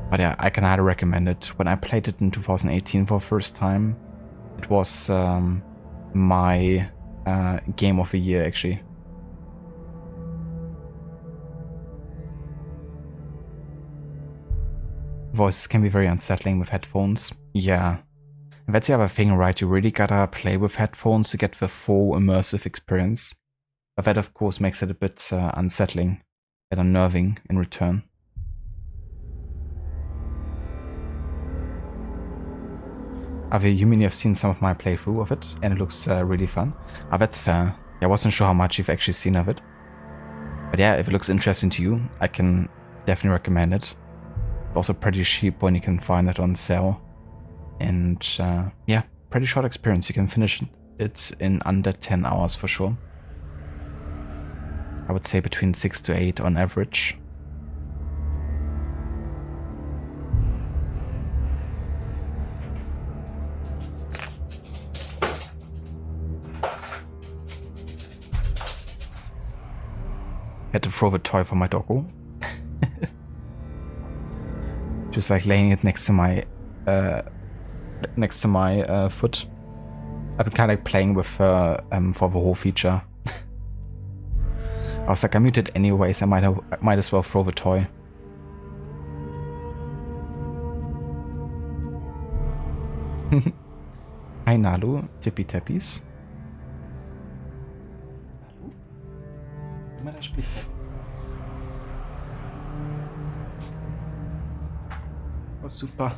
But yeah, I can highly recommend it. When I played it in 2018 for the first time, it was my game of the year actually. Voices can be very unsettling with headphones. Yeah. And that's the other thing, right? You really gotta play with headphones to get the full immersive experience. But that, of course, makes it a bit unsettling and unnerving in return. You mean you've seen some of my playthrough of it, and it looks really fun? That's fair. I wasn't sure how much you've actually seen of it. But yeah, if it looks interesting to you, I can definitely recommend it. It's also pretty cheap when you can find it on sale. And yeah, pretty short experience. You can finish it in under 10 hours for sure. I would say between 6 to 8 on average. Had to throw the toy for my doggo. Just like laying it next to my foot. I've been kind of like playing with her for the whole feature. I was like, I muted anyways. I might as well throw the toy. Hi Nalu, Tippy Tappies. Immer der Spielzeug. Oh, super.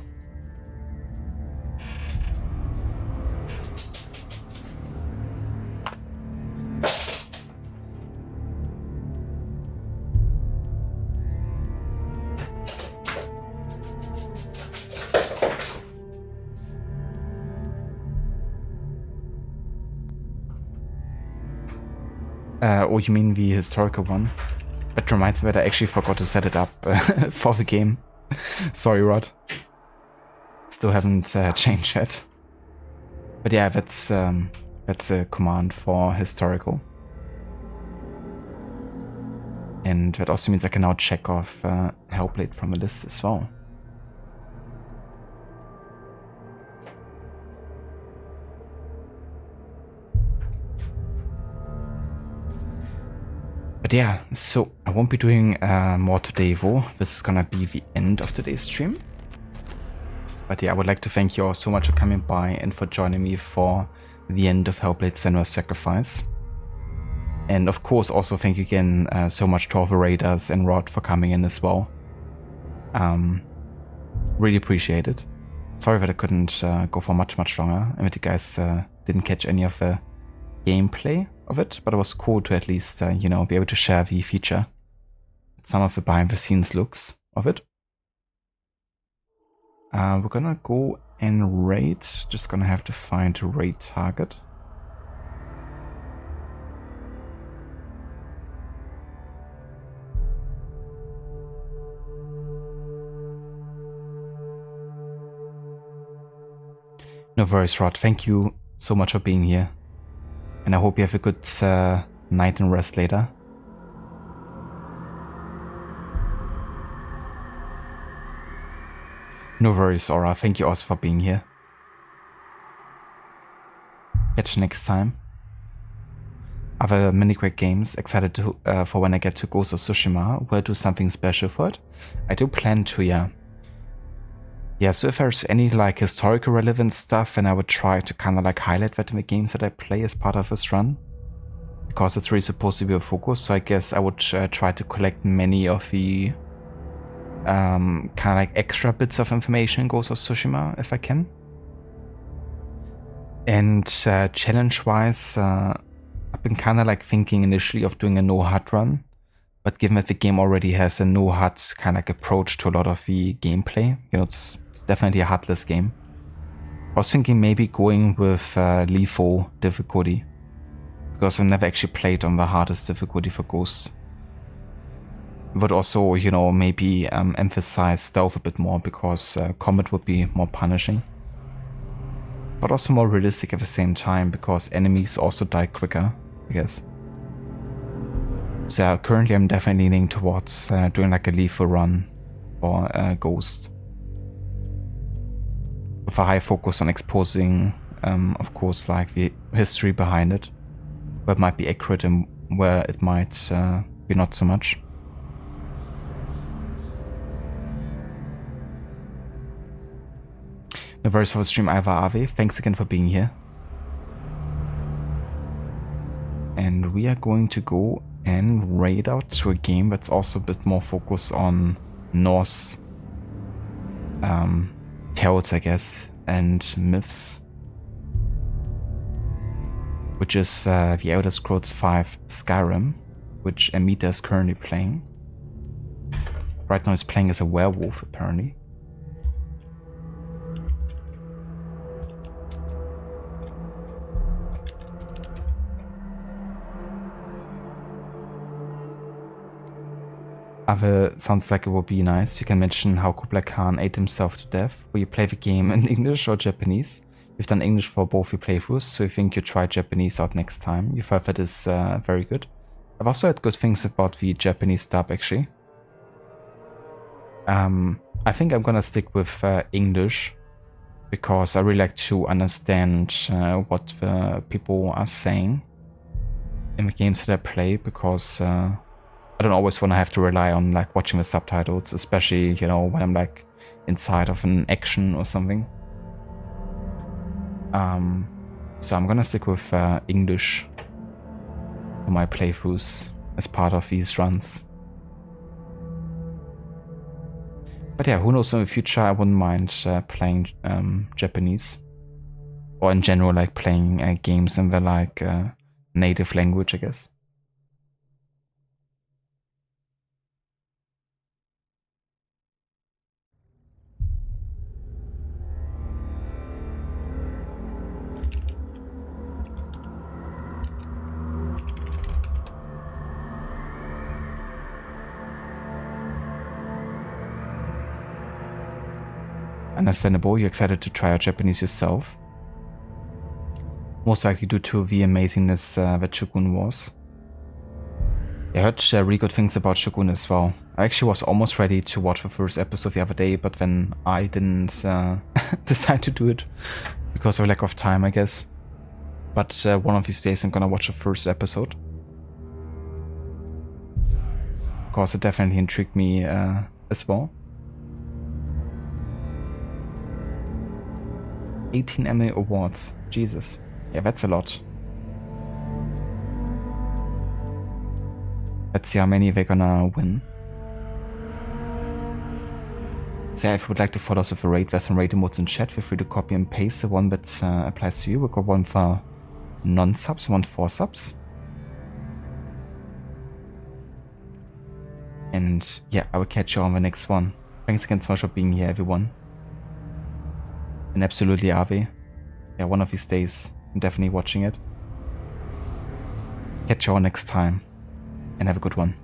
Oh, you mean the historical one? That reminds me that I actually forgot to set it up for the game. Sorry, Rod. Still haven't changed that. But yeah, that's a command for historical. And that also means I can now check off Hellblade from the list as well. But yeah, so I won't be doing more today though. This is gonna be the end of today's stream. But yeah, I would like to thank you all so much for coming by and for joining me for the end of Hellblade: Senua's Sacrifice. And of course also thank you again so much to all the raiders and Rod for coming in as well. Really appreciate it. Sorry that I couldn't go for much longer and that you guys didn't catch any of the gameplay of it, but it was cool to at least, you know, be able to share the feature. Some of the behind the scenes looks of it. We're gonna go and raid. Just gonna have to find a raid target. No worries, Rod. Thank you so much for being here. And I hope you have a good night and rest later. No worries, Aura. Thank you also for being here. Catch you next time. Other mini-quake games. Excited to, for when I get to Ghost of Tsushima. Will I do something special for it? I do plan to, yeah. Yeah, so if there's any like historical relevant stuff, then I would try to kind of like highlight that in the games that I play as part of this run. Because it's really supposed to be a focus, so I guess I would try to collect many of the kind of like extra bits of information in Ghost of Tsushima if I can. And challenge-wise, I've been kind of like thinking initially of doing a no-HUD run. But given that the game already has a no-HUD kind of like approach to a lot of the gameplay, you know, it's definitely a HUD-less game. I was thinking maybe going with LeFo difficulty, because I've never actually played on the hardest difficulty for Ghosts. But also, you know, maybe emphasize stealth a bit more, because combat would be more punishing. But also more realistic at the same time, because enemies also die quicker, I guess. So currently I'm definitely leaning towards doing like a LeFo run or Ghost. With a high focus on exposing, of course, like the history behind it. Where it might be accurate and where it might be not so much. No worries for the stream either, Ave. Thanks again for being here. And we are going to go and raid out to a game that's also a bit more focused on Norse tales, I guess, and myths. Which is the Elder Scrolls V Skyrim, which Amita is currently playing. Right now he's playing as a werewolf, apparently. Ave sounds like it would be nice. You can mention how Kublai Khan ate himself to death. Will you play the game in English or Japanese? You've done English for both your playthroughs, so you think you try Japanese out next time. You've heard that is very good. I've also heard good things about the Japanese dub, actually. I think I'm gonna stick with English, because I really like to understand what the people are saying in the games that I play, because I don't always want to have to rely on like watching the subtitles, especially, you know, when I'm like inside of an action or something. So I'm gonna stick with English for my playthroughs as part of these runs. But yeah, who knows, in the future I wouldn't mind playing Japanese. Or in general, like playing games in their like native language, I guess. Understandable, you're excited to try out Japanese yourself. Most likely due to the amazingness that Shogun was. I heard really good things about Shogun as well. I actually was almost ready to watch the first episode the other day, but then I didn't decide to do it because of lack of time, I guess. But one of these days I'm gonna watch the first episode. Because it definitely intrigued me as well. 18 Emmy Awards. Jesus. Yeah, that's a lot. Let's see how many they're gonna win. So yeah, if you would like to follow us with a raid, there's some raid emotes in chat. Feel free to copy and paste the one that applies to you. We've got one for non-subs, one for subs. And yeah, I will catch you on the next one. Thanks again so much for being here, everyone. And absolutely, Ave. Yeah, one of these days, I'm definitely watching it. Catch you all next time, and have a good one.